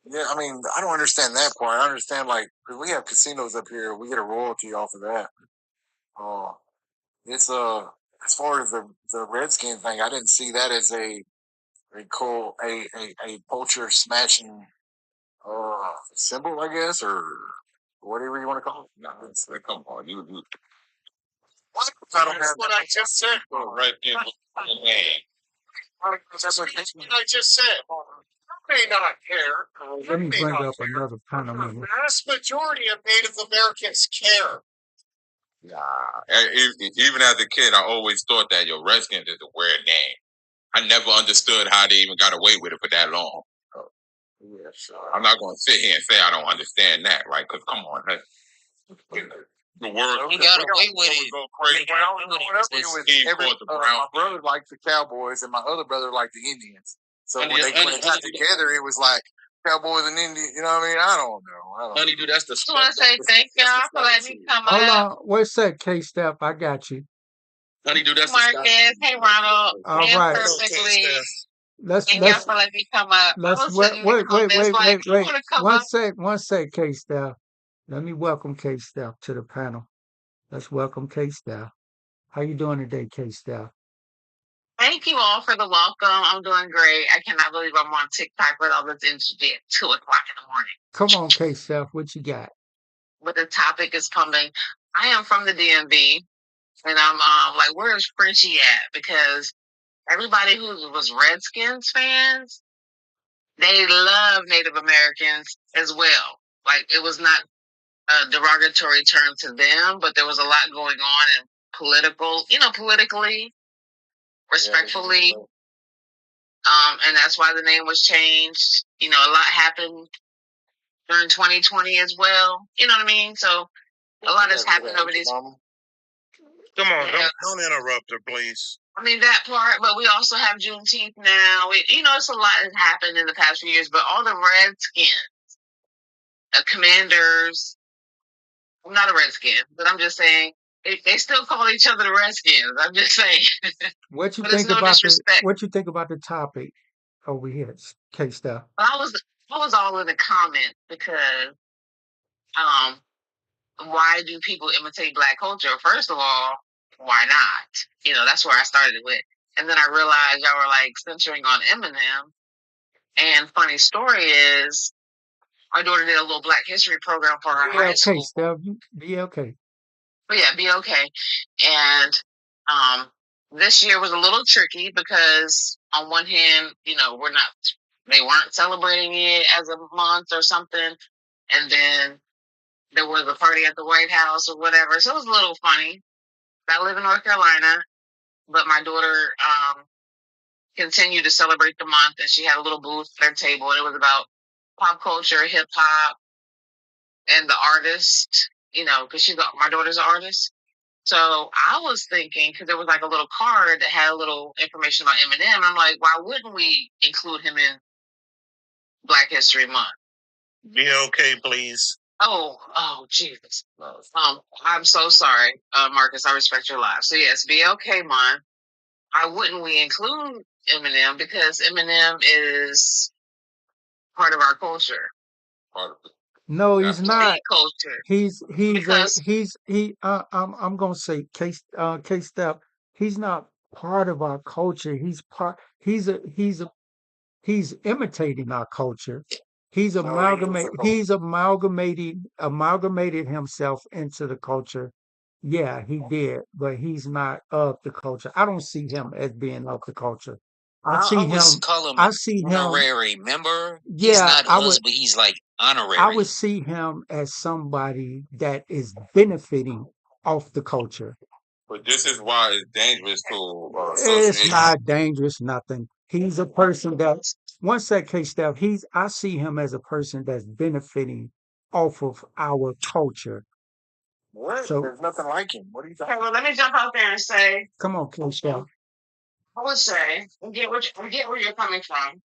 Yeah, I mean, I don't understand that part. I understand, like, because we have casinos up here, we get a royalty off of that. It's as far as the Redskin thing, I didn't see that as a culture smashing symbol, I guess, or whatever you want to call it. No, come on, you. What? That's what I just said. Right, people. That's what I just said. You may not care. Let me You may bring not up care. another panel The member. vast majority of Native Americans care. Nah, even as a kid, I always thought that your Redskins is a weird name. I never understood how they even got away with it for that long. Yeah, sure. I'm not going to sit here and say I don't understand that, right? Because come on, the world you got away with it. go crazy. My brother liked the Cowboys, and my other brother liked the Indians. So when they got together, it was like Cowboys and Indians. You know what I mean? I don't know. Honey, dude, that's the. I want to say thank y'all for letting me come Hold up. on. What's that, K-Step? I got you. Honey, dude, that's Marcus, hey Ronald, All and right. perfectly. Thank y'all for letting me come up. I was sitting in the comments like, I want to come up. One sec, K-Step. Let me welcome K-Step to the panel. Let's welcome K-Step. How you doing today, K-Step? Thank you all for the welcome. I'm doing great. I cannot believe I'm on TikTok with all this energy at 2 o'clock in the morning. Come on, K-Step. What you got? But the topic is coming. I am from the DMV, and I'm like, where's Frenchie at? Because everybody who was Redskins fans, they love Native Americans as well. Like, it was not a derogatory term to them, but there was a lot going on in politically, respectfully. And that's why the name was changed. A lot happened during 2020 as well. You know what I mean? So a lot has happened over these. Come on, don't interrupt her, please. I mean, that part, but we also have Juneteenth now. It's a lot that's happened in the past few years, but all the Redskins, Commanders, I'm not a Redskin, but I'm just saying, they still call each other the Redskins. I'm just saying. What you But it's think no about disrespect. what you think about the topic over here, K-Step? I was all in the comment because why do people imitate Black culture? First of all, why not? That's where I started with. And then I realized y'all were like censoring on Eminem. And funny story is, my daughter did a little Black History program for her high school. Steph, be okay. But yeah, be okay. And this year was a little tricky because on one hand, they weren't celebrating it as a month or something. And then there was a party at the White House or whatever. So it was a little funny. I live in North Carolina, but my daughter continued to celebrate the month, and she had a little booth at her table, and it was about pop culture, hip hop, and the artist, because my daughter's an artist. So I was thinking, because there was like a little card that had a little information about Eminem. I'm like, why wouldn't we include him in Black History Month? Be okay, please. Oh, Jesus. I'm so sorry, Marcus. I respect your life. So yes, be okay, Mon. Why wouldn't we include Eminem? Because Eminem is part of our culture. No, he's not. Culture. I'm gonna say K-Step. He's not part of our culture. He's imitating our culture. He's No, he was amalgamate. a He's amalgamated himself into the culture. Yeah, he did, but he's not of the culture. I don't see him as being of the culture. I I see always him. call him I see him. honorary member. He's Yeah, not us, but he's like I honorary. would see him as somebody that is benefiting off the culture. But this is why it's dangerous to It's associate. not dangerous, nothing. He's a person that once that case step, I see him as a person that's benefiting off of our culture. What? So There's nothing like him. What are you talking Okay, well, let me jump out there and say, come on, K Step. I would say, I get where you're coming from.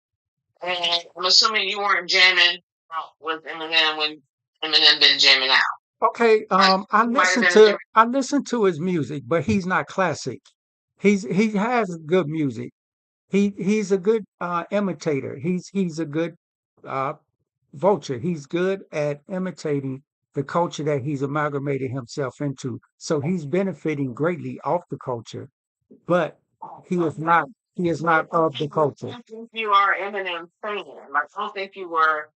And I'm assuming you weren't jamming out with Eminem when Eminem been jamming out. Okay, Might have been I listen to his music, but he's not classic. He has good music. He's a good imitator. He's a good uh vulture. He's good at imitating the culture that he's amalgamated himself into. So he's benefiting greatly off the culture, but he is not of the I culture. don't think you are Eminem fan. Like, I don't think you were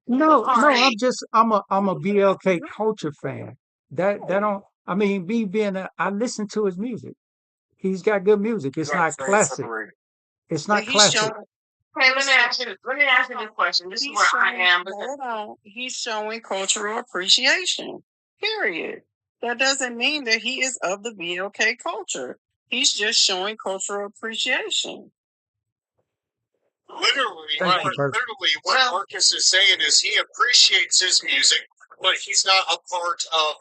No, party. I'm a BLK culture fan. That don't I mean me being I listen to his music. He's got good music. It's about? not classic. It's But not he's classic. showing. Okay, let me ask you this question. This is where I am. Hold on. He's showing cultural appreciation. Period. That doesn't mean that he is of the BLK culture. He's just showing cultural appreciation. Literally, Thank you, Perf. what Marcus is saying is he appreciates his music, but he's not a part of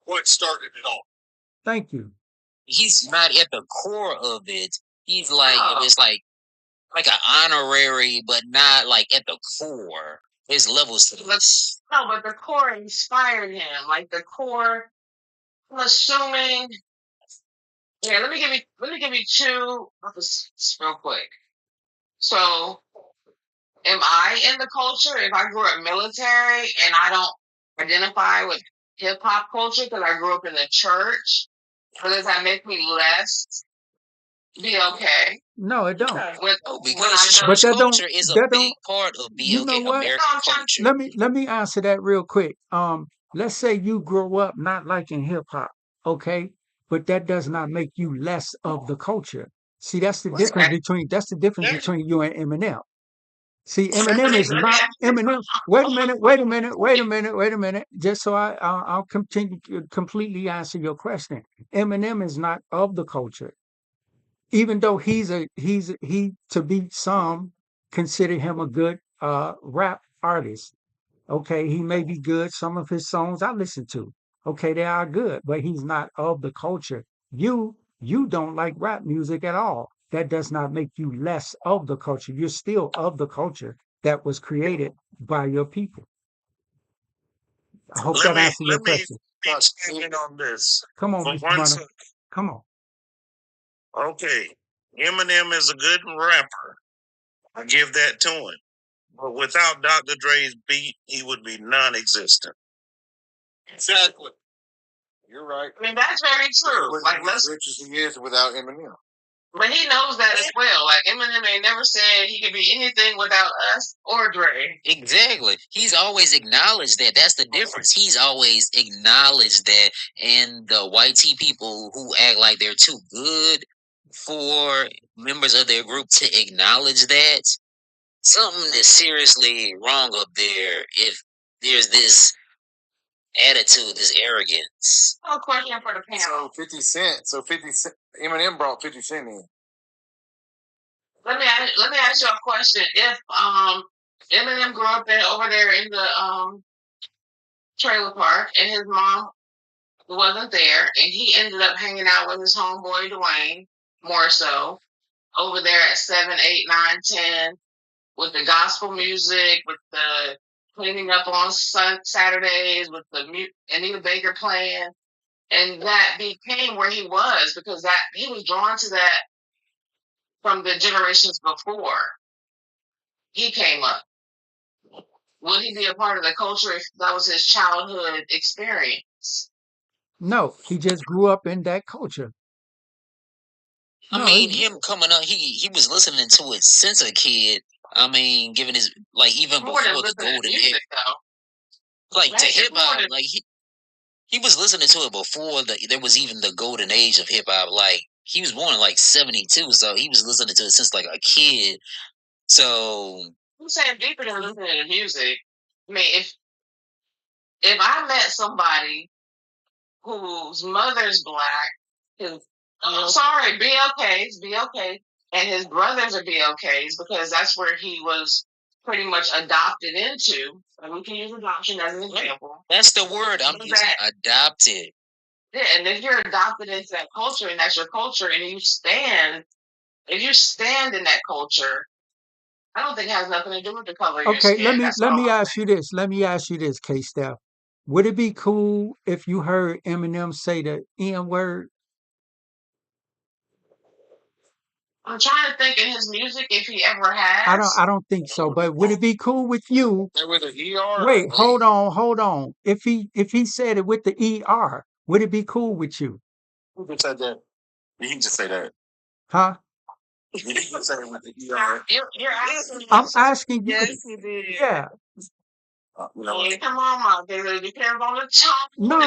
what started it all. Thank you. He's not at the core of it. He's like it's like an honorary, but not like at the core. There's levels to this. No, but the core inspired him. Like the core, I'm assuming. Yeah, let me give you two real quick. So, am I in the culture if I grew up military and I don't identify with hip hop culture because I grew up in the church? Or does that make me less BLK? No, it don't. Because But church that don't culture is a that big don't part of you know BLK what? American culture. Let me answer that real quick. Let's say you grow up not liking hip hop, okay? But that does not make you less of the culture. See, that's the difference between you and Eminem. See, Eminem is not Eminem. Wait a minute, wait a minute, wait a minute, wait a minute. Just so I'll continue completely answer your question. Eminem is not of the culture, even though he to be some consider him a good rap artist. Okay, he may be good. Some of his songs I listen to. Okay, they are good, but he's not of the culture. You don't like rap music at all. That does not make you less of the culture. You're still of the culture that was created by your people. I hope that answers your question. Expand on this. Come on, For Mr. one Bunner. second. Come on. Okay. Eminem is a good rapper. I give that to him. But without Dr. Dre's beat, he would be non existent. Exactly. You're right. I mean, that's very true. Like, as rich as he is without Eminem. But he knows that as well. Like Eminem ain't never said he could be anything without us or Dre. Exactly. He's always acknowledged that. That's the difference. He's always acknowledged that. And the white tea people who act like they're too good for members of their group to acknowledge that, something is seriously wrong up there if there's this attitude, this arrogance. No question for the panel. So 50 Cent, Eminem brought 50 Cent in. Let me ask you a question. If Eminem grew up over there in the trailer park and his mom wasn't there and he ended up hanging out with his homeboy Dwayne more so over there at 7, 8, 9, 10 with the gospel music, with the cleaning up on Saturdays, with the Anita Baker playing, and that became where he was because that he was drawn to that from the generations before he came up. Would he be a part of the culture if that was his childhood experience? No, he just grew up in that culture. I mean, him coming up, he was listening to it since a kid. I mean, given his like even More than before the listening to golden music, era, though. like to Right? hip It's more hop, than like he was listening to it before there was even the golden age of hip hop. Like he was born in like '72, so he was listening to it since like a kid. So I'm saying deeper than listening to music. I mean, if I met somebody whose mother's black, his I'm sorry, BLKs, and his brothers are BLKs because that's where he was pretty much adopted into. And we can use adoption as an example. that's the word I'm using. Adopted. Yeah, and if you're adopted into that culture and that's your culture, and if you stand in that culture, I don't think it has nothing to do with the color of your Okay, skin. That's let all me I'm ask you this. Let me ask you this, K Steph. Would it be cool if you heard Eminem say the N word? I'm trying to think in his music if he ever has. I don't think so. But would it be cool with you? That with an ER. Wait, hold on. If he said it with the ER, would it be cool with you? Who just said that? Did he just say that? Huh? Did he just say it with the ER? You're asking me. I'm asking you. Yes, he did. Yeah. You know what? Come on, Mom. It depends on the child. No.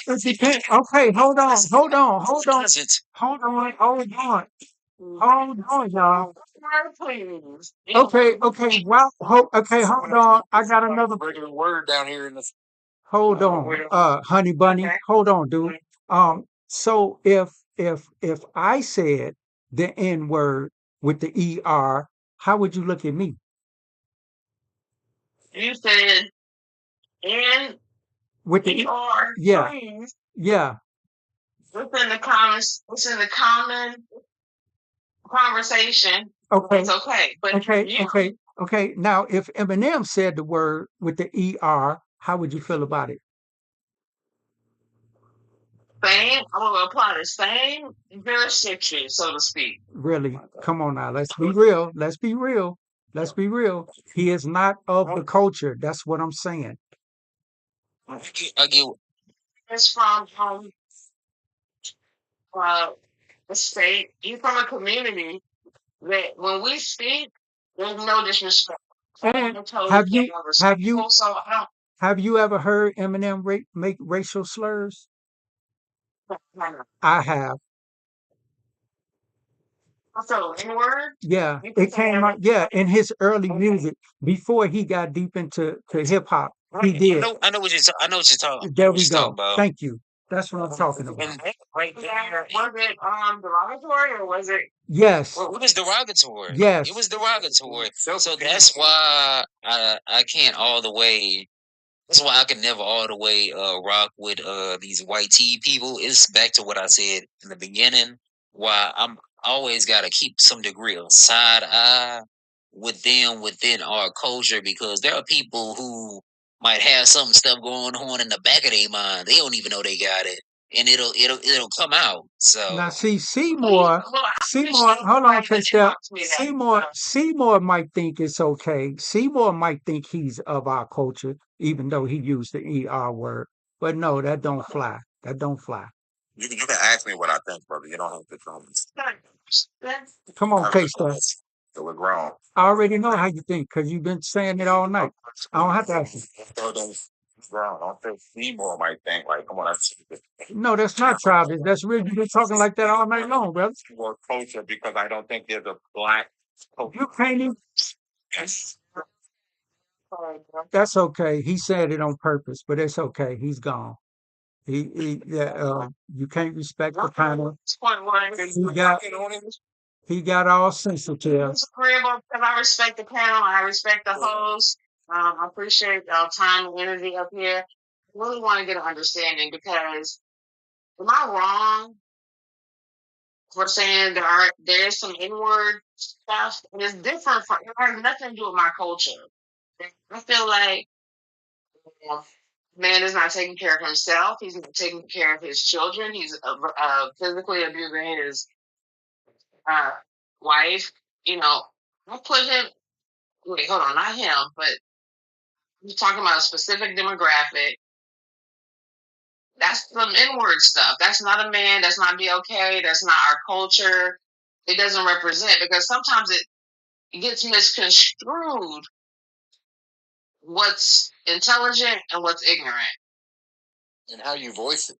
It depends. Okay, hold on. Hold on, y'all. Please. Okay. Well, okay, hold on. I got another. Regular word down here in this. Hold on, honey bunny. Okay. Hold on, dude. So if I said the N word with the ER, how would you look at me? You said N With the ER. yeah, Please. yeah. What's in the comments? What's in the common conversation? Okay, It's okay. But you okay. Now, if Eminem said the word with the ER, how would you feel about it? I'm gonna apply the same jurisdiction, so to speak. Really? Come on now. Let's be real. Let's be real. Let's be real. He is not of the culture. That's what I'm saying. I get It's from uh, the state. You're from a community that when we speak, there's no disrespect. And I'm totally have you respectful, so I have you ever heard Eminem make racial slurs? don't. I have. So N-word. Yeah, You it can say came out. Yeah, in his early music before he got deep into hip hop, he did. I know what you're I know what you're talking. There What we you're talking go. about. Thank you. That's what I'm talking about. And right there, Was it derogatory or was it? Yes, well, it was derogatory. It yes. was derogatory. So that's why I can't all the way. That's why I can never all the way rock with these white tea people. It's back to what I said in the beginning. Why I'm always got to keep some degree of side eye with them within our culture because there are people who might have some stuff going on in the back of their mind. They don't even know they got it, and it'll come out. Now So see, Seymour, hold on, Step. Seymour might think it's okay. Seymour might think he's of our culture, even though he used the ER word. But no, that don't fly. That don't fly. You can ask me what I think, brother. You don't have to tell me. Come on, K-Step. So we're grown. I already know how you think because you've been saying it all night. I don't have to ask you. So then, grown. Don't think Seymour might think like, come on, that's No, that's not childish. That's real. You've been talking like that all night long, brother. more culture because I don't think there's a black culture. You can't even. That's okay. He said it on purpose, but it's okay. He's gone. You can't respect the panel. He got all sensitive. It's agreeable because I respect the panel. I respect the host. I appreciate y'all time and energy up here. I really want to get an understanding because am I wrong for saying there's some N-word stuff and it's different from it has nothing to do with my culture. I feel like man is not taking care of himself. He's not taking care of his children. He's physically abusing his wife. You know, I put him. Wait, hold on, not him, but you're talking about a specific demographic. That's some N-word stuff. That's not a man. That's not BLK. That's not our culture. It doesn't represent because sometimes gets misconstrued what's intelligent and what's ignorant. And how you voice it.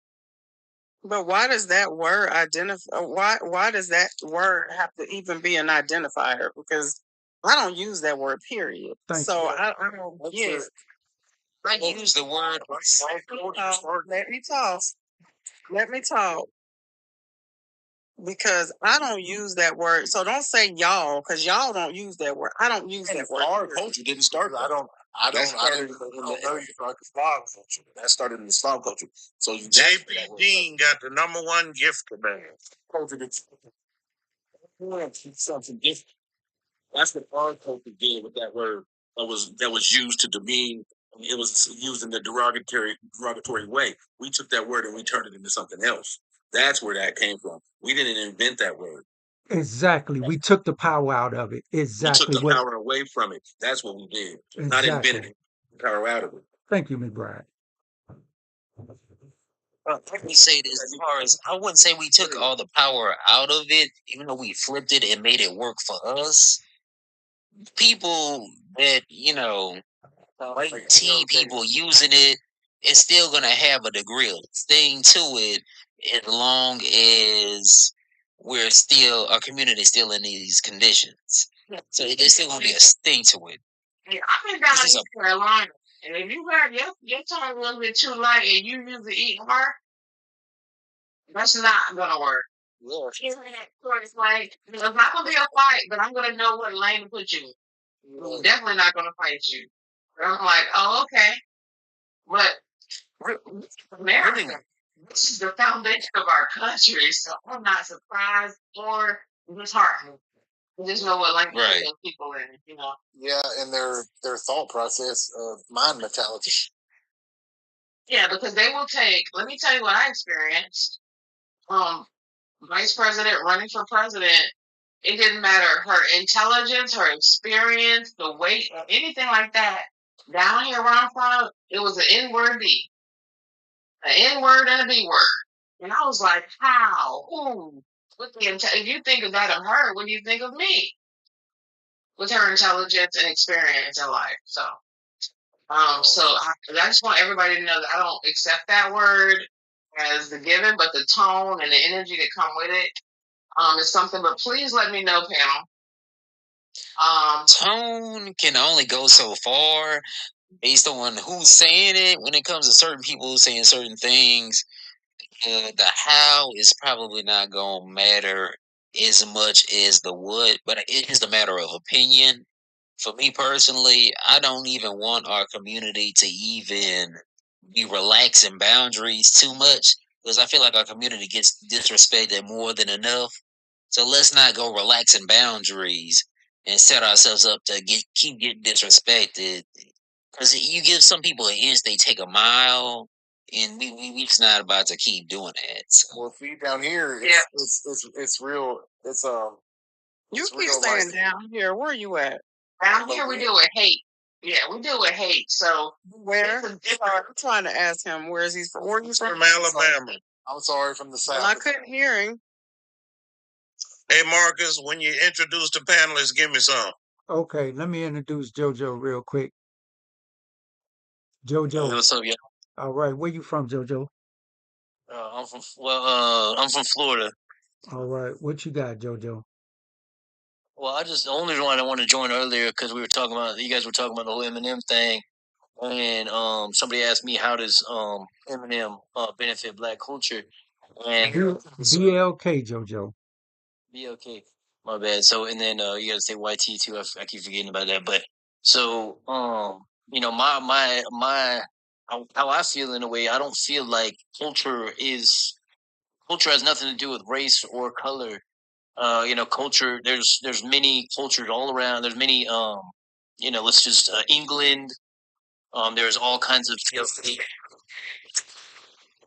But why does that word identify? Why does that word have to even be an identifier? Because I don't use that word. Period. Thank So you. I don't get. I use the word. Let me talk. Let me talk. Because I don't use that word. So don't say y'all, because y'all don't use that word. I don't use that word. Our culture didn't start. I don't know you, Slav culture. That started in the Slav culture. So JP Dean got the number one gift today. culture that's something different. That's what our culture did with that word that was used to demean. It was used in the derogatory way. We took that word and we turned it into something else. That's where that came from. We didn't invent that word. Exactly. We took the power out of it. Exactly. We took the what power away from it. That's what we did. exactly. Not invented it. Power out of it. Thank you, McBride. Let me say this: as far as I wouldn't say we took all the power out of it, even though we flipped it and made it work for us. People that white tea people using it, it's still gonna have a degree of sting to it, as long as our community is still in these conditions. So there's still gonna be a sting to it. Yeah, I've been down in East Carolina, and if you got your tongue a little bit too light and you usually eat hard, that's not gonna work. Yeah. It's like it's not gonna be a fight, but I'm gonna know what lane to put you in. I'm definitely not gonna fight you. But I'm like, oh, okay. But America, this is the foundation of our country, so I'm not surprised or disheartened. Just know what language Right. those people in, Yeah, and their thought process of mind mentality. Yeah, because they will take. Let me tell you what I experienced. Vice president running for president. It didn't matter her intelligence, her experience, the weight, or anything like that. Down here where I'm from, it was an N word B, an N word and a B word, and I was like, how? Who? With the if you think of that of her, what do you think of me? With her intelligence and experience in life, so. I just want everybody to know that I don't accept that word as the given, but the tone and the energy that come with it is something. But please let me know, panel. Tone can only go so far based on who's saying it. When it comes to certain people saying certain things, the how is probably not gonna matter as much as the what, but it is a matter of opinion. For me personally, I don't even want our community to even be relaxing boundaries too much, because I feel like our community gets disrespected more than enough. So let's not go relaxing boundaries and set ourselves up to keep getting disrespected. Because you give some people an inch, they take a mile, and we just not about to keep doing that. So. Well, see, down here, it's real. You it's keep real saying life. down here. Where are you at? Down here, we deal with hate. Yeah, we deal with hate. So where? I'm trying to ask him where is he from? Where are you From Alabama. I'm sorry, from the South. Well, I couldn't hear him. Hey, Marcus, when you introduce the panelists, give me some. Okay, let me introduce JoJo real quick. JoJo. Hey, what's up, y'all? All right, where you from, JoJo? I'm from Florida. All right, what you got, JoJo? Well, the only reason I wanted to join earlier because you guys were talking about the whole Eminem thing, and somebody asked me how does Eminem benefit Black culture, and BLK, JoJo. BLK, my bad. So and then you got to say YT too. I keep forgetting about that, but so my how I feel in a way, I don't feel like culture has nothing to do with race or color. Culture. There's many cultures all around. There's many. Let's just England. There's all kinds of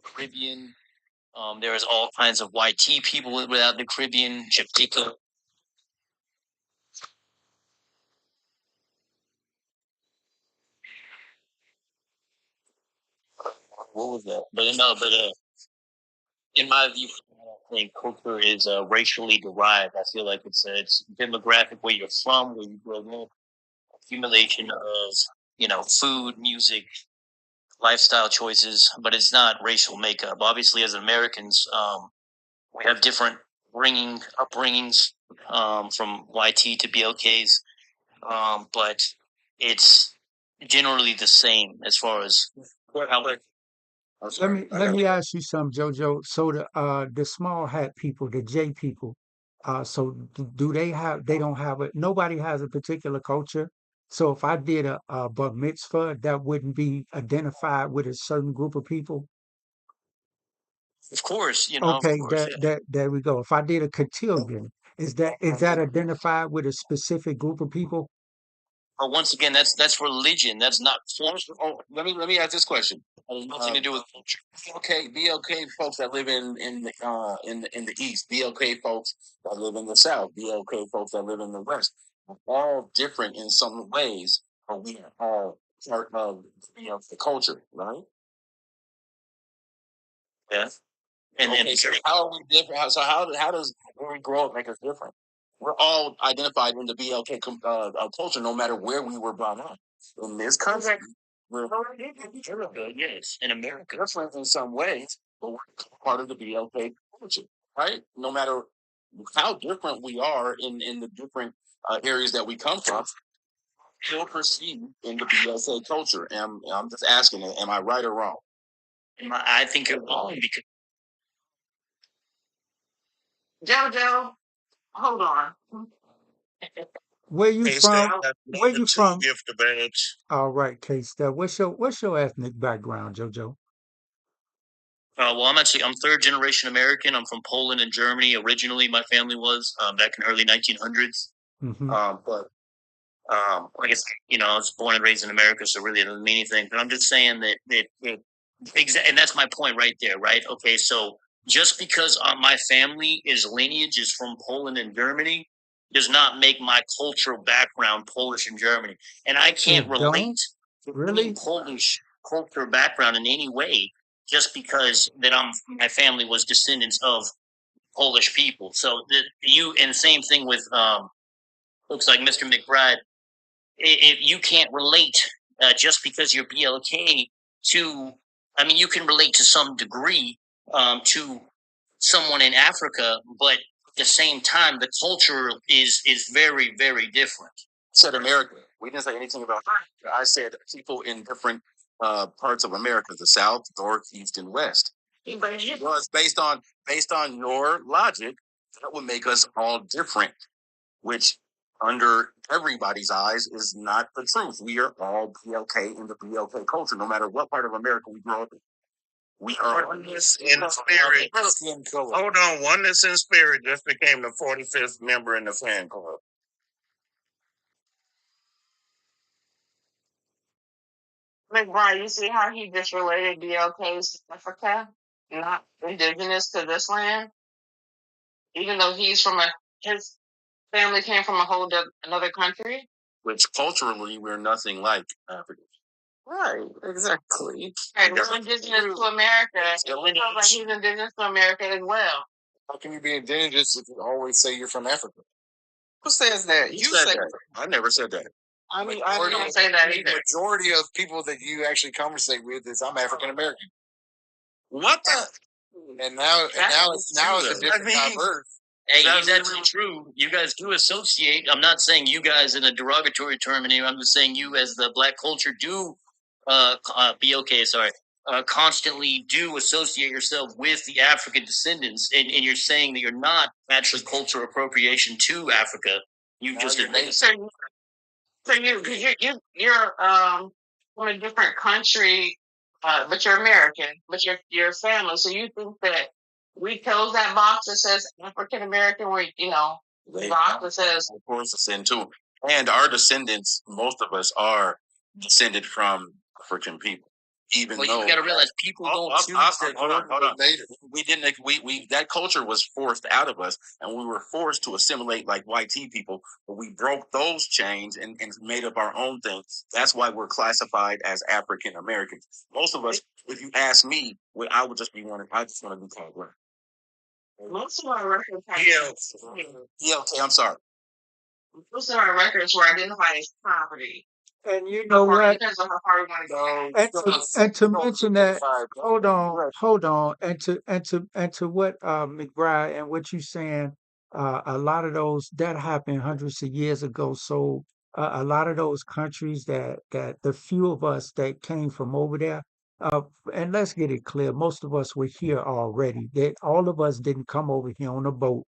Caribbean. There's all kinds of YT people without the Caribbean. Jamaica. What was that? But no, but in my view, think culture is racially derived. I feel like it's demographic, where you're from, where you grow up, accumulation of food, music, lifestyle choices, but it's not racial makeup. Obviously, as Americans, we have different upbringings, from YT to BLKs, but it's generally the same as far as how Let me ask you something, Jojo. So the small hat people, the J people, so do they have? They don't have it. Nobody has a particular culture. So if I did a bar mitzvah, that wouldn't be identified with a certain group of people. Of course, Okay, yeah. there we go. If I did a cotillion, is that identified with a specific group of people? But once again, that's religion. That's not culture. Oh, let me ask this question. It has nothing to do with culture. BLK folks that live in the East, BLK folks that live in the South, BLK folks that live in the West, are all different in some ways, but we are all part of the culture, right? Yeah. And Okay, so how are we different? How does where we grow up make us different? We're all identified in the BLK culture, no matter where we were brought up. In this country, we're yes, in America. different in some ways, but we're part of the BLK culture, right? No matter how different we are in the different areas that we come from, still perceived in the BLK culture. And I'm just asking, am I right or wrong? I think you're wrong because JoJo, hold on. Where you Hey, from? Steph, Where number you two from? gift the badge. All right, K-Step. What's your ethnic background, Jojo? well, I'm third generation American. I'm from Poland and Germany. Originally, my family was back in the early 1900s. Hmm. But I guess I was born and raised in America, so really it doesn't mean anything. But I'm just saying and that's my point right there, right? Okay, so just because my family is lineage is from Poland and Germany does not make my cultural background Polish and Germany, and I can't It relate don't to any really. Polish cultural background in any way just because my family was descendants of Polish people. So and same thing with folks like Mr. McBride. If you can't relate just because you're BLK to, I mean, you can relate to some degree to someone in Africa, but at the same time, the culture is very, very different. Said America. We didn't say anything about Africa. I said people in different parts of America, the South, North, East, and West. Well, it's based on your logic, that would make us all different, which under everybody's eyes is not the truth. We are all BLK in the BLK culture, no matter what part of America we grow up in. We are Oneness in spirit. Hold on, oneness in spirit just became the 45th member in the fan club. McBride, you see how he just related BLKs to Africa, not indigenous to this land, even though his family came from a whole another country. Which culturally we're nothing like Africans. Right, exactly. Right, we're indigenous to America. It sounds like he's indigenous to America as well. How can you be indigenous if you always say you're from Africa? Who says that? You said that. I never said that. I didn't say that either. The majority of people that you actually conversate with is I'm African American. What the? And now it's a different diverse. Hey, he's actually true. You guys do associate. I'm not saying you guys in a derogatory term anyway. I'm just saying you as the black culture do constantly do associate yourself with the African descendants, and you're saying that you're not actually cultural appropriation to Africa. You just admit. So you're from a different country, but you're American, but you're family. So you think that we chose that box that says African American, where box that says, of course, a sin too. And our descendants, most of us are descended from African people. Even though you got to realize people don't choose that. Hold on. We didn't. We that culture was forced out of us, and we were forced to assimilate like YT people. But we broke those chains and made up our own thing. That's why we're classified as African Americans. Most of us, if you ask me, I would just be I just want to be called black. Most of our records have Okay, I'm sorry. most of our records were identified as property. And you know Or what? depends on how far we want to go. And to mention that, hold on, and to what McBride and what you saying, a lot of those that happened hundreds of years ago. So a lot of those countries that the few of us that came from over there, and let's get it clear, most of us were here already. That all of us didn't come over here on a boat,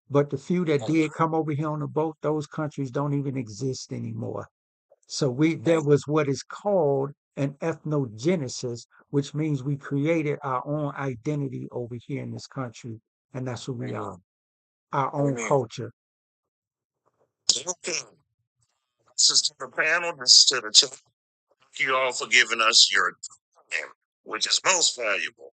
but the few that did come over here on a boat, those countries don't even exist anymore. So there was what is called an ethnogenesis, which means we created our own identity over here in this country, and that's who we are, our own culture. Okay. This is to the panel. This is to the chat. Thank you all for giving us your time, which is most valuable.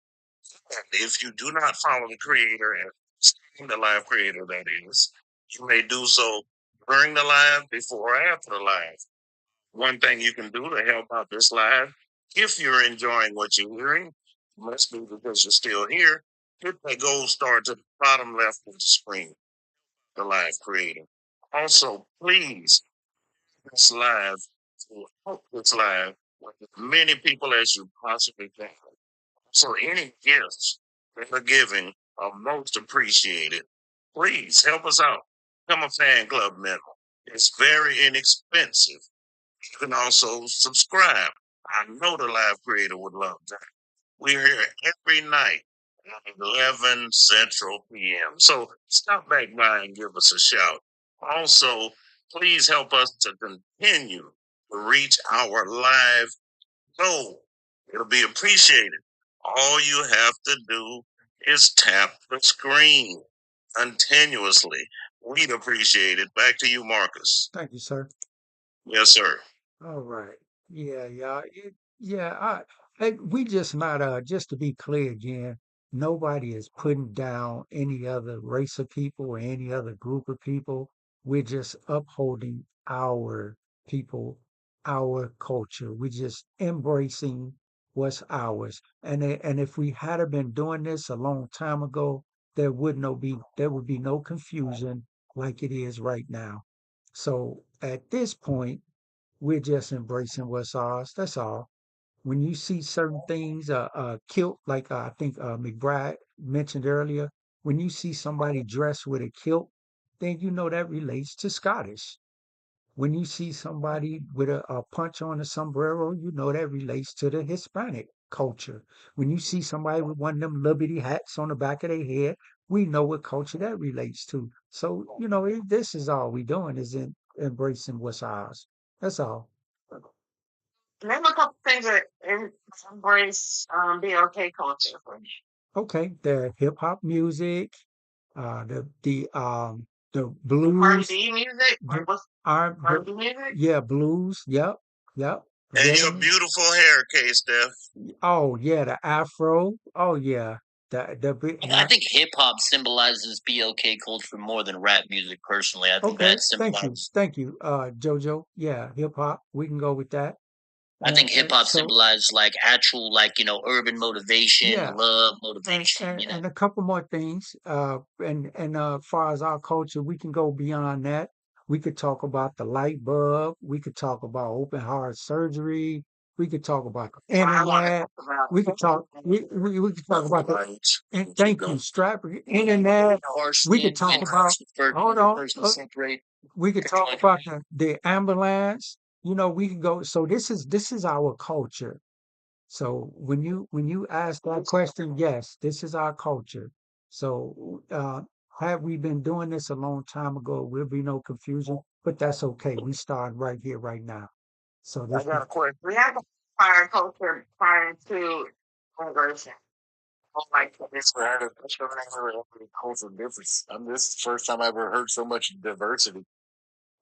And if you do not follow the creator and stream the live creator, that is, you may do so during the live, before or after the live. One thing you can do to help out this live, if you're enjoying what you're hearing, must be because you're still here, hit that gold star to the bottom left of the screen, the live creator. Also, please, this live, to help this live with as many people as you possibly can. So any gifts that are giving are most appreciated. Please help us out. Become a fan club member. It's very inexpensive. You can also subscribe. I know the live creator would love that. We're here every night at 11 Central PM. So stop back by and give us a shout. Also, please help us to continue to reach our live goal. It'll be appreciated. All you have to do is tap the screen continuously. We'd appreciate it. Back to you, Marcus. Thank you, sir. Yes, sir. All right. Yeah. We just not just to be clear again, nobody is putting down any other race of people or any other group of people. We're just upholding our people, our culture. We're just embracing what's ours. And if we had have been doing this a long time ago, there would be no confusion like it is right now. So at this point, we're just embracing what's ours. That's all. When you see certain things, kilt, like I think McBride mentioned earlier, when you see somebody dressed with a kilt, then you know that relates to Scottish. When you see somebody with a punch on a sombrero, you know that relates to the Hispanic culture. When you see somebody with one of them liberty hats on the back of their head, we know what culture that relates to. So, this is all we doing is embracing what's ours. That's all. Name a couple things that embrace BLK culture for me. Okay, the hip hop music, the Cardi blues, B music or what's R, Cardi B music? yeah, blues. Yep. And your Rhythm. beautiful hair, K Steph. Oh yeah, the afro. Oh yeah, I think hip hop symbolizes BLK culture more than rap music. Personally, I think Okay, that symbolizes. thank you, Jojo. Yeah, hip hop. We can go with that. I think hip hop So symbolizes like actual, like urban motivation, yeah, love, motivation. and a couple more things. And far as our culture, we can go beyond that. We could talk about the light bulb. We could talk about open heart surgery. We could talk about the I want to internet. talk about We could talk. We could talk about the. Right. And thank you, Strap. Internet. We could talk about. Hold on. We could talk about the ambulance. We can go. So this is our culture. So when you ask that question, yes, this is our culture. So had we been doing this a long time ago, will be no confusion. But that's okay. We start right here, right now. So I got a question. we have a fire culture prior to immigration. Like It's had a cultural difference. This is the first time I ever heard so much diversity.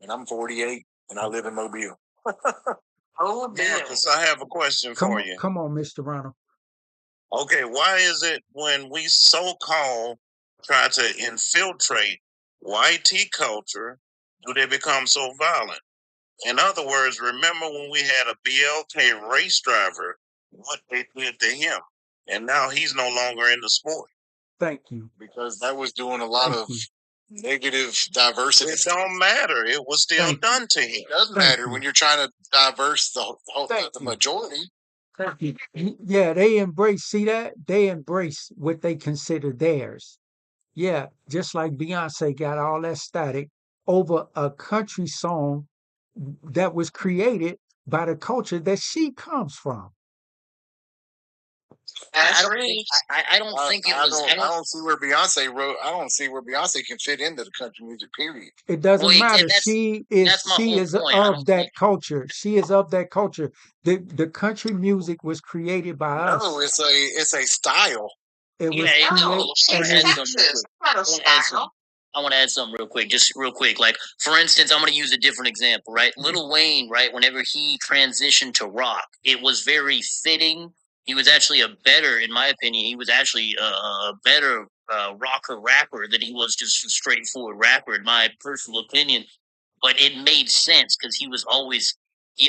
And I'm 48 and I live in Mobile. oh damn. Marcus, I have a question for you. come on, Mr. Ronald. Okay, why is it when we so-called try to infiltrate YT culture, do they become so violent? In other words, remember when we had a BLK race driver, what they did to him, and now he's no longer in the sport. Thank you. because that was doing a lot Thank of you. negative diversity. It don't matter. It was still Thank done to It him. doesn't Thank matter you. when you're trying to diverse Thank the you. majority. Thank you. Yeah, they embrace, see that? They embrace what they consider theirs. Yeah, just like Beyonce got all that static over a country song that was created by the culture that she comes from. I don't think I don't think it was. I don't see where Beyonce wrote. I don't see where Beyonce can fit into the country music. Period. It doesn't Well, matter. and that's my She whole is point. I of don't that think. culture. She is of that culture. The country music was created by us. No, it's a style. It was Yeah, created I and want to it add was something real quick. I want to add something. I want to add something real quick, just real quick. Like, for instance, I'm going to use a different example, right? Lil Wayne, right? Whenever he transitioned to rock, it was very fitting. He was actually a better, in my opinion, he was actually a better rocker rapper than he was just a straightforward rapper, in my personal opinion. But it made sense because he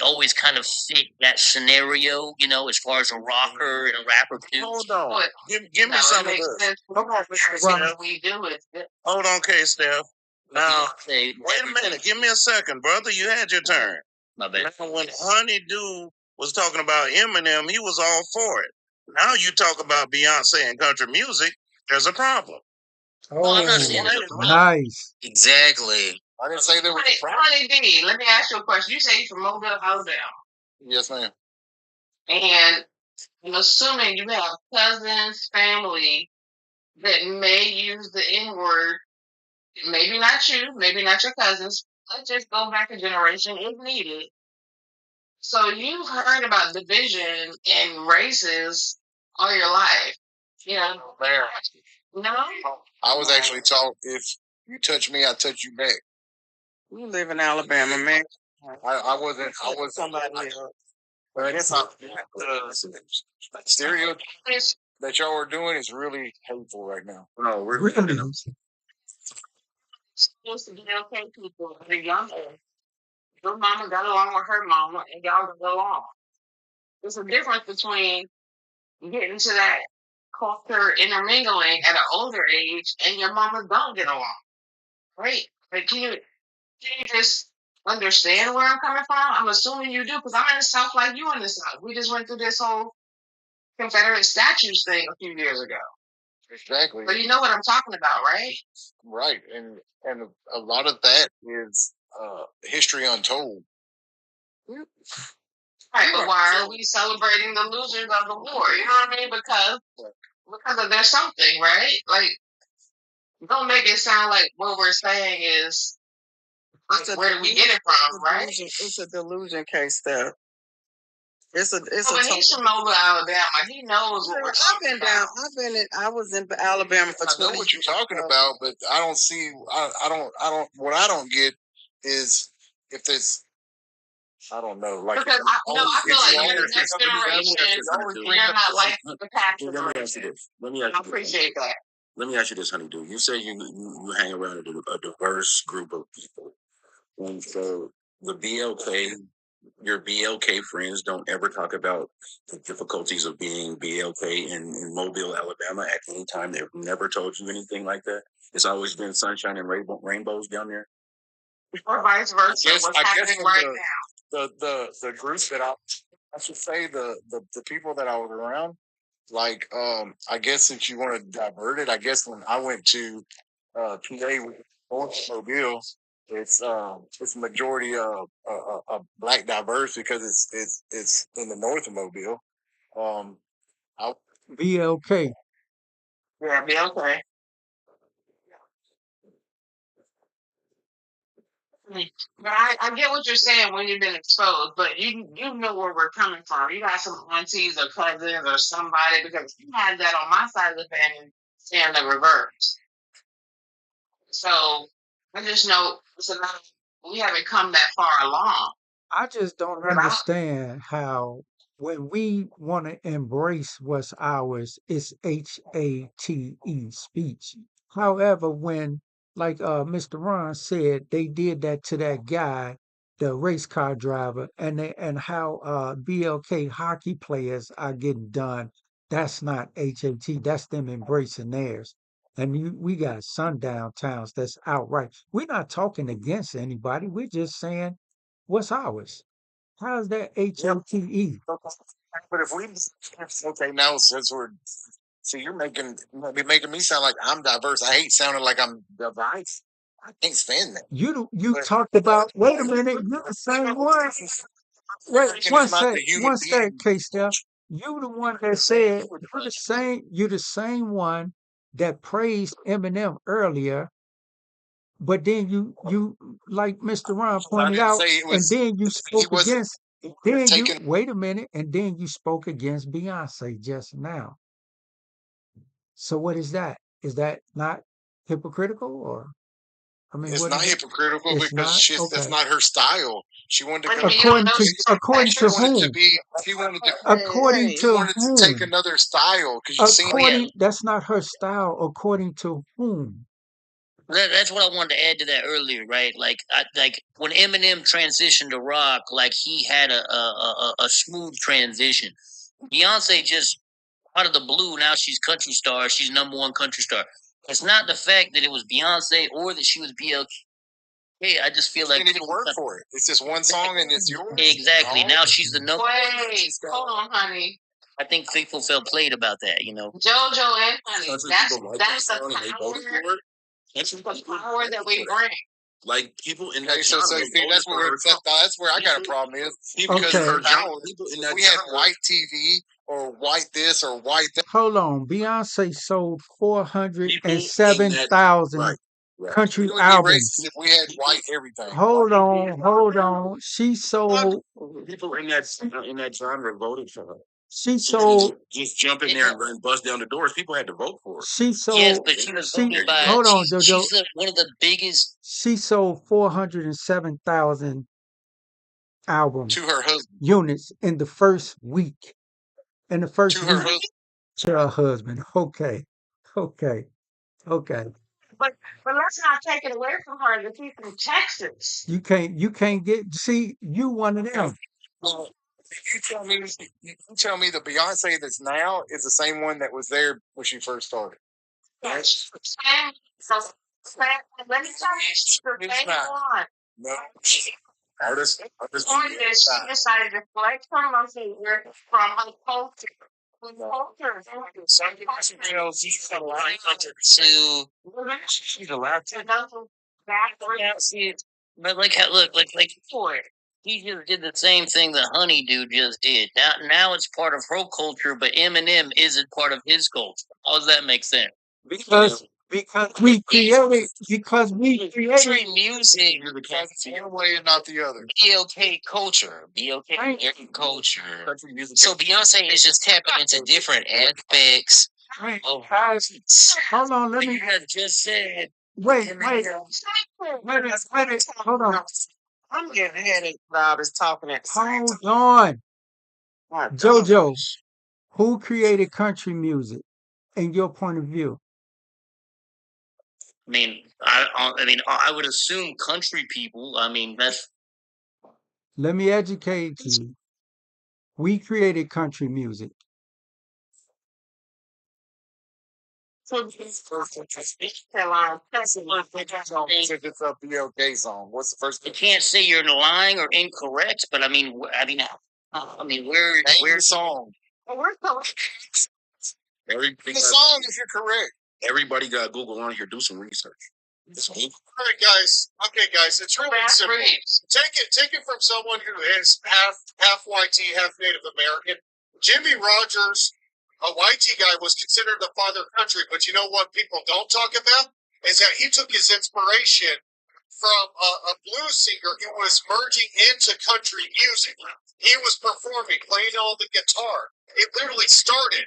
always kind of fit that scenario, you know, as far as a rocker and a rapper too. Hold on. But, Give me some of this. Come on, Mr. Ron. we do it. Hold on, K Steph. Now, Say, wait a minute. Give me a second, brother. You had your turn. my bad. Now, when Honeydew was talking about Eminem, he was all for it. Now you talk about Beyonce and country music, there's a problem. No, I'm not Oh, saying there's a problem. nice. Exactly. I didn't say there was a problem. Honey D, let me ask you a question. You say you're from Mobile, Alabama, Yes, ma'am. and I'm assuming you have cousins, family that may use the N word. Maybe not you, maybe not your cousins. Let's just go back a generation if needed. So you've heard about division in races all your life. You know, no. I was actually taught if you touch me, I touch you back. You live in Alabama, man. I wasn't. I was Somebody else. But it's not the stereotypes that y'all are doing is really hateful right now. No, we're Really? Supposed to be okay, people. They're younger. Your mama got along with her mama, and y'all got along. There's a difference between getting to that culture intermingling at an older age, and your mama don't get along, right? Like, can you just understand where I'm coming from? I'm assuming you do, because I'm in the South like you in the South. We just went through this whole Confederate statues thing a few years ago. Exactly. So you know what I'm talking about, right? Right, and a lot of that is history untold. Right, but why are we celebrating the losers of the war? You know what I mean? Because there's something, right? Like, don't make it sound like what we're saying is like, where do we get it from, right? It's a delusion case, though. It's a But he's from Mobile, Alabama. He knows what we're talking about. I was in Alabama for I know 20 what you're talking about, but I don't see. I don't. What I don't get is if there's. I don't know. Like, Because I feel like you're the next generation. You're not like the past generation. Let me I ask you this. appreciate that. Let me ask you this, Honeydew. You say you hang around a diverse group of people, and so the BLK, your BLK friends don't ever talk about the difficulties of being BLK in Mobile, Alabama at any time. They've never told you anything like that. It's always been sunshine and rainbows down there. Or vice versa. What's happening right now? The group that I should say the people that I was around, like I guess since you want to divert it, I guess when I went to PA North Mobile, it's majority black diverse because it's in the north of Mobile. BLK. Yeah, be okay. But I get what you're saying when you've been exposed, but you know where we're coming from. You got some aunties or cousins or somebody, because I had that on my side of the family saying the reverse. So I just know we haven't come that far along. I just don't understand how when we want to embrace what's ours, it's HATE, speech. However, when like Mr. Ron said, they did that to that guy, the race car driver, and how BLK hockey players are getting done. That's not HAT. That's them embracing theirs. And we got sundown towns that's outright. We're not talking against anybody. We're just saying what's ours. How is that HATE? But if we okay now since we're see you're making me sound like I'm diverse. I hate sounding like I'm diverse. I can't stand that. You talked about. Wait a minute. You're the same one. Wait, one sec, K Steph. You the one that said you're the same. You're the same one that praised Eminem earlier, but then you like Mr. Ron pointed out, and then you spoke against. Then you wait a minute, and then you spoke against Beyonce just now. So what is that? Is that not hypocritical, or I mean, It's what not is it? hypocritical It's because not that's okay. not her style. She wanted to go. According to whom? She wanted to. According She to wanted to take whom? another style because you seen. According, that's not her style. According to whom? That's what I wanted to add to that earlier, right? Like, like when Eminem transitioned to rock, like he had a smooth transition. Beyonce just out of the blue, now she's country star. She's #1 country star. It's not the fact that it was Beyonce or that she was BLK. I just feel like didn't even work for it. It's just one song and it's yours. Exactly. Now she's the number. Wait, hold on, honey. I think people felt played about that. JoJo and honey. That's the power. That's the power that we bring. Like people in Okay, that so genre see, that's where I got a problem is because Okay. her power. We had white TV or white this or white that. Hold on. Beyonce sold 407,000 country We would be albums. racist if we had white everything. Hold on. She sold. People in that genre voted for her. She sold. Just jump in there and bust down the doors. People had to vote for her. She sold. Yes, but she was voted by. Hold on, JoJo. She's one of the biggest. She sold 407,000 albums to her husband units in the first week. In the first to week her husband. to her husband. Okay. But let's not take it away from her. The people from Texas. You can't get. See, you one of them. Well, you tell me the Beyonce that's now is the same one that was there when she first started. Yes. Let me tell you, she's the same one. No. Artist. Point is, she decided to flex her muscle from her culture. She's allowed to. But like, look, he just did the same thing that Honeydew just did. Now it's part of her culture, but Eminem isn't part of his culture. How does that make sense? Because we created Country music one way and not the other. BLK culture. BLK culture. So Beyonce is just tapping into different aspects of hold on, let me just said. wait. Hold on. I'm getting a headache while I was talking at Hold on. JoJo, who created country music in your point of view? I mean, I would assume country people. I mean, that's. Let me educate you. We created country music. So It's a BLK song. What's the first? I can't say you're lying or incorrect, but I mean, where the song? we're The song, if you're correct. Everybody got Google on here. Do some research. All right, guys. Okay, guys. It's really simple. Take it from someone who is half YT, half Native American. Jimmy Rogers, a YT guy, was considered the father of country. But you know what people don't talk about is that he took his inspiration from a blues singer who was merging into country music. He was performing, playing all the guitar. It literally started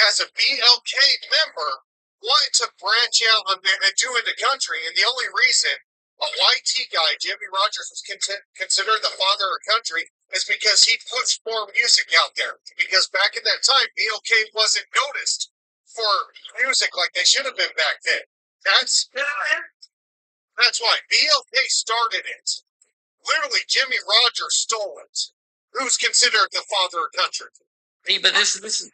as a BLK member wanted to branch out and do into country, and the only reason a YT guy, Jimmy Rogers, was considered the father of country is because he pushed more music out there. Because back in that time, BLK wasn't noticed for music like they should have been back then. That's why BLK started it. Literally, Jimmy Rogers stole it. Who's considered the father of country? But this is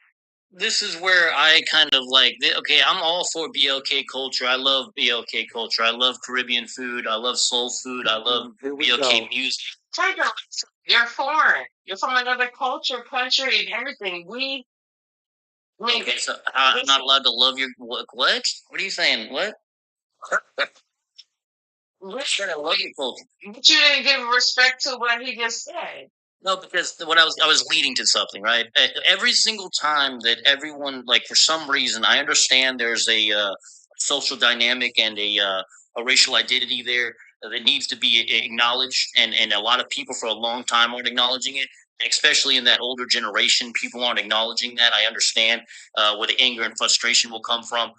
this is where I kind of like. Okay, I'm all for BLK culture. I love BLK culture. I love Caribbean food. I love soul food. I love BLK music. You're foreign. You're from another culture, country, and everything. Okay, so I'm not allowed to love your what? What are you saying? What? Said I love your culture. But you didn't give respect to what he just said. No, because what I was leading to something, right? Every single time that everyone, like, for some reason, I understand there's a social dynamic and a racial identity there that needs to be acknowledged, and a lot of people for a long time aren't acknowledging it. Especially in that older generation, people aren't acknowledging that. I understand where the anger and frustration will come from,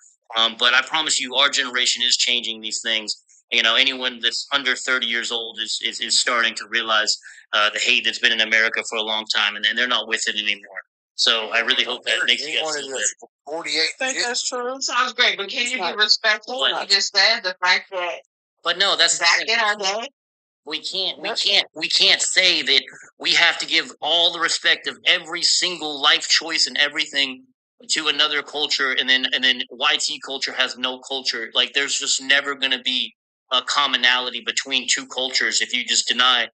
but I promise you, our generation is changing these things. You know, anyone that's under 30 years old is starting to realize the hate that's been in America for a long time, and they're not with it anymore. So I really hope that makes you guys feel better. 48. I think that's true. Sounds great, but can you give respect to what he just said? The fact that But no, that's back in our day, we can't say that we have to give all the respect of every single life choice and everything to another culture, and then YT culture has no culture. Like, there's just never going to be a commonality between two cultures if you just deny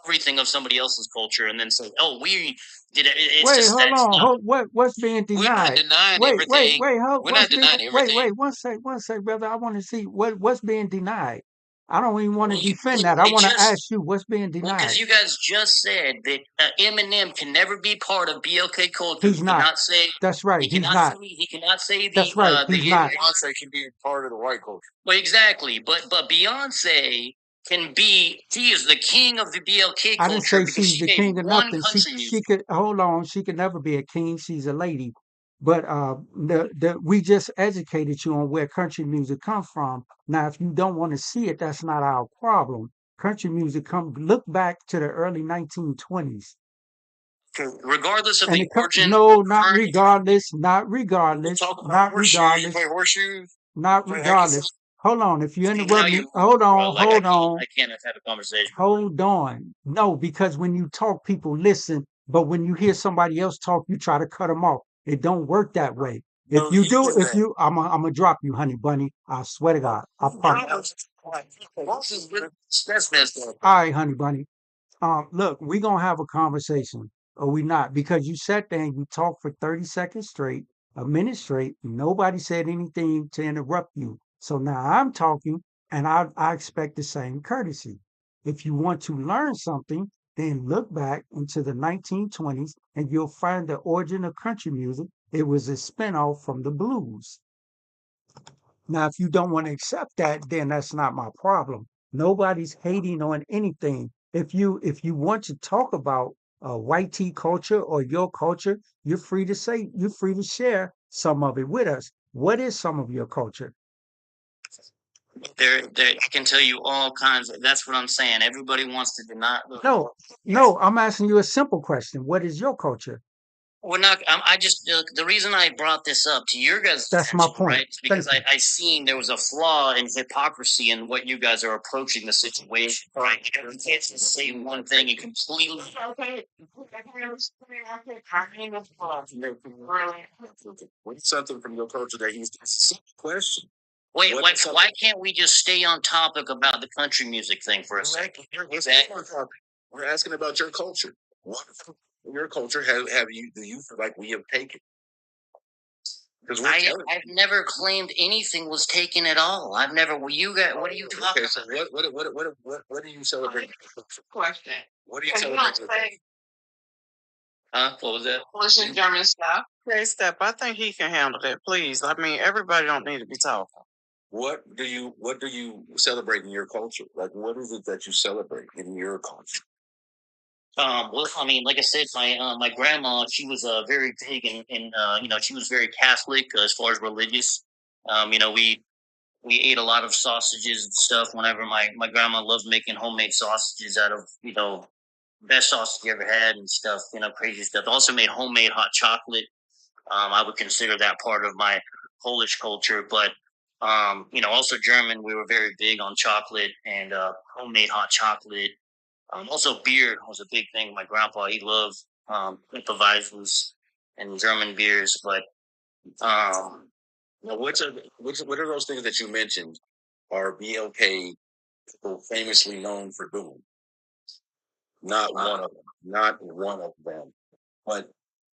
everything of somebody else's culture and then say, "Oh, we did it." It's Wait, just hold that's on. not. What's being We're not denied? denying Wait, everything. hold, We're not denying everything. wait, one sec, brother. I want to see what's being denied. I don't even want to Well, defend that. I it want to just ask you what's being well, denied. because you guys just said that Eminem can never be part of BLK culture. He's He not. cannot say. That's right. He He's cannot say. not. He cannot say That's right. the. He's not. Beyonce can be part of the white culture. Well, exactly, but Beyonce can be. She is the king of the BLK I didn't culture say because she's she the made king of one nothing. country She music. could hold on. She could never be a king. She's a lady. But we just educated you on where country music comes from. Now, if you don't want to see it, that's not our problem. Country music come look back to the early 1920s. Regardless of And the it origin, no, not current. regardless, not You regardless, talk about not horseshoes. You regardless, play horseshoes. not Play hacky sack. regardless. Hold on. If you See, now interrupt me, you're rude, hold bro. on, Like hold on. I can't have a conversation. Hold on. No, because when you talk, people listen. But when you hear somebody else talk, you try to cut them off. It don't work that way. If No, you you do, did if that. you, I'm gonna drop you, honey bunny. I swear to God. I promise. That's messed up. All right, honey bunny. Look, we gonna have a conversation, or we not? Because you sat there and you talked for 30 seconds straight, a minute straight. Nobody said anything to interrupt you. So now I'm talking, and I expect the same courtesy. If you want to learn something, then look back into the 1920s, and you'll find the origin of country music. It was a spinoff from the blues. Now, if you don't want to accept that, then that's not my problem. Nobody's hating on anything. If you want to talk about white tea culture or your culture, you're free to share some of it with us. What is some of your culture? I can tell you all kinds of. That's what I'm saying. Everybody wants to deny. Look, No, no, I'm asking you a simple question. What is your culture? we're not. I just the reason I brought this up to your guys' That's my attention, point. right? Is because Thank you. I seen there was a flaw in hypocrisy in what you guys are approaching the situation, right? You can't just say one thing and completely. okay. What's something from your culture that he's that's a simple question? Wait, What why, is something- why can't we just stay on topic about the country music thing for a second? We're asking about your culture. What from your culture have you do you feel like we have taken? Because I've never claimed anything was taken at all. I've never. Well, you got. What are you talking okay, so about? what do you celebrate? Question. What do you Because you don't celebrate? say Huh? What was that? English and German stuff. Okay, Step. I think he can handle that. Please. I mean, everybody don't need to be talking. What do you celebrate in your culture? Like what is it that you celebrate in your culture? Well, I mean, like I said, my grandma, she was very big and she was very Catholic as far as religious. We ate a lot of sausages and stuff. Whenever my grandma loved making homemade sausages out of best sausage you ever had and stuff. Crazy stuff. Also made homemade hot chocolate. I would consider that part of my Polish culture, but also German. We were very big on chocolate and homemade hot chocolate. Also, beer was a big thing. My grandpa, he loved Improvisers. and German beers, but Now, what are those things that you mentioned are BLK people famously known for doing? Not one of them. Not one of them. But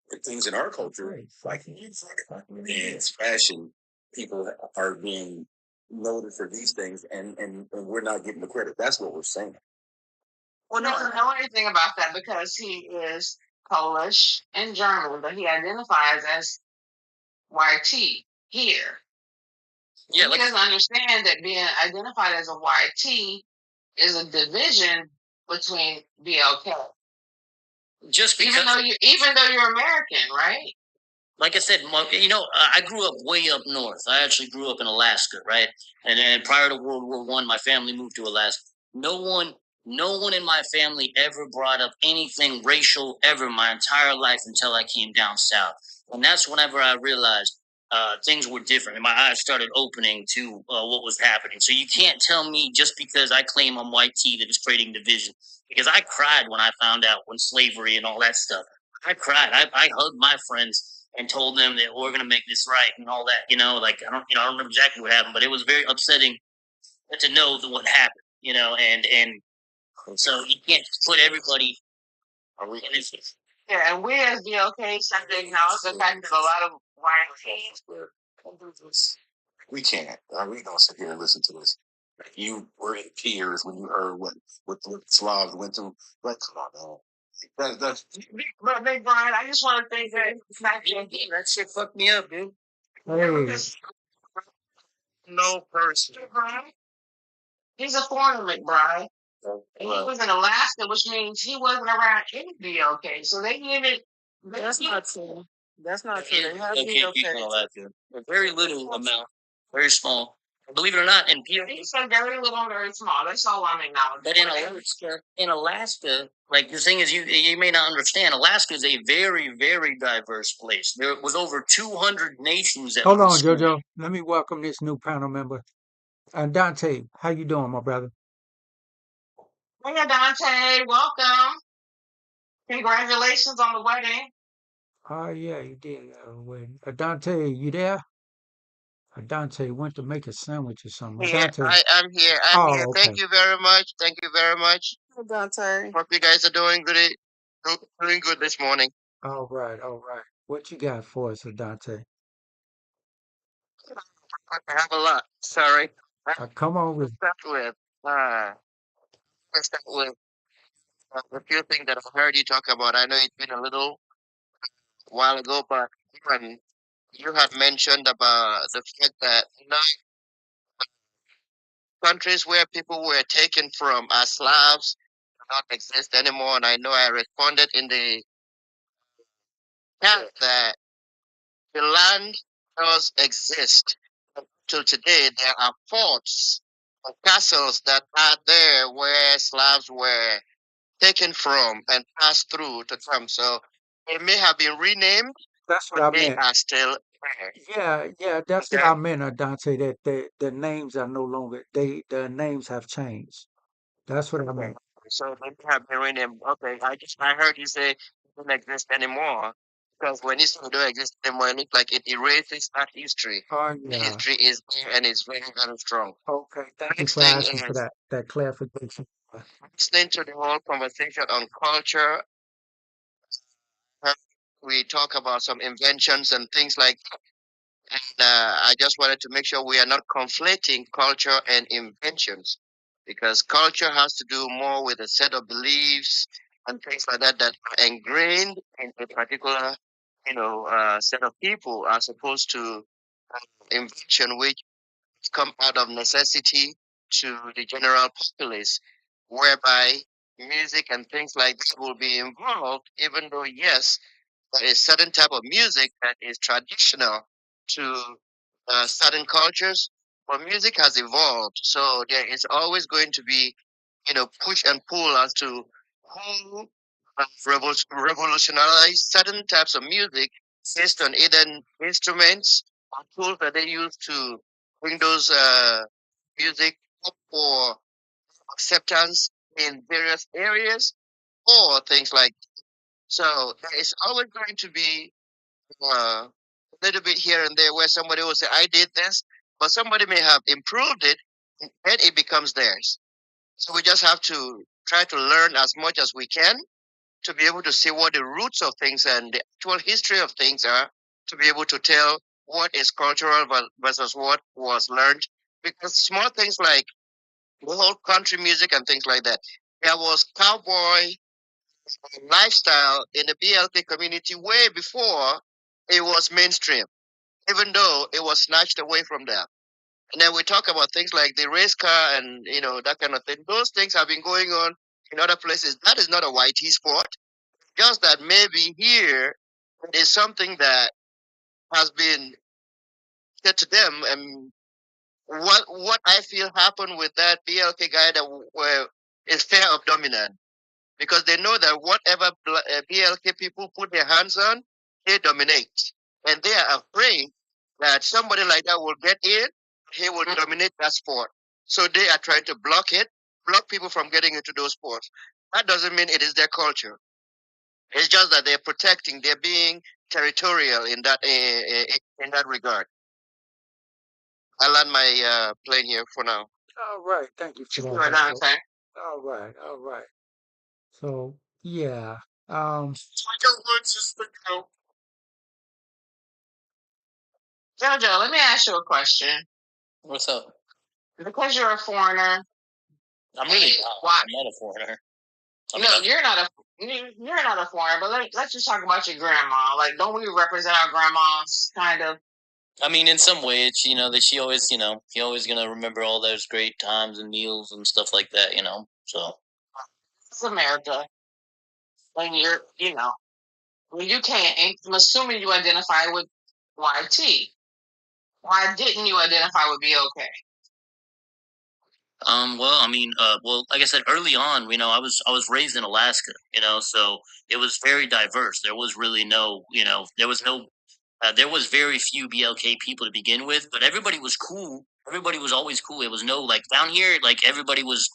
the things in our culture, like dance, fashion, people are being noted for these things, and we're not getting the credit. That's what we're saying. Well, no, doesn't know anything about that because he is Polish and German, but he identifies as YT here. yeah, He doesn't understand that being identified as a YT is a division between BLK. just because Even though you're American, right? like I said, I grew up way up north. I actually grew up in Alaska, right? And then prior to World War One, my family moved to Alaska. No one in my family ever brought up anything racial ever my entire life until I came down south. And that's whenever I realized things were different and my eyes started opening to what was happening. So you can't tell me just because I claim I'm white tea that it's creating division. Because I cried when I found out when slavery and all that stuff. I cried. I hugged my friends and told them that we're going to make this right and all that. Like I don't remember exactly what happened, but it was very upsetting to know what happened. And so you can't put everybody. In this. Yeah, and we as BLK have to acknowledge the fact that a lot of YTs We can't. We gonna sit here and listen to this. You were in tears when you heard what the Slavs went through. Like, come on, man. That's But Big Brian, I just want to think that That shit fucked me up, dude. Hey, No person. he's a foreigner, McBride. And he was in Alaska, which means he wasn't around any BLK. So they gave it. That's not true. That's not true. They have Okay, people in Alaska. A very little amount, very small. Believe it or not, and He said very little, very small. That's all I'm acknowledging. but in Alaska, like the thing is, you may not understand. Alaska is a very, very diverse place. There was over 200 nations that. hold on, Jojo. Let me welcome this new panel member. Dante, how you doing, my brother? Hey, Dante, welcome. Congratulations on the wedding. Oh yeah, you did. Dante, you there? Dante went to make a sandwich or something. Yeah, Dante. I'm here. I'm Oh, here. okay. Thank you very much. Thank you very much. Hey, Dante. Hope you guys are doing good. Doing good this morning. All right, all right. What you got for us, Dante? I have a lot. Sorry. Come on with. Start with. Let's start with a few things that I've heard you talk about. I know it's been a little while ago, but when you had mentioned about the fact that countries where people were taken from as Slavs do not exist anymore, and I know I responded in the chat that the land does exist. Till today, there are forts and castles that are there where Slavs were taken from and passed through to come. So they may have been renamed, That's what but I they meant. are still there. Yeah, that's what Okay. I meant, Dante. That the names are no longer. The names have changed. That's what I meant. So they may have been renamed. Okay, I heard you say it don't exist anymore. Because when you say it don't exist anymore, it looks like it erases that history. Oh The yeah. history is there and it's very, very strong. Okay, thank you Next for thing asking for is that clarification. listening to the whole conversation on culture. We talk about some inventions and things like that. And I just wanted to make sure we are not conflating culture and inventions because culture has to do more with a set of beliefs and things like that that are ingrained in a particular, set of people as opposed to invention which come out of necessity to the general populace, whereby music and things like that will be involved, even though, yes, there is certain type of music that is traditional to certain cultures, but music has evolved. So there is always going to be, push and pull as to who revolutionize certain types of music based on either instruments or tools that they use to bring those music up for acceptance in various areas or things like so there is always going to be a little bit here and there where somebody will say, I did this, but somebody may have improved it and it becomes theirs. So we just have to try to learn as much as we can to be able to see what the roots of things and the actual history of things are, to be able to tell what is cultural versus what was learned. Because small things like the whole country music and things like that, there was cowboy lifestyle in the BLK community way before it was mainstream, even though it was snatched away from them. And then we talk about things like the race car and that kind of thing. Those things have been going on in other places. That is not a YT sport. Just that maybe here it is something that has been said to them. And what I feel happened with that BLK guy is fear of dominance, because they know that whatever BLK people put their hands on, they dominate, and they are afraid that somebody like that will get in, he will dominate that sport. So they are trying to block people from getting into those sports. That doesn't mean it is their culture. It's just that they're protecting, they're being territorial in that regard. I land my plane here for now. All right. Thank you for Right that. now, okay. All right. All right. So yeah. Tiger Woods is the GOAT. Jojo, let me ask you a question. What's up? Because you're a foreigner, I'm really and not. why? I'm not a foreigner. No, you're not a foreigner. But let's just talk about your grandma. Like, don't we represent our grandmas, kind of? I mean, in some ways, that she always, you're always gonna remember all those great times and meals and stuff like that, So It's America. When when you can't, I'm assuming you identify with YT. Why didn't you identify with BOK? Well, I mean, like I said early on, I was raised in Alaska, so it was very diverse. There was really no, there was very few BLK people to begin with, but everybody was cool. Everybody was always cool. It was no like down here, like everybody was,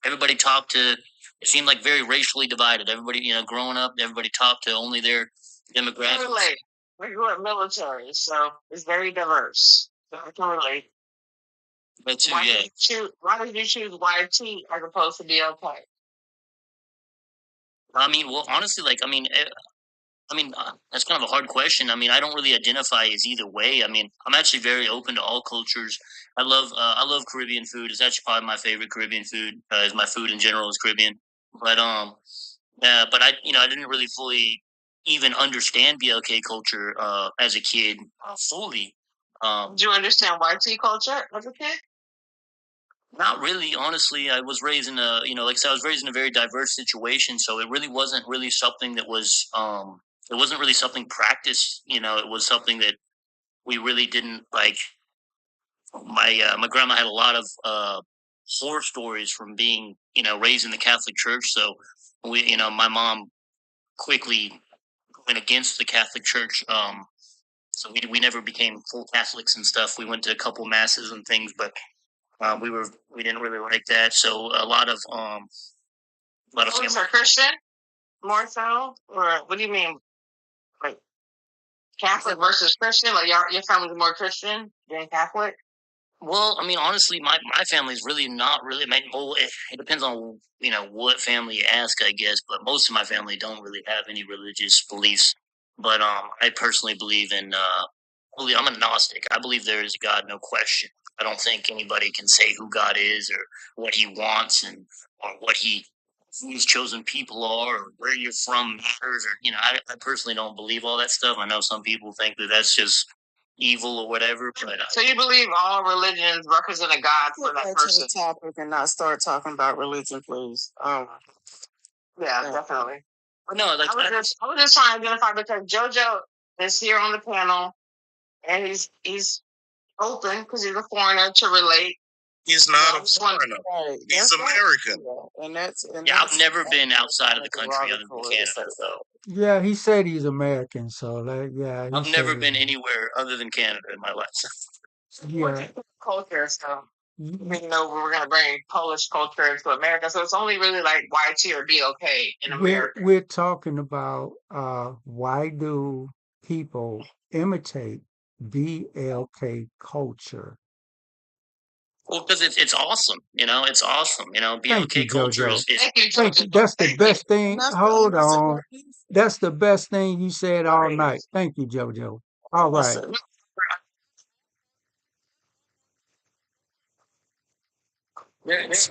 everybody talked to. It seemed like very racially divided. Everybody, growing up, everybody talked to only their demographics. I can relate. We grew up military, so it's very diverse. So I can relate. But too, Why yeah. did you choose YT as opposed to BLK? I mean, well, honestly, like, that's kind of a hard question. I mean, I don't really identify as either way. I mean, I'm actually very open to all cultures. I love Caribbean food. It's actually probably my favorite Caribbean food. Is my food in general is Caribbean. But but I didn't really fully even understand BLK culture as a kid fully. Did you understand YT culture as a kid? Not really, honestly. I was raised in like I said, I was raised in a very diverse situation, so it really wasn't really something that was, it wasn't really something practiced. It was something that we really didn't like. My grandma had a lot of horror stories from being, raised in the Catholic Church. So my mom quickly went against the Catholic Church. So we never became full Catholics and stuff. We went to a couple masses and things, but we didn't really like that. So a lot of Catholics are Christian, more so, or what do you mean? Like Catholic versus Christian? Like your family's more Christian than Catholic? Well, I mean, honestly, my family's really not really. I mean, well, it depends on what family you ask, I guess. But most of my family don't really have any religious beliefs. But I personally believe in. I'm a Gnostic. I believe there is a God, no question. I don't think anybody can say who God is or what He wants and or who His chosen people are or where you're from matters. Or I personally don't believe all that stuff. I know some people think that that's just evil or whatever. But so you believe all religions represent a God for that person? To the topic and not start talking about religion, please. Yeah, definitely. No, like I was just trying to identify because JoJo is here on the panel, and he's open because he's a foreigner to relate. He's not a foreigner. Right. He's American. I've never been outside of the country other than Canada. So Yeah, he said he's American, so like yeah. I've never been anywhere other than Canada in my life. Yeah. Culture, so we know we're gonna bring Polish culture into America. So it's only really like YT or BOK in America. We're talking about why do people imitate BLK culture? Well, because it's awesome. It's awesome. Thank you, BLK culture JoJo. is Thank you, Thank you. JoJo. That's the Thank you. best thing. And that's Hold that's on. important. That's the best thing you said all Right. night. Thank you, JoJo. All right. awesome. This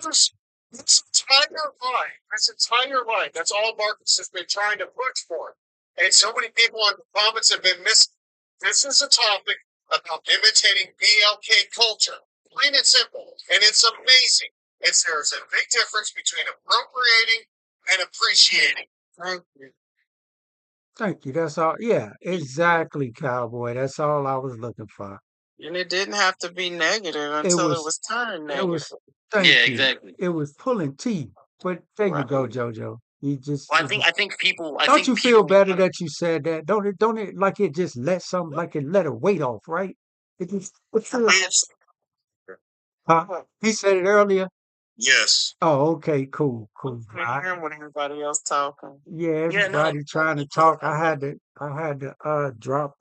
entire life, that's all Marcus has been trying to push for. And so many people on the comments have been missing. This is a topic about imitating BLK culture. Plain and simple. And it's amazing. There's a big difference between appropriating and appreciating. Thank you. Thank you. That's all. Yeah, exactly, cowboy. That's all I was looking for. And it didn't have to be negative It until it was, was turned it negative. was, thank Yeah, you. exactly. It was pulling teeth. But there you Right. go, JoJo. You just, Well, it I just, think people. I don't think you feel people. better that you said that? Don't it like it just let some, like it let a weight off, right? It just, it feels, huh? He said it earlier. Yes. Oh, okay, cool. I couldn't hear him when everybody else talking. Yeah, Yeah, no. everybody trying to talk. I had to drop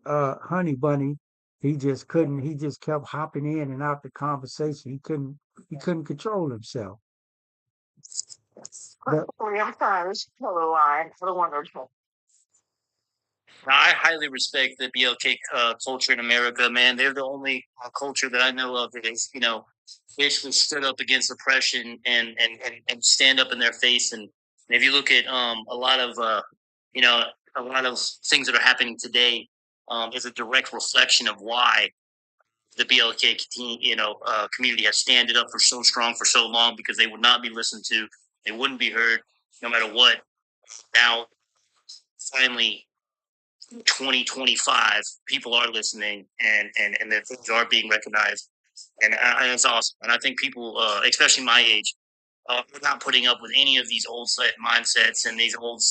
Honey Bunny. He just kept hopping in and out the conversation. He couldn't control himself. But I'm sorry. It's a lie. I don't want to. No, I highly respect the BLK culture in America, man. They're the only culture that I know of that is, basically stood up against oppression and stand up in their face. And if you look at a lot of, you know, a lot of things that are happening today is a direct reflection of why the BLK community has standed up for so strong for so long, because they would not be listened to, they wouldn't be heard, no matter what. Now, finally, 2025, people are listening, and that things are being recognized, and it's awesome. And I think people, especially my age, are not putting up with any of these old set mindsets and these old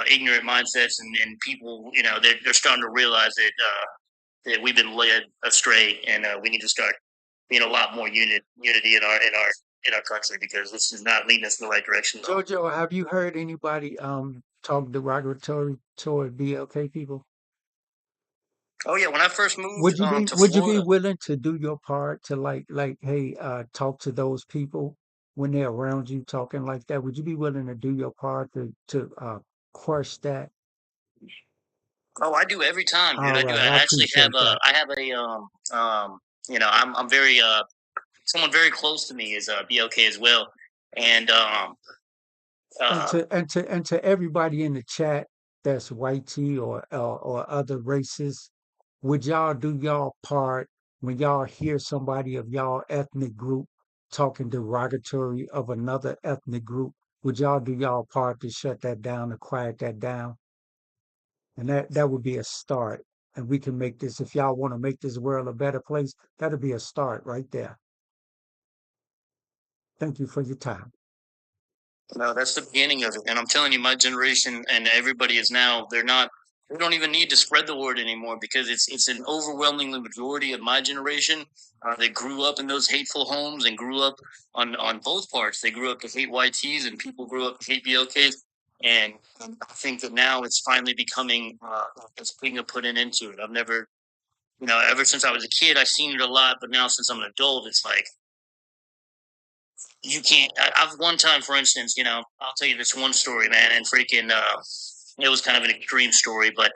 ignorant mindsets, and people, they're starting to realize that we've been led astray, and we need to start being a lot more unity in our country, because this is not leading us in the right direction at all. Jojo, have you heard anybody talk derogatory toward BLK people? Oh yeah, when I first moved Would you be to would you be Florida, willing to do your part to hey, talk to those people when they're around you talking like that? Would you be willing to do your part to crush that? oh, I do every time, dude. All I do. right, I I actually have appreciate a. that. I have a. I'm very. Someone very close to me is BLK as well, and And uh, to everybody in the chat that's white tea or other races, would y'all do y'all part when y'all hear somebody of y'all ethnic group talking derogatory of another ethnic group? Would y'all do y'all part to shut that down, to quiet that down? And that would be a start. And we can make this, if y'all want to make this world a better place, that'll be a start right there. Thank you for your time. no, that's the beginning of it. And I'm telling you, my generation and everybody is now. They're not. They don't even need to spread the word anymore, because it's an overwhelmingly majority of my generation that grew up in those hateful homes and grew up on both parts. They grew up to hate YTs, and people grew up to hate BLKs. And I think that now it's finally becoming it's being put an end to it. I've never, ever since I was a kid, I've seen it a lot, but now since I'm an adult, it's like you can't. I've one time, for instance, I'll tell you this one story, man, and freaking, it was kind of an extreme story, but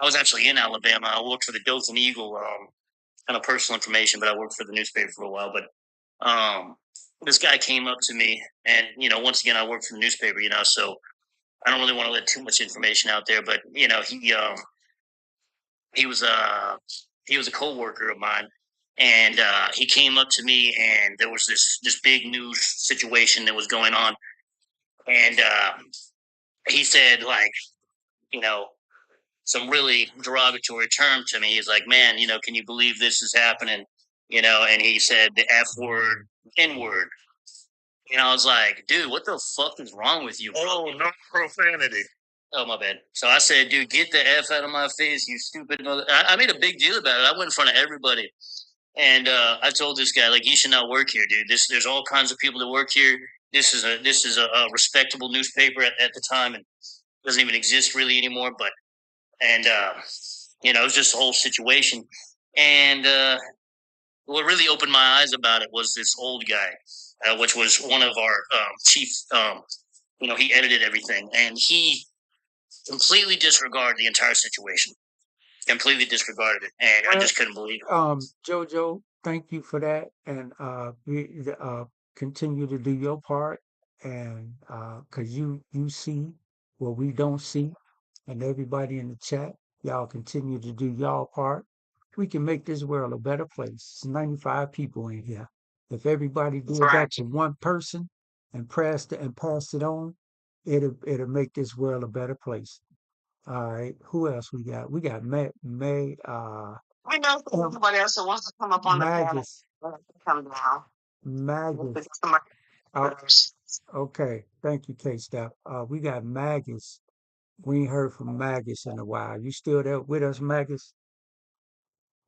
I was actually in Alabama. I worked for the Dothan Eagle. Kind of personal information, but I worked for the newspaper for a while. But this guy came up to me, and once again, I worked for the newspaper, so I don't really want to let too much information out there. But he was a coworker of mine, and he came up to me, and there was this big news situation that was going on, and he said, like, you know some really derogatory term to me. He's like, man, can you believe this is happening? And he said the F word, N word. I was like, dude, what the fuck is wrong with you, bro? Oh, no profanity. Oh, my bad. So I said, dude, get the F out of my face, you stupid mother. I made a big deal about it. I went in front of everybody. And I told this guy, like, you should not work here, dude. There's all kinds of people that work here. This is a respectable newspaper at the time. And doesn't even exist really anymore. But and it was just a whole situation. And what really opened my eyes about it was this old guy, which was one of our chief. He edited everything, and he completely disregarded the entire situation. Completely disregarded it, and I just couldn't believe it. Jojo, thank you for that, and continue to do your part, and cause you see what we don't see, and everybody in the chat, y'all continue to do y'all part. We can make this world a better place. It's 95 people in here. If everybody did that to one person and pass it on, it'll make this world a better place. All right. Who else we got? We got May I know somebody else that wants to come up on the panel. Magus. Come down. Magus. Somebody Okay. Thank you, K Steph. We got Magus. We ain't heard from Magus in a while. You still there with us, Magus?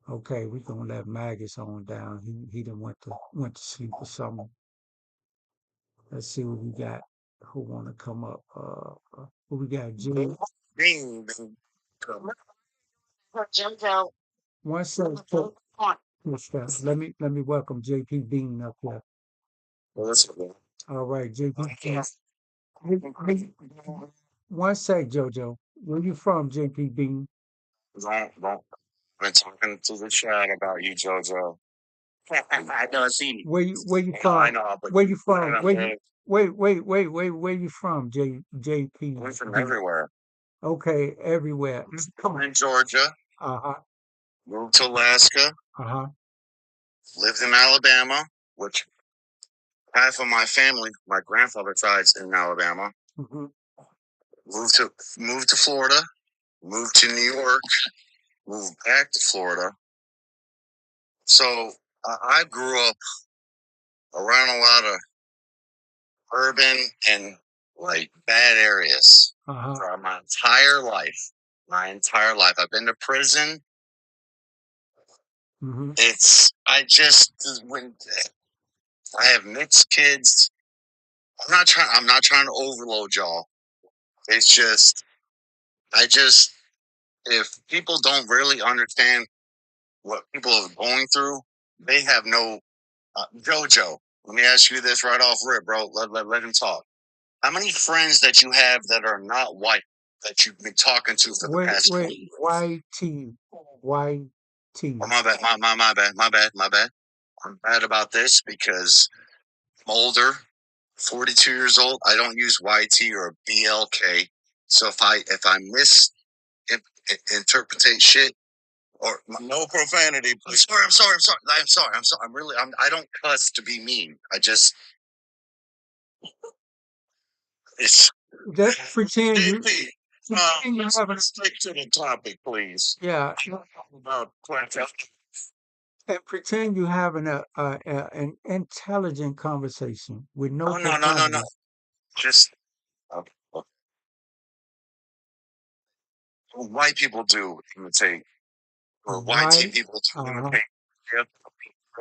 Okay, we gonna let Magus on down. He done went to sleep or something. Let's see what we got. Who wanna come up? Who we got? Jimmy. JoJo. One second. Steph. Let me welcome JP Bean up here. All right, JP. One sec, JoJo. Where you from, JP Bean? Don't been talking to the chat about you, JoJo. I know. I seen you. Where you from? I know, but Where you from? Where you from, JP? I'm from everywhere. Okay, everywhere. I'm in Georgia. Uh-huh. Moved to Alaska. Uh-huh. Lived in Alabama, which half of my family, my grandfather side's in Alabama. Mm-hmm. Moved to Florida. Moved to New York. Moved back to Florida. So I grew up around a lot of urban and like bad areas for my entire life. I've been to prison. Mm-hmm. When I have mixed kids. I'm not trying to overload y'all. It's just if people don't really understand what people are going through, they have no JoJo. Let me ask you this right off rip, bro. Let him talk. How many friends that you have that are not white that you've been talking to for the past 20 years? YT. Oh, my bad. I'm bad about this because I'm older, 42 years old. I don't use YT or BLK. So if I misinterpretate shit or no profanity, please. I'm sorry. I don't cuss to be mean. It's Just pretend you. let's stick to the topic, please. Yeah. About And pretend you're having an intelligent conversation with no. No. Just white people do imitate, or YT people do imitate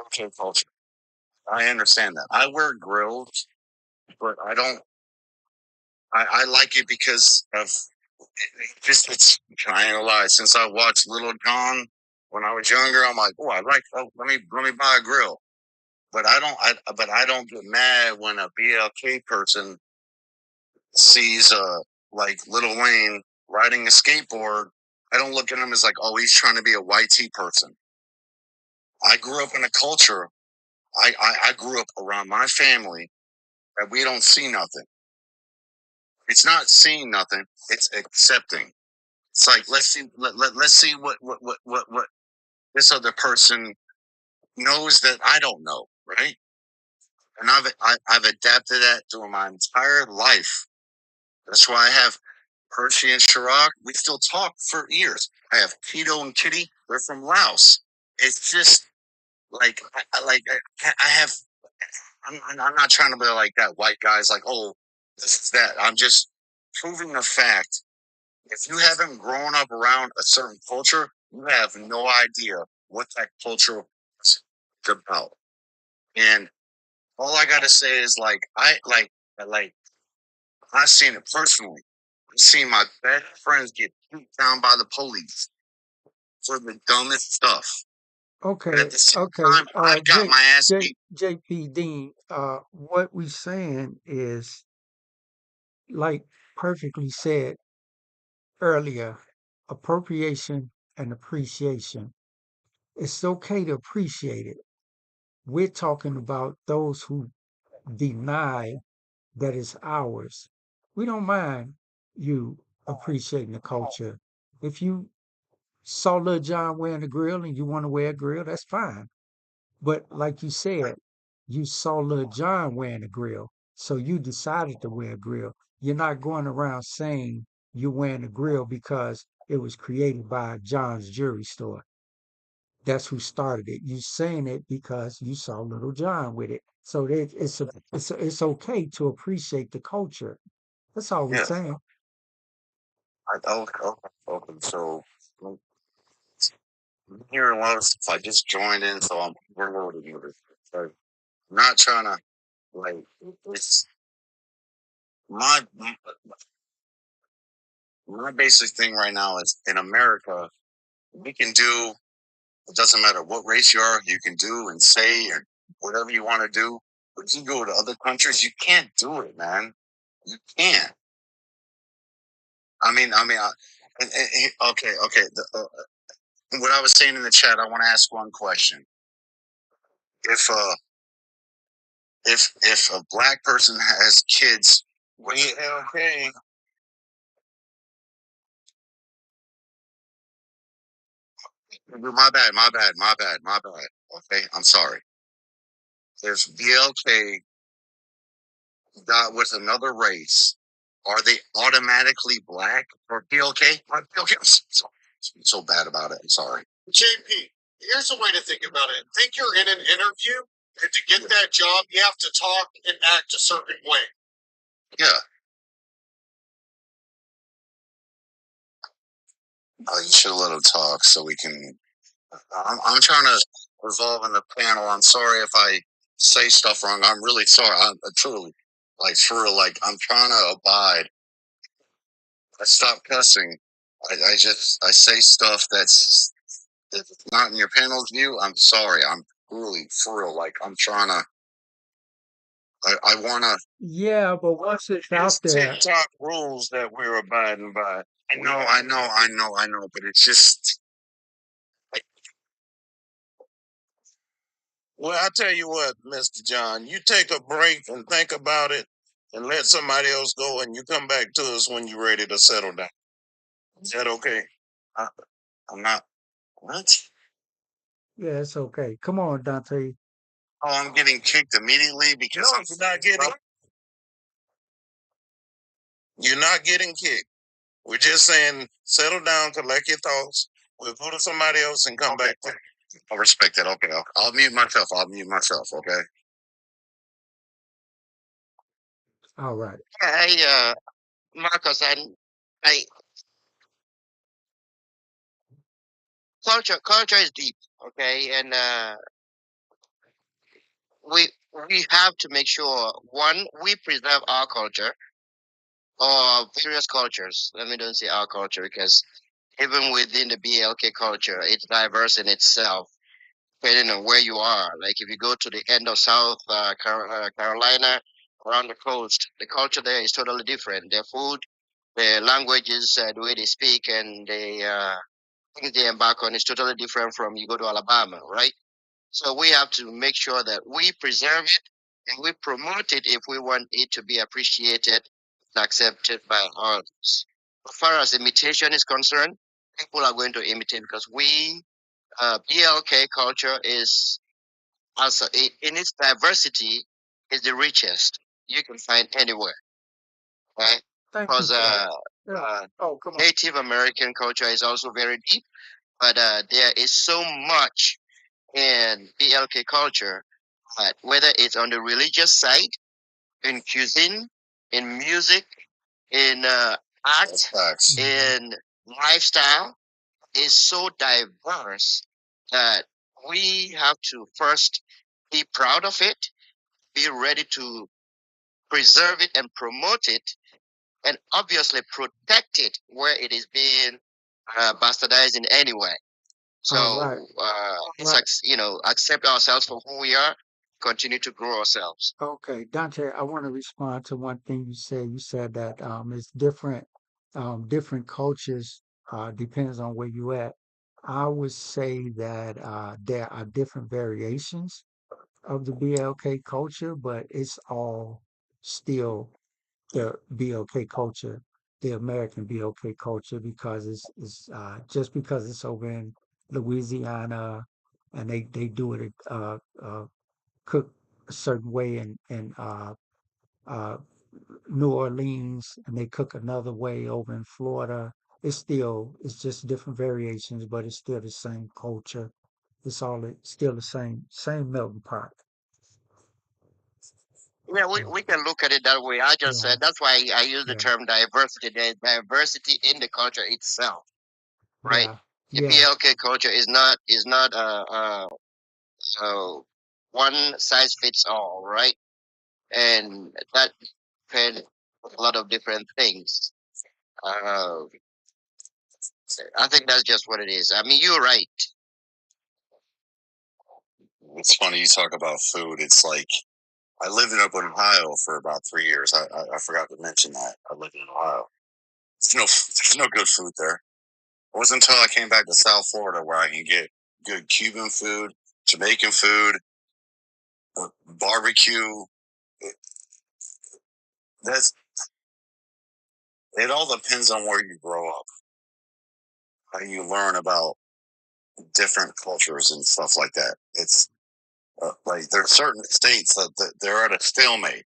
okay culture. I understand that. I wear grills, but I don't. I like it because of it's. I ain't gonna lie. Since I watched Little John when I was younger, I'm like, oh, let me buy a grill. But I don't get mad when a BLK person sees like Lil Wayne riding a skateboard. I don't look at him as like, oh, he's trying to be a YT person. I grew up in a culture. I grew up around my family that we don't see nothing. It's not seeing nothing. It's accepting. It's like let's see what this other person knows that I don't know, right? And I've adapted that through my entire life. That's why I have Hershey and Chirac. We still talk for years. I have Tito and Kitty. They're from Laos. It's just like I have. I'm not trying to be like that white guy's like, oh, this is that. I'm just proving the fact. If you haven't grown up around a certain culture, you have no idea what that culture is about. And all I gotta say is I've seen it personally. seen my best friends get beat down by the police for the dumbest stuff. But Okay, at the same okay. time, I got my ass beat. JP Dean, what we saying is, like perfectly said earlier, appropriation and appreciation. It's okay to appreciate it. We're talking about those who deny that it's ours. We don't mind you appreciating the culture. If you saw Lil John wearing a grill and you want to wear a grill, that's fine. But like you said, you saw Lil John wearing a grill, so you decided to wear a grill. You're not going around saying you're wearing a grill because it was created by John's Jewelry Store. That's who started it. You saying it because you saw Little John with it. So it's okay to appreciate the culture. That's all we're Yeah. saying. Okay. So I'm hearing a lot of stuff. I just joined in, so I'm overloaded with it. So I'm not trying to like. It's my my basic thing right now is in America we can do. It doesn't matter what race you are. You can do and say and whatever you want to do. But you go to other countries, you can't do it, man. You can't. Okay. What I was saying in the chat, I want to ask one question. If if a black person has kids, okay. My bad. Okay, I'm sorry. If BLK got with another race, are they automatically black or BLK? BLK, I'm so bad about it. I'm sorry. JP, here's a way to think about it. Think you're in an interview, and to get that job, you have to talk and act a certain way. Yeah. Oh, you should have let him talk so we can. I'm trying to resolve in the panel. I'm sorry if I say stuff wrong. I'm really sorry. I'm truly, like, for real, like, I'm trying to abide. I stop cussing. I say stuff that's if it's not in your panel's view. I'm sorry. I'm really, for real, like, I'm trying to. I want to. Yeah, but once it's out there, TikTok rules that we're abiding by. I know, but it's just. Well, I tell you what, Mr. John, you take a break and think about it and let somebody else go, and you come back to us when you're ready to settle down. Is that okay? I'm not. What? yeah, it's okay. Come on, Dante. Oh, I'm getting kicked immediately because No, I'm you're not getting. You're not getting kicked. We're just saying, settle down, collect your thoughts. We'll go to somebody else and come back. I'll respect that. Okay, I'll mute myself. Okay. All right. Marcus, I culture is deep, okay, and we we have to make sure one we preserve our culture or various cultures. Let me don't say our culture because even within the BLK culture, it's diverse in itself, depending on where you are. Like if you go to the end of South Carolina, around the coast, the culture there is totally different. Their food, their languages, the way they speak, and the things they embark on is totally different from you go to Alabama, right? So we have to make sure that we preserve it and we promote it if we want it to be appreciated and accepted by others. As far as imitation is concerned, people are going to imitate because BLK culture is also in its diversity is the richest you can find anywhere, right? Thank you Because for that. Yeah. Oh, come on. Native American culture is also very deep, but there is so much in BLK culture, but whether it's on the religious side, in cuisine, in music, in art, in lifestyle, is so diverse that we have to first be proud of it, be ready to preserve it and promote it, and obviously protect it where it is being bastardized in any way. So right. it's Right. accept ourselves for who we are, continue to grow ourselves. Okay, Dante, I want to respond to one thing you said. You said that it's different, different cultures depends on where you at. I would say that there are different variations of the BLK culture, but it's all still the BLK culture, the American BLK culture, because it's just because it's over in Louisiana and they do it cook a certain way in uh, New Orleans, and they cook another way over in Florida. It's just different variations, but it's still the same culture. It's still the same melting pot. Yeah, we can look at it that way. I just Yeah, said that's why I use the yeah, term diversity. There's diversity in the culture itself, right? yeah, The yeah. BLK culture is not uh, one size fits all, right? And that depends on a lot of different things. Uh, I think that's just what it is. I mean, you're right. It's funny you talk about food. It's like I lived in Oakland, Ohio for about 3 years. I forgot to mention that. I lived in Ohio. There's no good food there. It wasn't until I came back to South Florida where I can get good Cuban food, Jamaican food, barbecue. That's it. All depends on where you grow up, how you learn about different cultures and stuff like that. It's like there's certain states that they're at a stalemate.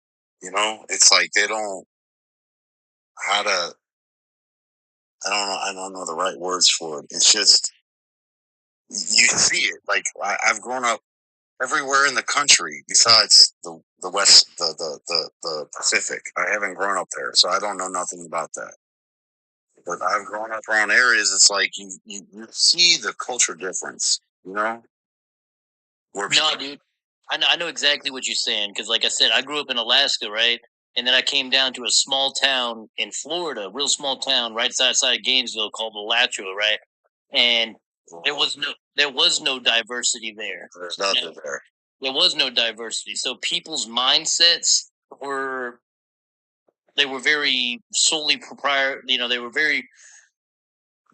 It's like they don't how to. I don't know the right words for it. It's just you see it. Like I've grown up everywhere in the country besides the West, the Pacific. I haven't grown up there, so I don't know nothing about that. But I've grown up around areas. It's like you see the culture difference. Where No, dude, I know exactly what you're saying because, like I said, I grew up in Alaska, right? And then I came down to a small town in Florida, real small town right outside of Gainesville called Alachua, right? And there was no diversity there. there's nothing there. There was no diversity. So people's mindsets were they were very solely proprietary. They were very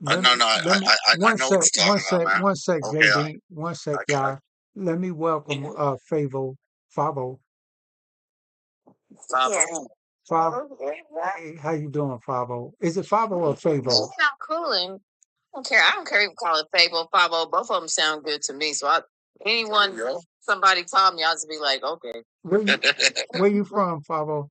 Let No, me no, let me I one know what sec, you're one talking about, sec, man. one sec, Okay, JB, one sec, I y'all. Let me welcome Favo, Favo, Yeah. Favo. Hey, how you doing, Favo? Is it Favo or Favo? Sound cool, and I don't care if you call it Fable, Fabo. Both of them sound good to me. So anyone, somebody call me, I'll just be like, okay. Where you from, Favo?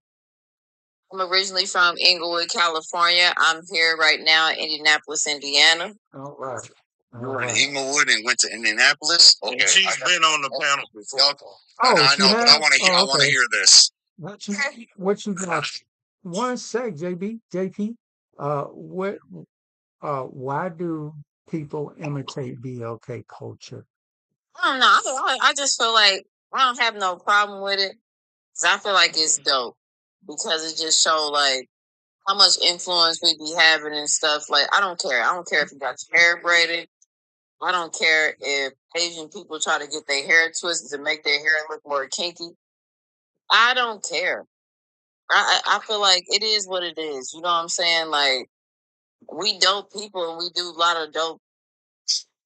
I'm originally from Inglewood, California. I'm here right now in Indianapolis, Indiana. All right. You were in Inglewood and went to Indianapolis. Okay, She's been on the panel before. Oh, I she know, but I has? want to hear. Oh, I want to okay. hear this. What you got? One sec, JP. Why do people imitate BLK culture? I don't know. I just feel like I don't have no problem with it. 'Cause I feel like it's dope because it just show like how much influence we be having and stuff. Like I don't care. I don't care if you got your hair braided. I don't care if Asian people try to get their hair twisted to make their hair look more kinky. I don't care. I feel like it is what it is. You know what I'm saying? Like we dope people and we do a lot of dope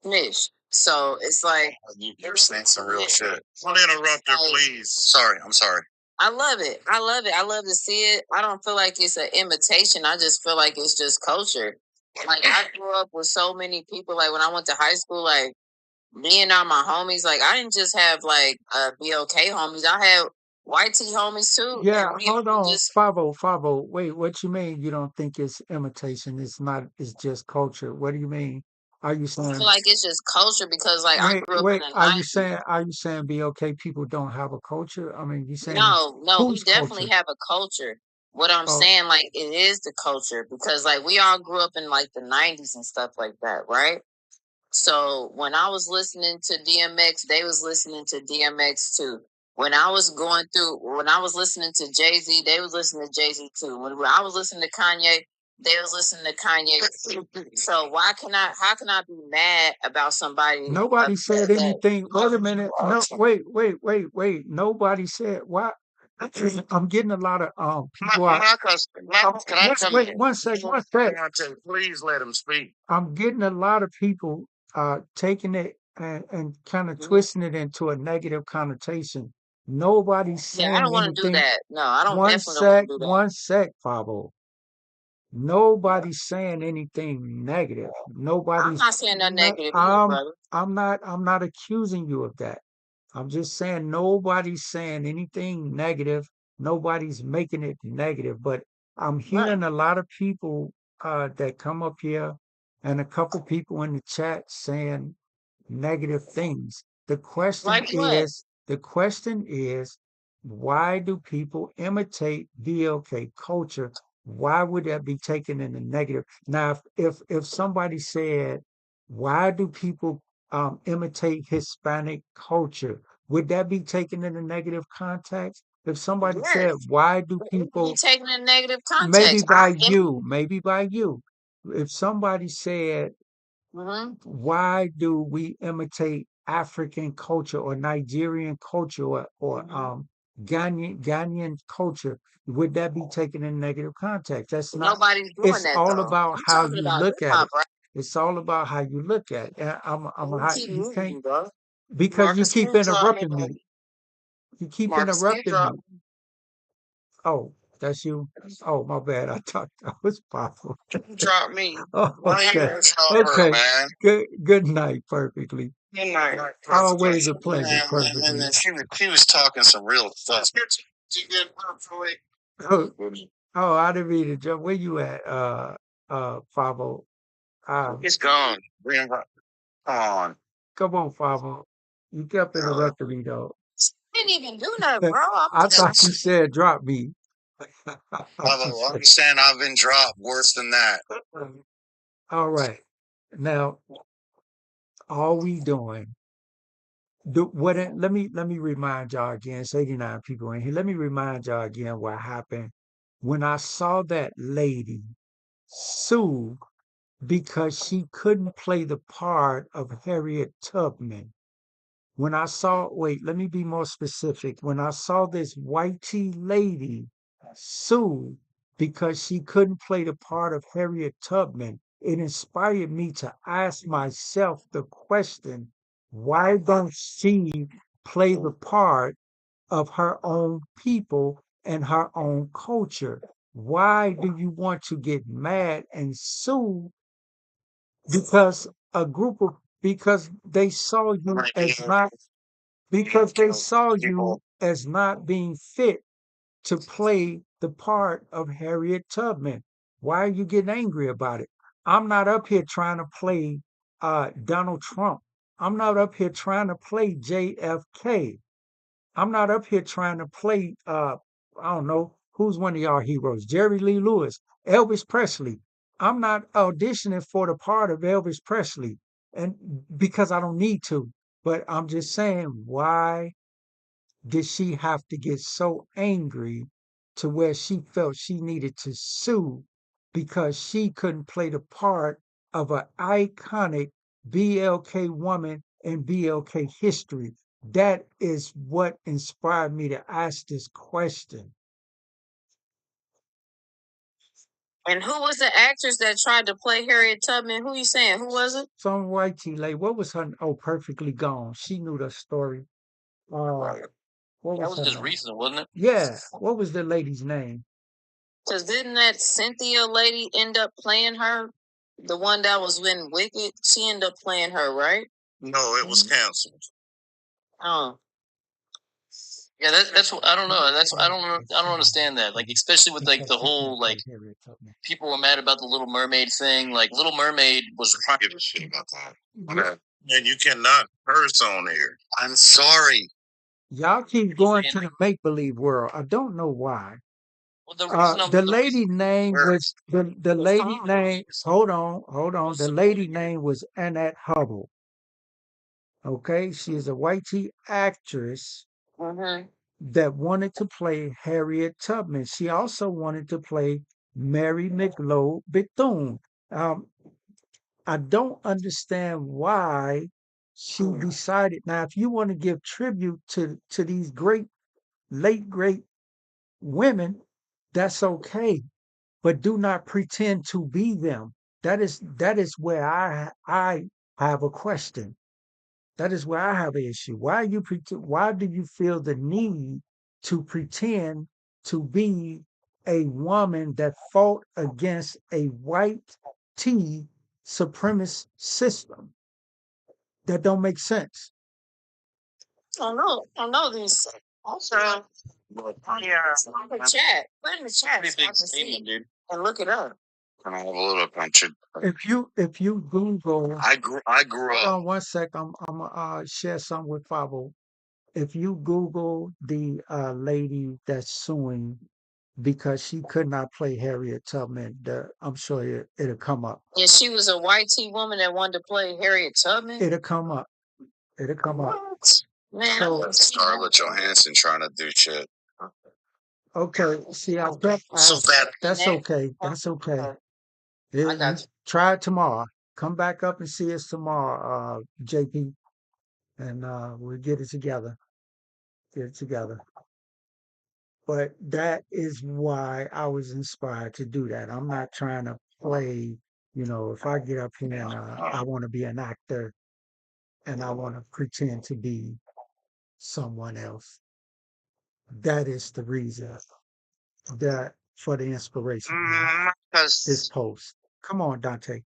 niche. So it's like You're saying some real shit. Don't interrupt her, please. Sorry, I'm sorry. I love it. I love it. I love to see it. I don't feel like it's an imitation. I just feel like it's just culture. Like I grew up with so many people. Like when I went to high school, like me and all my homies, like I didn't just have like BOK homies. I had white tee homies too. Yeah, And we hold all on, just Favo. Wait, what you mean you don't think it's imitation? It's not, it's just culture. What do you mean? Are you I saying, feel like it's just culture because like I grew up in the are you saying BLK people don't have a culture? I mean, you saying No, we whose definitely culture? have a culture. What I'm Oh, saying, like, it is the culture because, like, we all grew up in like the '90s and stuff like that, right? So when I was listening to DMX, they was listening to DMX too. when I was going through, when I was listening to Jay-Z, they was listening to Jay-Z too. When I was listening to Kanye, they was listening to Kanye. So how can I be mad about somebody? Nobody said anything. Wait a minute. No, wait. Nobody said why. I'm getting a lot of people out. Marcus, can I come Wait, in? one sec. Please let him speak. I'm getting a lot of people taking it and kind of Mhm. twisting it into a negative connotation. Nobody's Yeah, I saying don't want to do anything. that. No, I don't One definitely don't want sec, to do that. one sec, Pablo. Nobody's saying anything negative. I'm Nobody's not saying nothing no, negative either, brother. I'm not accusing you of that. I'm just saying nobody's saying anything negative. Nobody's making it negative. But I'm Right. hearing a lot of people that come up here and a couple people in the chat saying negative things. Like what? The question is, why do people imitate VLK culture? Why would that be taken in the negative? Now, if somebody said, why do people imitate Hispanic culture? Would that be taken in a negative context? If somebody said, Yes. why do It can people be taken in a negative maybe context. maybe by you. If somebody said, Mhm. why do we imitate African culture or Nigerian culture or Ghanaian culture? Would that be taken in negative context? That's not. Nobody's doing It's that all though. about You how talking you about hip look at hop, it. right? It's all about how you look at it. And You keep you muting can't me, bro. because you Marcus, can keep you drop me? interrupting me. You keep Marcus, can you interrupting drop? me. Oh, that's you. Oh, my bad. I thought that was possible. Drop me. Oh, Why you okay. gonna tell her, Okay. man? Good night, perfectly. Good night. Always a pleasure, Man, perfectly. she was talking some real stuff. Oh, I didn't mean to jump. Where you at, Favo? It's gone. Bring her on. Come on, Favo. You kept interrupting me though. Didn't even do nothing, bro. I'm I just thought you said drop me. I'm saying I've been dropped worse than that. All right. Now, all we doing? Let me remind y'all again. It's 89 people in here. Let me remind y'all again what happened when I saw that lady sue because she couldn't play the part of Harriet Tubman. When I saw, wait, let me be more specific. When I saw this white tea lady sue because she couldn't play the part of Harriet Tubman, it inspired me to ask myself the question, why don't she play the part of her own people and her own culture? Why do you want to get mad and sue because because they saw you as not because they saw you as not being fit to play the part of Harriet Tubman. Why are you getting angry about it? I'm not up here trying to play Donald Trump. I'm not up here trying to play JFK. I'm not up here trying to play I don't know who's one of y'all heroes. Jerry Lee Lewis, Elvis Presley. I'm not auditioning for the part of Elvis Presley and because I don't need to. But I'm just saying, why did she have to get so angry to where she felt she needed to sue because she couldn't play the part of an iconic BLK woman in BLK history? That is what inspired me to ask this question. And who was the actress that tried to play Harriet Tubman? Who you saying? Who was it? Some white tea lady, what was her? Oh, Perfectly Gone. She knew the story. What That was was her just name? recent, wasn't it? Yeah, what was the lady's name? Because didn't that Cynthia lady end up playing her? The one that was in Wicked? She ended up playing her, right? No, it was canceled. Oh. Yeah, that's what I don't know. That's I don't understand that. Like especially with like the whole like people were mad about the Little Mermaid thing. Like Little Mermaid was I don't give a shit about that. Okay. And you cannot curse on here. I'm sorry. Y'all keep going to the make believe world. I don't know why. well, the reason The lady name Where- was the lady name. Hold on. The lady name was Annette Hubble. Okay, she is a white tea actress. that wanted to play Harriet Tubman. She also wanted to play Mary McLeod Bethune. Um, I don't understand why she decided. Now, if you want to give tribute to these great women, that's okay, but do not pretend to be them. That is where I have a question. That is where I have an issue. Why do you feel the need to pretend to be a woman that fought against a white tea supremacist system? That don't make sense. I know these. Also, yeah. Put in the chat. Put in the chat so I can see dude. and look it up. Can I have a little attention? If you Google, I grew hold up. on one sec. I'm share something with Fabo. If you Google the lady that's suing because she could not play Harriet Tubman, I'm sure it'll come up. And she was a white tea woman that wanted to play Harriet Tubman. It'll come up. It'll come up. What? Man, So, Scarlett Johansson trying to do shit. okay, see, So bad. that's okay. That's okay. I You got you. try it tomorrow. Come back up and see us tomorrow, JP, and we'll get it together. Get it together. But that is why I was inspired to do that. I'm not trying to play, if I get up here and I want to be an actor and I want to pretend to be someone else. That is the reason that for the inspiration. This Because post. Come on, Dante.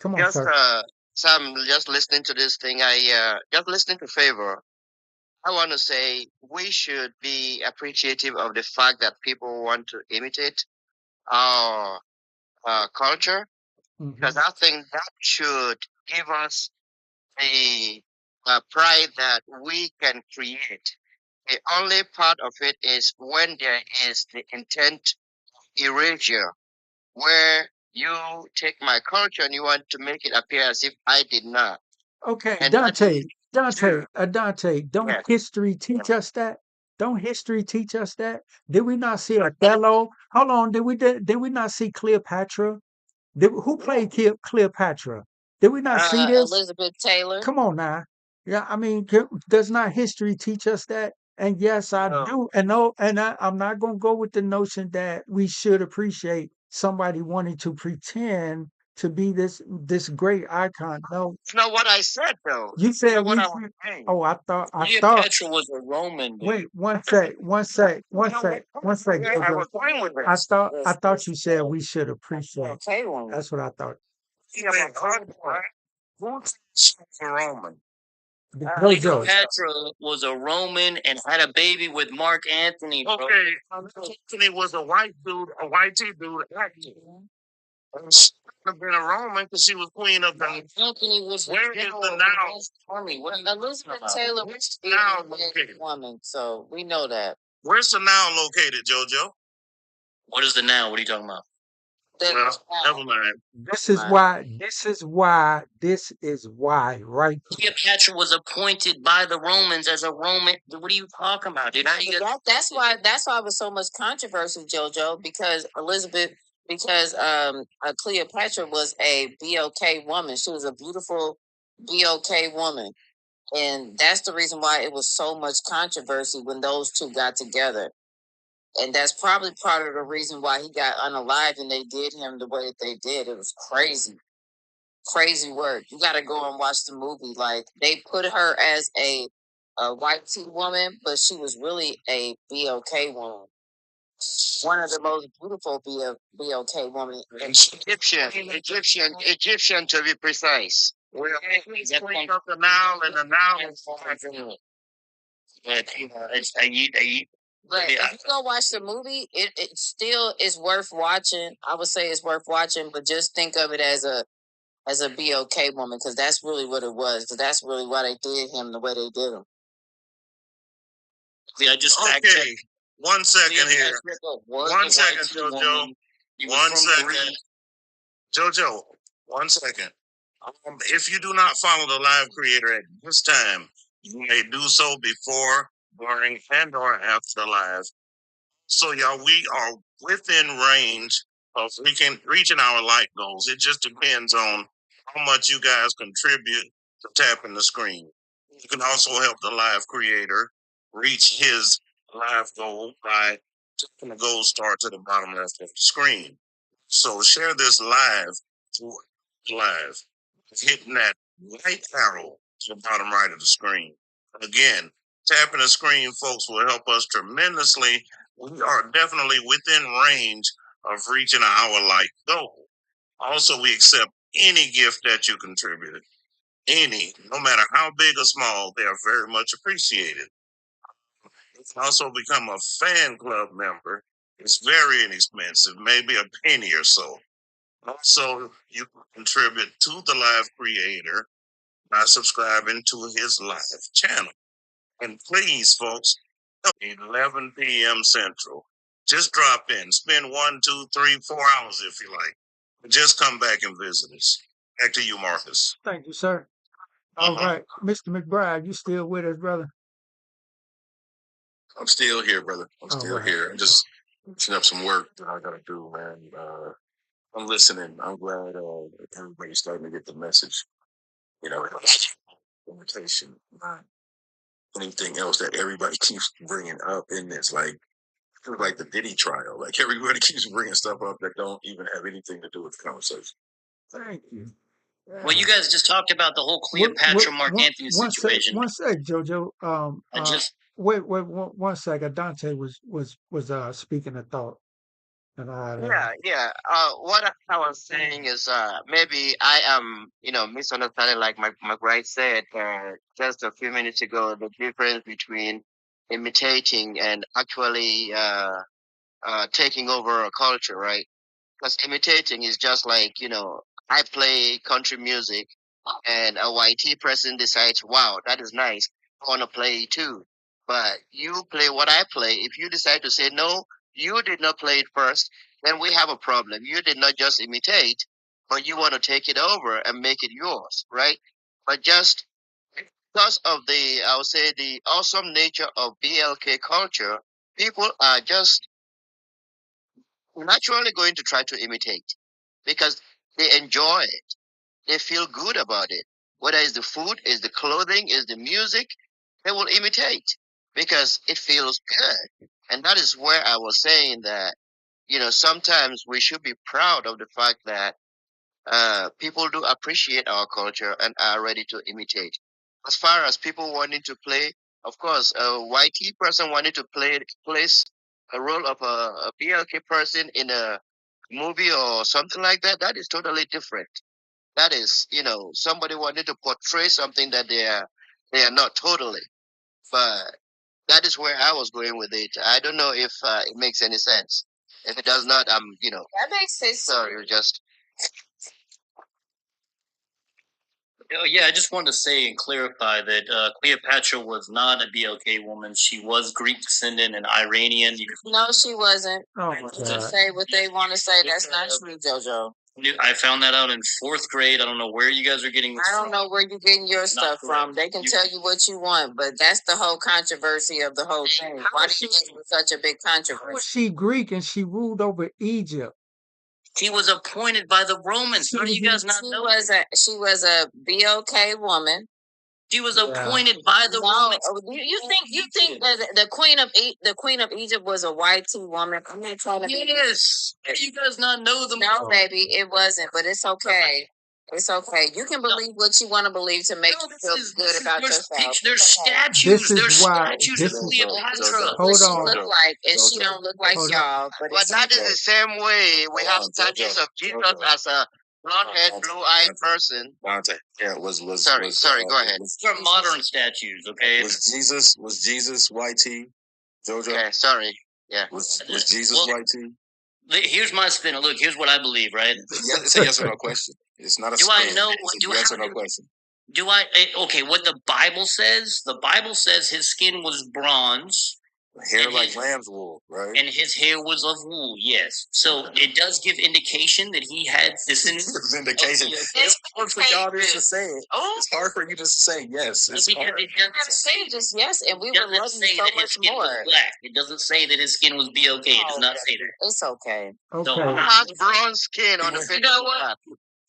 Come on, just sir. so I'm just listening to this thing. I just listening to Favor. I want to say we should be appreciative of the fact that people want to imitate our culture, because I think that should give us the pride that we can create. The only part of it is when there is the intent erasure, where you take my culture and you want to make it appear as if I did not. Okay, And that Dante, is Dante, true. Dante, don't Yes. history teach us that? Don't history teach us that? Did we not see Othello? Hold on, did we not see Cleopatra? Who played Cleopatra? Did we not see this? Elizabeth Taylor. Come on now. Yeah, I mean, does not history teach us that? And yes, I No. do. And no, and I'm not going to go with the notion that we should appreciate somebody wanting to pretend to be this great icon. No, It's not what I said, though. you It's not said what we. I was saying. Oh, I thought. Cleopatra was a Roman, dude. Wait, one sec. No, yeah, I was fine with I this. thought you said we should appreciate. Okay, woman. That's what I thought. Yeah, but who said a Roman? Jojo. Cleopatra was a Roman and had a baby with Mark Antony. Bro. Okay, Anthony was a white dude, a white tea dude, acting. And she could have been a Roman because she was queen of the. Anthony was Where is general the of now? army. Elizabeth Taylor was Now a located. woman, so we know that. Where's the now located, JoJo? What is the now? What are you talking about? Well, never mind. This is why, right? Cleopatra was appointed by the Romans as a Roman. What are you talking about, dude? That's why it was so much controversy, JoJo, because Cleopatra was a BOK woman. She was a beautiful BOK woman. And that's the reason why it was so much controversy when those two got together. And that's probably part of the reason why he got unalived and they did him the way that they did. It was crazy. Crazy work. You got to go and watch the movie. Like, they put her as a white tea woman, but she was really a BOK woman. One of the most beautiful BOK women. Egyptian to be precise. Well, he's queen of the Nile, and the Nile is But But if you go watch the movie, it still is worth watching. I would say it's worth watching, but just think of it as a BOK woman, because that's really what it was. Because that's really why they did him the way they did him. I just fact okay. checked. 1 second here. 1 second, JoJo. 1 second. JoJo, 1 second. If you do not follow the live creator at this time, You may do so before, during, and or after the live. So y'all, we are within range of reaching our light goals. It just depends on how much you guys contribute to tapping the screen. You can also help the live creator reach his live goal by taking the gold star to the bottom left of the screen. So share this live to live, hitting that right arrow to the bottom right of the screen. Again, tapping the screen, folks, will help us tremendously. We are definitely within range of reaching our light goal. Also, we accept any gift that you contributed. Any, no matter how big or small, they are very much appreciated. You can also become a fan club member. It's very inexpensive, maybe a penny or so. Also, you can contribute to the live creator by subscribing to his live channel. And please, folks, 11 p.m. Central. Just drop in. Spend 1, 2, 3, 4 hours if you like. But just come back and visit us. Back to you, Marcus. Thank you, sir. All right, Mr. McBride, you still with us, brother? I'm still here, brother. I'm All still right. here. I'm just finishing up some work that I gotta do, man. I'm listening. I'm glad everybody's starting to get the message. You know, invitation, not anything else that everybody keeps bringing up in this. Like the Diddy trial. Like everybody keeps bringing stuff up that don't even have anything to do with the conversation. Thank you. Well, you guys just talked about the whole Cleopatra Mark Anthony situation. One sec, JoJo. Wait, one second. Dante was speaking a thought, and Yeah. What I was saying is, maybe I am, misunderstanding, like my bride said just a few minutes ago, the difference between imitating and actually taking over a culture, right? Because imitating is just like, I play country music and a YT person decides, wow, that is nice. I want to play too. But you play what I play. If you decide to say, no, you did not play it first, then we have a problem. You did not just imitate, but you want to take it over and make it yours, right? But just because of I would say, the awesome nature of BLK culture, people are just naturally going to try to imitate because they enjoy it. They feel good about it. Whether it's the food, is the clothing, is the music, they will imitate because it feels good. And that is where I was saying that, sometimes we should be proud of the fact that people do appreciate our culture and are ready to imitate. As far as people wanting to play, of course, a YT person wanting to place a role of a BLK person in a movie or something like that, that is totally different. That is, somebody wanted to portray something that they are not totally. But that is where I was going with it. I don't know if it makes any sense. If it does not, That makes sense. sorry, just Oh, yeah, I just wanted to say and clarify that Cleopatra was not a BLK woman. She was Greek descendant and Iranian. No, she wasn't. Oh my They God. say what they want to say. That's not true, JoJo. I found that out in 4th grade. I don't know where you guys are getting this I don't from. know where you're getting your stuff from. They can tell you what you want, but that's the whole controversy of the whole thing. Why do you think it was such a big How was controversy? she Greek and she ruled over Egypt? She was appointed by the Romans. How do you guys not She know? she was a BOK woman. She was Yeah. appointed by the No, Romans. you think that the queen of Egypt was a YT woman? I'm not trying to. Yes. How do you guys not know them? No, baby, it wasn't. But it's okay. It's okay. You can believe what you want to believe to make you feel good about yourself. There's statues. This is There's why. statues This of is. Cleopatra. Hold What she on. look like, and she don't look like Hold on. y'all. But But it's that is the same way we have statues of Jesus as a blonde-haired, blue-eyed person. Dante, yeah, Sorry, go ahead. These are modern statues, okay? Was Jesus YT? JoJo? Okay, sorry. Yeah. Was Jesus YT? Here's my spin. Look, here's what I believe, right? It's a yes or no question. It's not a Do spin. I know? It's a yes or no question. Okay, what the Bible says? The Bible says his skin was bronze Hair like lamb's wool, right? And his hair was of wool, yes. So it does give indication that he had descendants. Vindication. It's hard for y'all just to say it. It's hard for you to say yes. It's Because hard. it doesn't say just yes, and we it would doesn't love you say so that his much skin more. was black. It doesn't say that his skin was BLK. It does not say that. It's okay. So Okay. I'm not- Has bronze skin on the picture. You know what?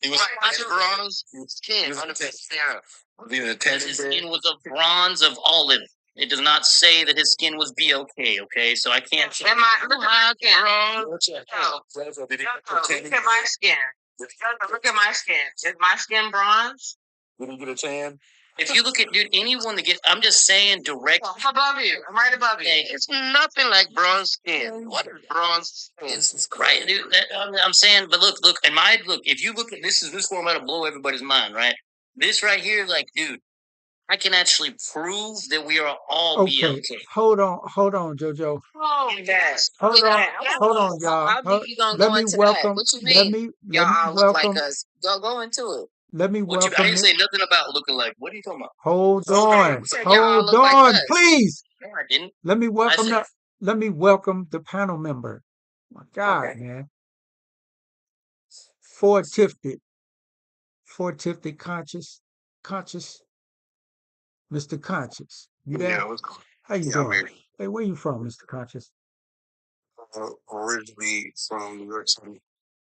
He was Has bronze skin on the picture. Yeah. being a Because his skin was of bronze of olive. It does not say that his skin was BLK, okay? So I can't Am I? Look at my skin. Look Look at my skin. Look at my skin. Is my skin bronze? Did he get a tan? If you look at, dude, anyone that gets, I'm just saying direct. I'm above you. I'm right above you. It's nothing like bronze skin. What is bronze skin? Right, dude. I'm saying, but look, if you look at this one about to blow everybody's mind, right? This right here, like, dude, I can actually prove that we are all Okay. BLK. Hold on, JoJo. Oh, yes. Hold on, y'all. How you gonna Let go me into welcome. that? What you Let mean? me let me Y'all look like welcome. us. Go into it. Let me I welcome. didn't say nothing about looking like. What are you talking about? Hold on, You said y'all hold look like on, us. please. No, I didn't. Let me welcome said- Let me welcome the panel member. My God, Okay. man. Ford Tifted, conscious, Mr. Conscious. You there? Yeah, what's going How you on? I'm doing? here. Hey, where you from, Mr. Conscious? Originally from New York City.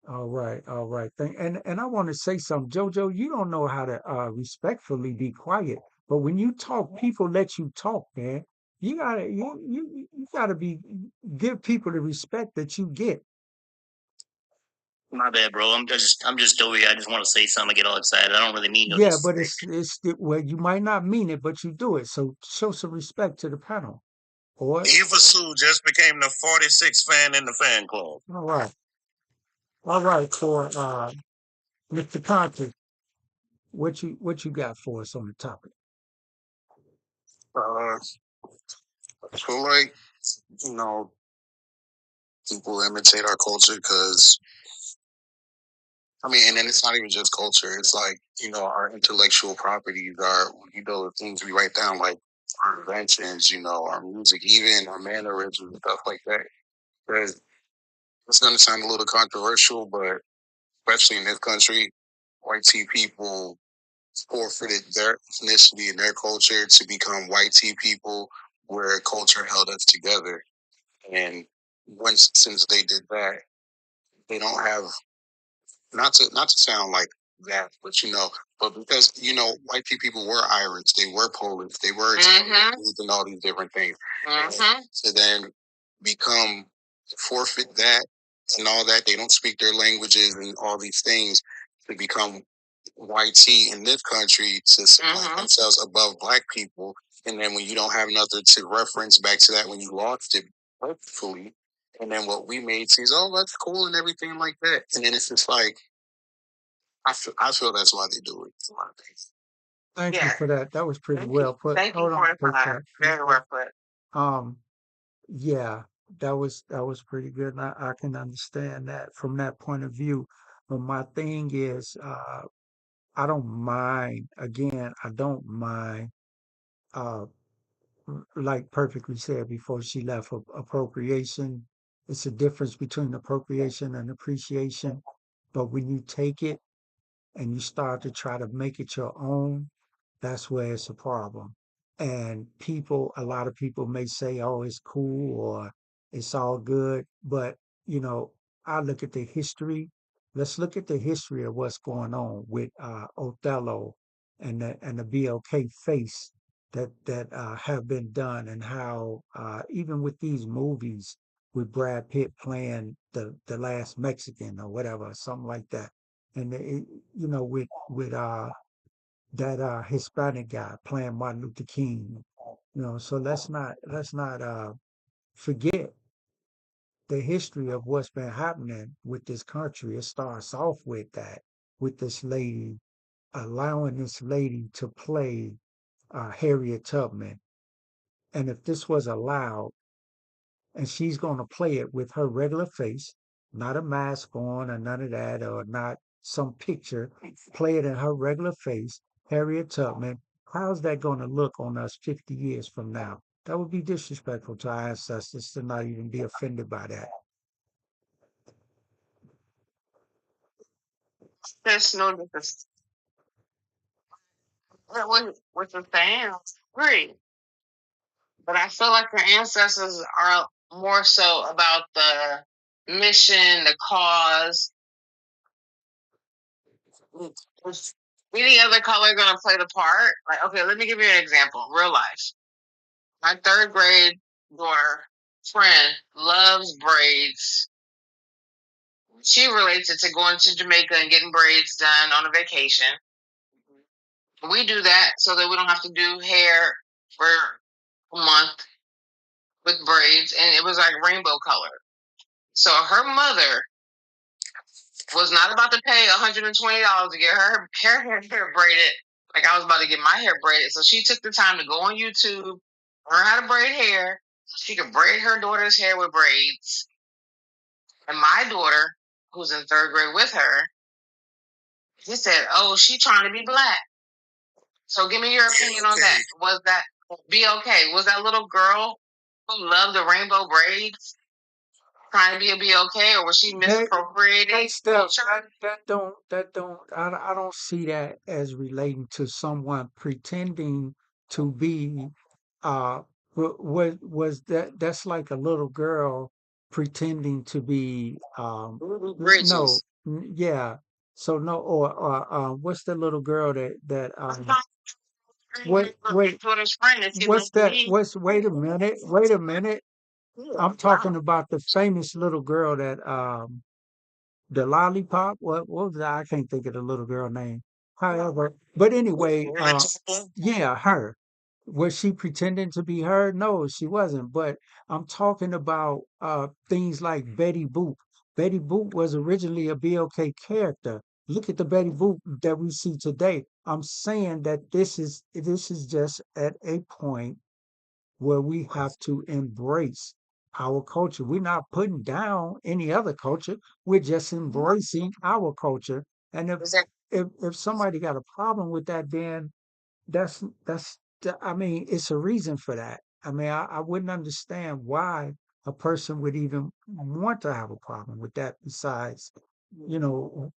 All right, all right. And I want to say something, JoJo. You don't know how to respectfully be quiet, but when you talk, people let you talk, man. You gotta be give people the respect that you get. My bad, bro. I'm just over here. I just want to say something. I get all excited. I don't really mean no Yeah, but disrespect. well, you might not mean it, but you do it. So show some respect to the panel. Or Eva Sue just became the 46th fan in the fan club. all right, for Mr. Conte, what you got for us on the topic? I feel like, you know, people imitate our culture because, I mean, and then it's not even just culture. It's like, our intellectual properties, the things we write down, like our inventions, our music, even our mannerisms and stuff like that. Because it's going to sound a little controversial, but especially in this country, white tea people forfeited their ethnicity and their culture to become white tea people, where culture held us together. And since they did that, they don't have, not to sound like that, but because white people were Irish, they were Polish, they were Italian, and all these different things. To then become forfeit that and all that, they don't speak their languages and all these things to become white tea in this country to supplant themselves above black people. And then when you don't have nothing to reference back to that, when you lost it hopefully, and then what we made seems, oh, that's cool and everything like that. And then it's just like, I feel that's why they do it. It's a lot of things. Thank you for that. That was pretty well put. Thank you Hold for on, it. Very well put. Yeah, that was pretty good. And I can understand that from that point of view. But my thing is, I don't mind. Again, I don't mind. Uh, like perfectly said before she left, appropriation. It's a difference between appropriation and appreciation. But when you take it and you start to try to make it your own, that's where it's a problem. And a lot of people may say, oh, it's cool or it's all good. But, you know, I look at the history. Let's look at the history of what's going on with Othello and the BLK face that have been done, and how even with these movies with Brad Pitt playing the last Mexican or whatever, something like that, and with that Hispanic guy playing Martin Luther King. So let's not forget the history of what's been happening with this country. It starts off with that, with this lady, allowing this lady to play Harriet Tubman. And if this was allowed, and she's going to play it with her regular face, not a mask on or none of that, or not some picture, play it in her regular face, Harriet Tubman. How's that going to look on us 50 years from now? That would be disrespectful to our ancestors to not even be offended by that. There's no difference. What you're saying is great, but I feel like your ancestors are more so about the mission, the cause. Is any other color going to play the part? Like, okay, let me give you an example. Real life. My third grade daughter friend loves braids. She relates it to going to Jamaica and getting braids done on a vacation. We do that so that we don't have to do hair for a month with braids, and it was like rainbow color. So her mother was not about to pay $120 to get her hair braided like I was about to get my hair braided. So she took the time to go on YouTube, learn how to braid hair. So she could braid her daughter's hair with braids. And my daughter, who's in third grade with her, she said, "Oh, she trying to be black." So give me your opinion on that. Was that be okay? Was that little girl who loved the rainbow braids trying to be okay, or was she misappropriating? Hey, Steph, I don't see that as relating to someone pretending to be, was that's like a little girl pretending to be, no, Bridges. yeah. So no, what's the little girl wait, what's that? Wait a minute. I'm talking about the famous little girl that, the lollipop. What was that? I can't think of the little girl name. However, but anyway, yeah, her. Was she pretending to be her? No, she wasn't. But I'm talking about things like Betty Boop. Betty Boop was originally a BLK character. Look at the Betty Boop that we see today. I'm saying that this is just at a point where we have to embrace our culture. We're not putting down any other culture. We're just embracing our culture. And if somebody got a problem with that, then I mean, it's a reason for that. I mean, I wouldn't understand why a person would even want to have a problem with that. You know,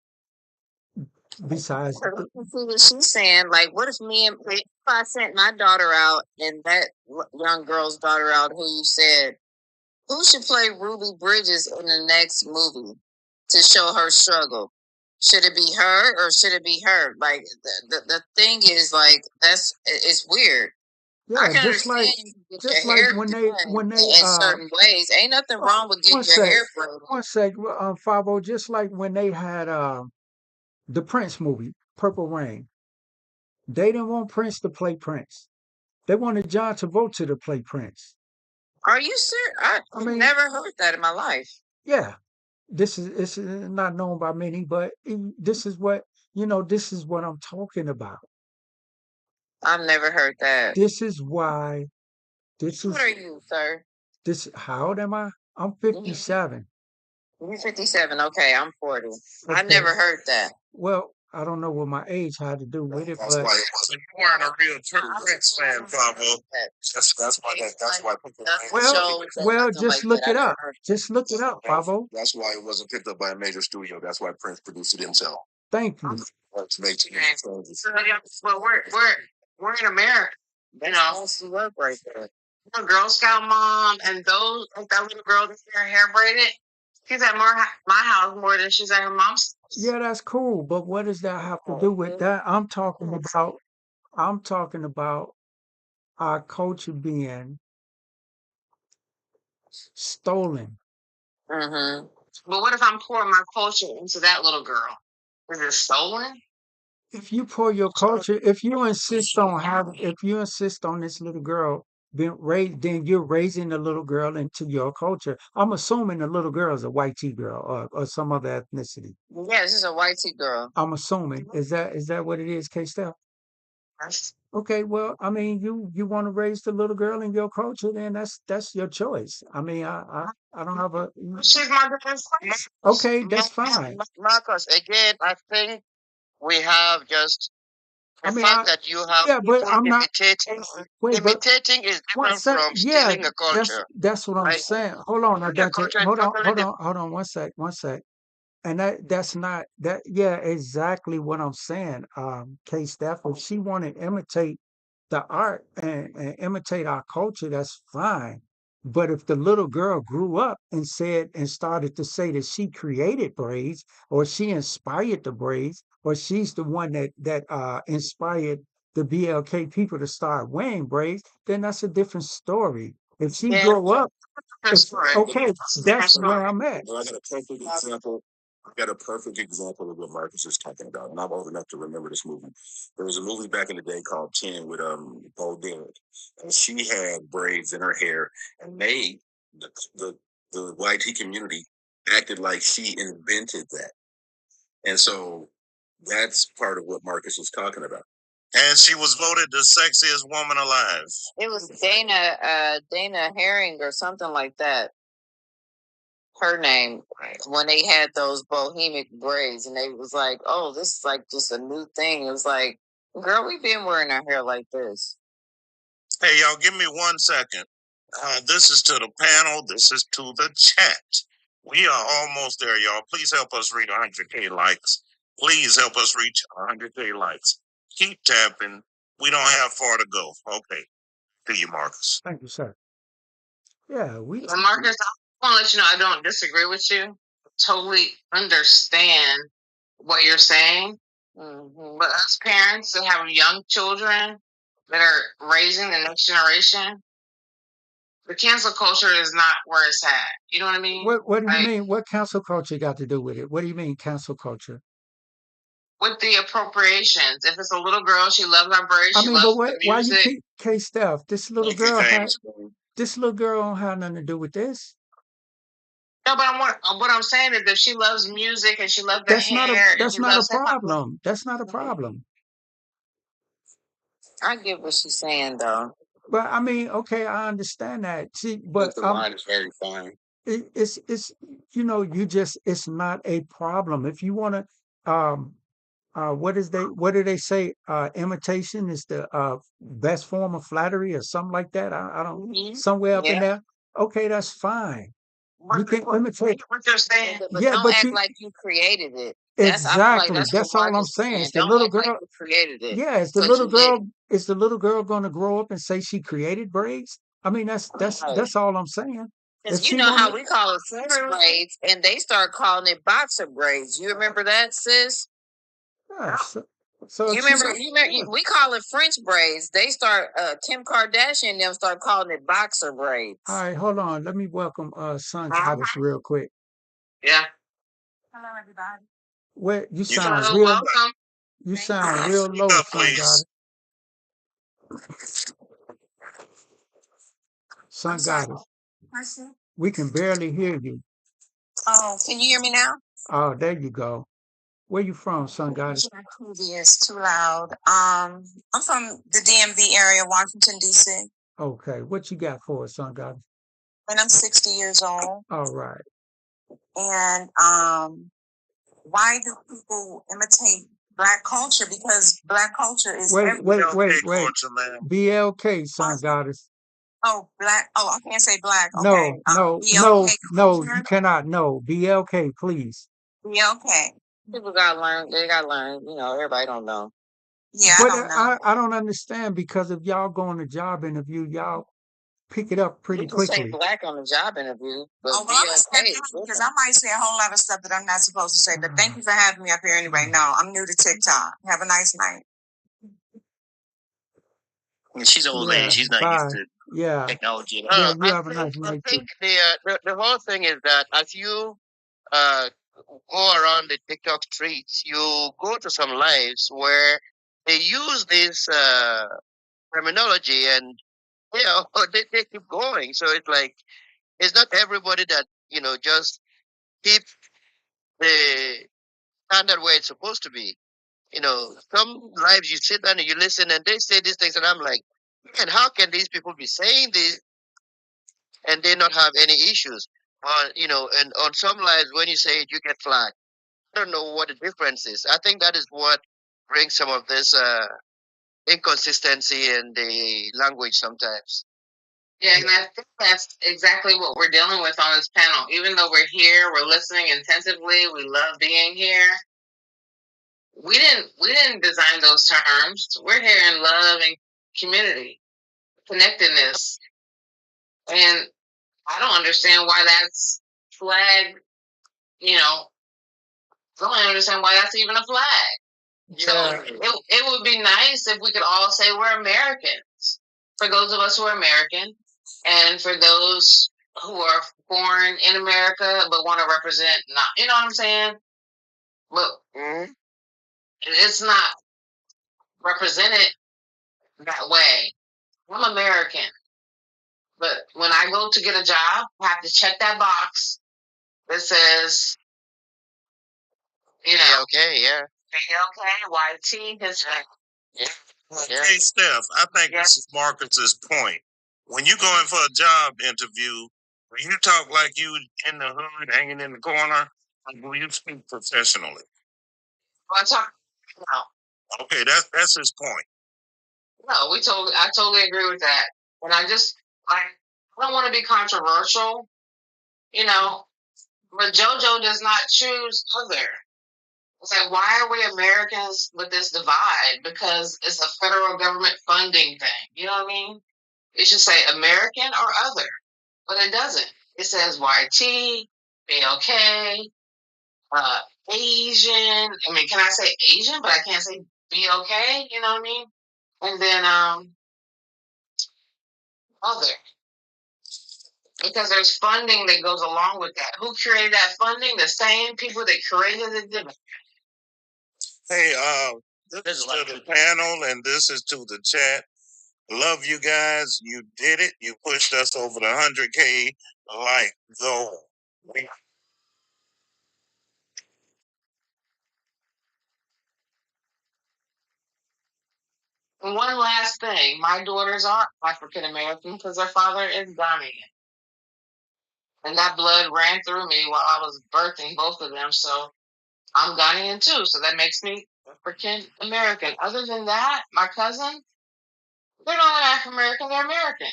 besides, See what she's saying. Like, what if if I sent my daughter out and that young girl's daughter out who you said, who should play Ruby Bridges in the next movie to show her struggle? Should it be her or should it be her? Like, the thing is, like, it's weird. I yeah, can understand you can get your hair when done they in certain ways. Ain't nothing wrong with getting your hair braided. one sec, 50, just like when they had the Prince movie, Purple Rain. They didn't want Prince to play Prince. They wanted John Travolta to play Prince. Are you serious? I mean, never heard that in my life. Yeah, it's not known by many, but this is what This is what I'm talking about. I've never heard that. This is why. What are you, sir? How old am I? I'm 57. You're 57. Okay, I'm 40. I Okay. never heard that. Well, I don't know what my age had to do with it, That's but why it wasn't. You weren't a real Prince fan, Pablo. That's why people. just look it up. Just look it up, Pablo. That's why it wasn't picked up by a major studio. That's why Prince produced it himself. Thank you. To make But we're in America. You know, work right there. a Girl Scout mom and that little girl that's her hair braided. She's at my house more than she's at her mom's. Yeah, that's cool, but what does that have to do with that? I'm talking about our culture being stolen. Mm-hmm. But what if I'm pouring my culture into that little girl? Is it stolen? If you pour your culture, if you insist on this little girl being raised, then you're raising the little girl into your culture. I'm assuming the little girl is a white T girl or some other ethnicity. Yeah, this is a white T girl. I'm assuming. Is that what it is, K Steph? Okay, well, I mean, you want to raise the little girl in your culture, then that's your choice. I mean, I don't have a. She's my different. Okay, that's fine. Marcus, again, I think we have just The I mean, fact that you have yeah, but people I'm not. imitating, Wait, but imitating is one different sec. from Yeah, stealing a culture, that's what I'm right? saying. Hold on, Stealing a Adante. culture is Hold on, totally hold different. on, hold on. One sec. And that's not that. Yeah, exactly what I'm saying. K. Steph, if she want to imitate the art and imitate our culture, that's fine. But if the little girl grew up and said and started to say that she created braids or she inspired the braids or she's the one that inspired the BLK people to start wearing braids, then that's a different story. If she Yeah, grow up, that's if correct. okay, that's where I'm at. Well, I got a perfect example. I got a perfect example of what Marcus is talking about. And I'm old enough to remember this movie. There was a movie back in the day called 10 with Bo Derek. And she had braids in her hair and they the the the YT community acted like she invented that. And so that's part of what Marcus was talking about. And she was voted the sexiest woman alive. It was Dana Herring or something like that. Her name when they had those bohemic braids, and they was like, "Oh, this is like just a new thing." It was like, "Girl, we've been wearing our hair like this." Hey, y'all, give me 1 second. This is to the panel. This is to the chat. We are almost there, y'all. Please help us reach 100K likes. Please help us reach 100K likes. Keep tapping. We don't have far to go. Okay. To you, Marcus. Thank you, sir. Yeah, we. Well, Marcus, I want to let you know I don't disagree with you. Totally understand what you're saying. But us parents that have young children that are raising the next generation, the cancel culture is not where it's at. You know what I mean? What do you Like, mean? What cancel culture got to do with it? What do you mean cancel culture? with the appropriations. If it's a little girl, she loves our braids, I she mean, but loves the what? Why you music. keep K Steph? This little Thank you, girl had James. this little girl don't have nothing to do with this. No, but what I'm saying is that she loves music and she loves the That's not a hair and that's she not a loves hip hop. problem. That's not a problem. I get what she's saying, though. But I mean, okay, I understand that. See, but The line is very fine. it's it's not a problem. If you want to what do they say? Imitation is the best form of flattery or something like that. I don't somewhere up in Yeah. there. Okay, that's fine. You can imitate. What you're saying. But Yeah, don't but act you like you created it. I feel like exactly. that's what That's all I'm Marcus is saying. saying. It's the Don't little act like girl. you created it. Yeah, it's the But little you girl. didn't. Is the little girl going to grow up and say she created braids? I mean, that's all I'm saying. If Because you she know how wanted, we call it French braids, and they start calling it boxer braids. You remember that, sis? yeah, so You if she, remember? We call it French braids. They start. Kim Kardashian and them start calling it boxer braids. all right, hold on. Let me welcome Son Goddess real quick. Yeah. Hello, everybody. Where you You sound guys, real, Welcome. you sound real speak low, up, Son please. Goddess. Son I'm sorry. Goddess, we can barely hear you. Oh, can you hear me now? Oh, there you go. Where you from, Son Goddess? My TV is too loud. I'm from the DMV area, Washington D.C., Okay, what you got for us, Son Goddess? and I'm 60 years old. All right. And why do people imitate Black culture? Because Black culture is Wait, everywhere. wait. Culture, man. BLK, Son Goddess. Oh, Black. Oh, I can't say Black. No, Okay. no, BLK no, culture. you cannot. No, BLK, please. BLK. People gotta learn. They gotta learn. You know, everybody don't know. Yeah, But I don't know. I don't understand because if y'all go on a job interview, y'all pick it up pretty You can say quickly. Black on the job interview, but well, I'm gonna step down because I might say a whole lot of stuff that I'm not supposed to say. But thank you for having me up here anyway. No, I'm new to TikTok. Have a nice night. She's an old lady. She's not used to Yeah, technology. yeah, you I have a nice think, I night too. think the whole thing is that as you go around the TikTok streets, you go to some lives where they use this terminology and they keep going. So it's like it's not everybody that just keep the standard where it's supposed to be. Some lives you sit down and you listen and they say these things and I'm like, man, how can these people be saying this and they not have any issues? And on some lives when you say it, you get flagged. I don't know what the difference is. I think that is what brings some of this inconsistency in the language sometimes. Yeah, and I think that's exactly what we're dealing with on this panel. Even though we're here, we're listening intensively, we love being here. We didn't design those terms. We're here in love and community, connectedness. And I don't understand why that's flag, you know, I don't understand why that's even a flag. So it would be nice if we could all say we're Americans. For those of us who are American, and for those who are born in America but want to represent not, you know what I'm saying? But it's not represented that way. I'm American, but when I go to get a job, I have to check that box that says, you know, okay, yeah. okay, YT, Hispanic. Hey, Steph, I think this is Marcus's point. When you go in for a job interview, will you talk like you in the hood, hanging in the corner, or will you speak professionally? Well, I talk now. Okay, that's his point. No, I totally agree with that. And I don't want to be controversial, you know, but JoJo does not choose other. It's like, why are we Americans with this divide? Because it's a federal government funding thing. You know what I mean? It should say American or other, but it doesn't. It says YT, BLK, Asian. I mean, can I say Asian, but I can't say BLK? You know what I mean? And then other. Because there's funding that goes along with that. Who created that funding? The same people that created the dividend. Hey, this is to the panel, and this is to the chat. Love you guys. You did it. You pushed us over the 100K like though. And one last thing. My daughters are African American because their father is Ghanaian. And that blood ran through me while I was birthing both of them. So I'm Ghanaian too. So that makes me African American. Other than that, my cousin, they're not African American, they're American.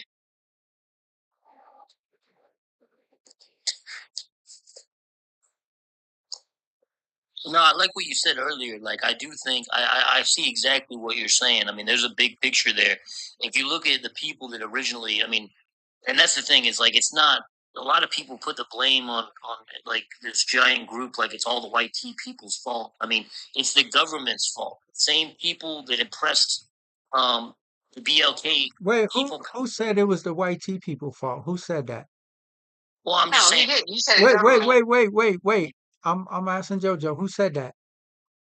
No, I like what you said earlier. Like, I do think I see exactly what you're saying. I mean, there's a big picture there. If you look at the people that originally, I mean, and that's the thing is like it's not a lot of people put the blame on like this giant group like it's all the white people's fault. I mean, it's the government's fault. Same people that oppressed the BLK Wait, people. who said it was the white people's fault? Who said that? Well, I'm just saying. You said Wait. I'm asking JoJo. Who said that?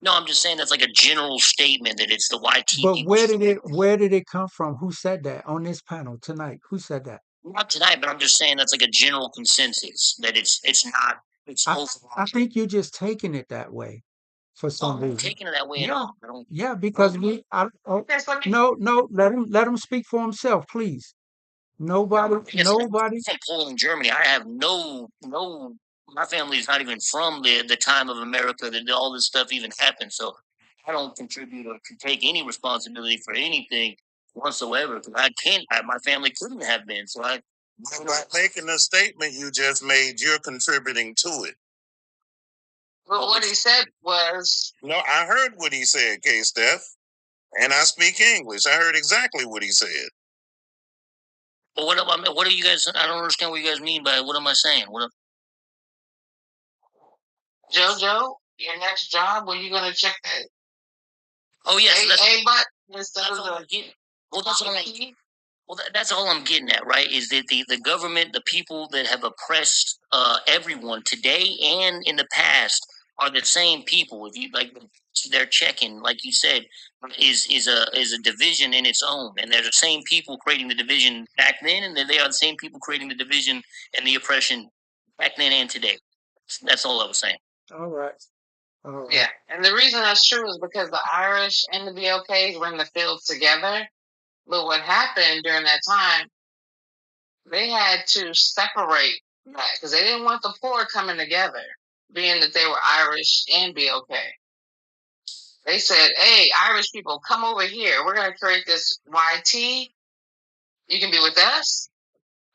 No, I'm just saying that's like a general statement that it's the YT But people. where did it come from? Who said that on this panel tonight? Who said that? Not tonight, but I'm just saying that's like a general consensus that it's not. It's I think you're just taking it that way for some I'm not reason. taking it that way at Yeah, all. I don't. yeah, because no, let him speak for himself, please. Nobody. From Poland, Germany. I have no. My family is not even from the time of America that all this stuff even happened. So I don't contribute or can take any responsibility for anything whatsoever because I can't. My family couldn't have been. So I. By making a statement you just made, you're contributing to it. But what he said was. No, I heard what he said, K. Steph, and I speak English. I heard exactly what he said. But what are you guys? I don't understand what you guys mean by what am I saying? JoJo, your next job, were you going to check that? Oh yes, A button instead of the. Well, that's all I'm getting at, right? Is that the government, the people that have oppressed everyone today and in the past are the same people. If you like, they're checking, like you said, is a division in its own, and they're the same people creating the division back then, and they are the same people creating the division and the oppression back then and today. That's all I was saying. All right. Yeah, and the reason that's true is because the Irish and the BLKs were in the fields together. But what happened during that time, they had to separate that because they didn't want the poor coming together, being that they were Irish and BLK. They said, "Hey, Irish people, come over here. We're going to create this YT. You can be with us,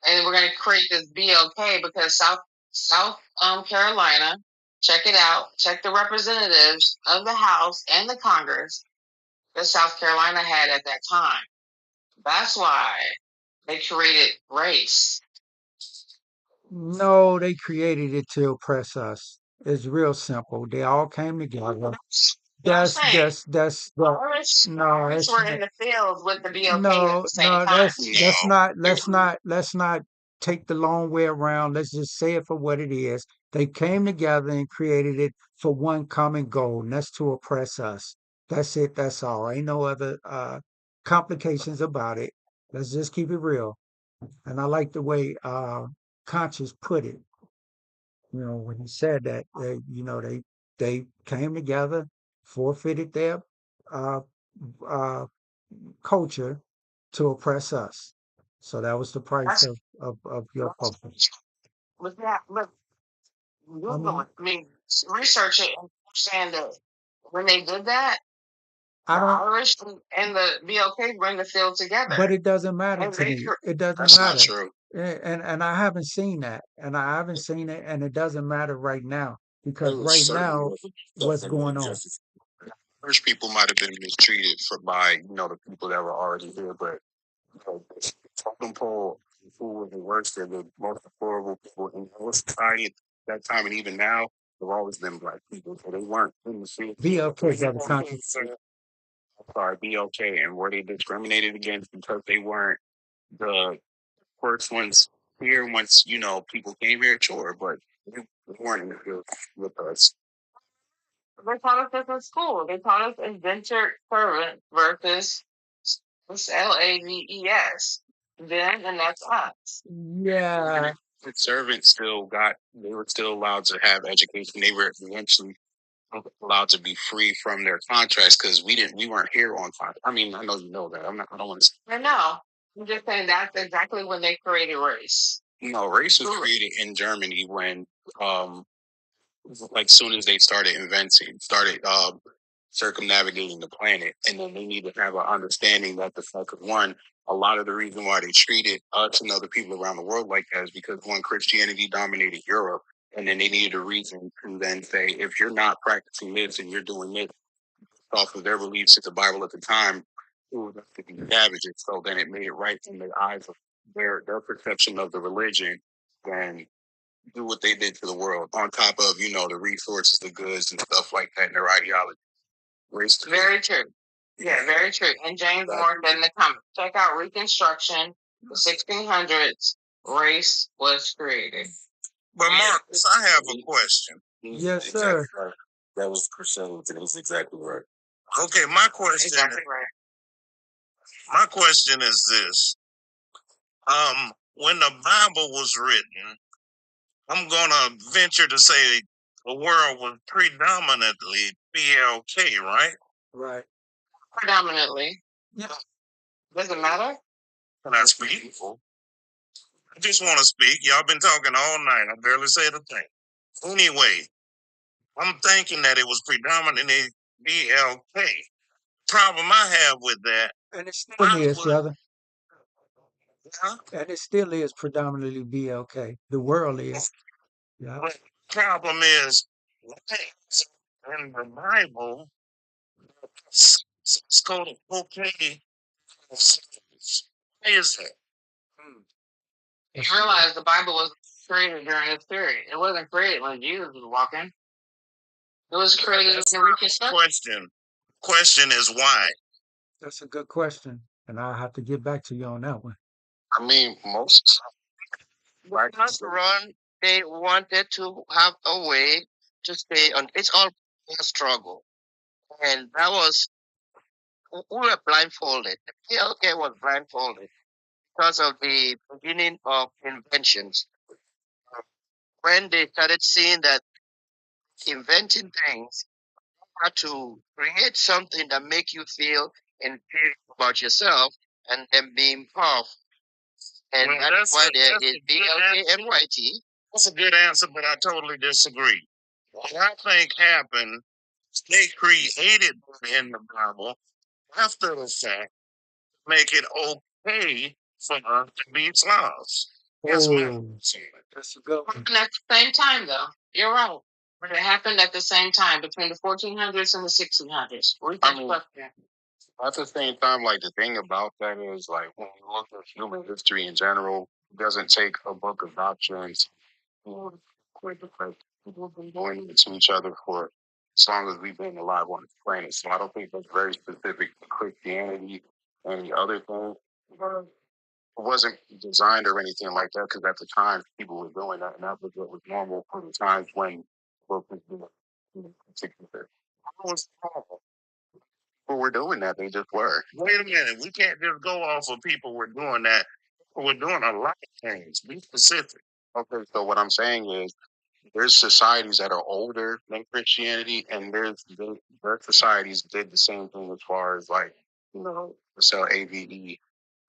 and we're going to create this BLK because South Carolina. Check it out. Check the representatives of the House and the Congress that South Carolina had at that time. That's why they created race." No, they created it to oppress us. It's real simple. They all came together. That's Irish no, were in the fields with the BLK at no, the same no. time. Let's not take the long way around. Let's just say it for what it is. They came together and created it for one common goal, and that's to oppress us. That's it. That's all. Ain't no other complications about it. Let's just keep it real. And I like the way Conscious put it. When he said that, they came together, forfeited their uh, uh, culture to oppress us. So that was the price of your public. But I mean, I mean, research it and understand that when they did that, I the don't, Irish and the BLK were in the field together. but it doesn't matter And to they me. It doesn't That's not matter. true. And I haven't seen that. And I haven't seen it, and it doesn't matter right now because It was right certainly now, wasn't what's definitely going on? justice. Irish people might have been mistreated by the people that were already here, but the totem pole who were the worst or the most deplorable people in our society at that time and even now have always been black people. So they weren't in the field. BLK got a conscience. Sorry, BLK, and were they discriminated against because they weren't the first ones here once people came here? Sure, but they weren't in the field with us. They taught us this in school. They taught us indentured servant versus LAVES. Them and that's us. Yeah. The servants they were still allowed to have education. They were eventually allowed to be free from their contracts because we weren't here on time. I mean, I know you know that. I don't want to. I know. I'm just saying that's exactly when they created race. Race was created in Germany when, like, soon as they started circumnavigating the planet, and then they need to have an understanding that the fact of one, a lot of the reason why they treated us and other people around the world like that is because one, Christianity dominated Europe, and then they needed a reason to then say, if you're not practicing this and you're doing this off of their beliefs at the Bible at the time, it was to be savages. So then it made it right in the eyes of their perception of the religion and do what they did to the world on top of the resources, the goods and stuff like that in their ideology. Very true. Yeah, very true. And James Moore said in the comments, check out Reconstruction, the 1600s, race was created. But Marcus, I have a question. Yes, sir. Exactly right. That was percentage, and it was exactly right. Okay, my question. Exactly right. My question is this: when the Bible was written, I'm gonna venture to say the world was predominantly BLK, right? Right. Predominantly. Yeah. Doesn't matter. Can I speak? I just want to speak. Y'all been talking all night. I barely said a thing. Anyway, I'm thinking that it was predominantly BLK. Problem I have with that, And it still is, brother. huh? And it still is predominantly BLK. The world is. Yeah. But the problem is, in the Bible, it's called okay. Why is that? You realize the Bible was created during this period. It wasn't created when Jesus was walking. It was created in the Reconstruction. Question is why? That's a good question. And I'll have to get back to you on that one. I mean, most Because run, they wanted to have a way to stay on. It's all a struggle, and that was we were blindfolded. The PLK was blindfolded because of the beginning of inventions. When they started seeing that inventing things had to create something that make you feel inferior about yourself and then being powerful. And Well, that's why there that's is a good BLK answer. and YT. That's a good answer, but I totally disagree. What I think happened They created in the Bible after the fact, make it okay for us to be Slavs. Yes, ma'am. That's a good one. Happened at the same time, though. You're right. But it happened at the same time between the 1400s and the 1600s. I mean, at the same time, like the thing about that is, like when you look at human history in general, it doesn't take a book of doctrines. People have been doing it to each other for as long as we've been alive on this planet. So I don't think that's very specific to Christianity and the other thing. It wasn't designed or anything like that because at the time people were doing that, and that was what was normal for the times when books was being particular. It was normal. People were doing that; they just were. Wait a minute. We can't just go off of people were doing that. People were doing a lot of things. Be specific. Okay, so what I'm saying is there's societies that are older than Christianity, and their societies did the same thing as far as like, sell AVE.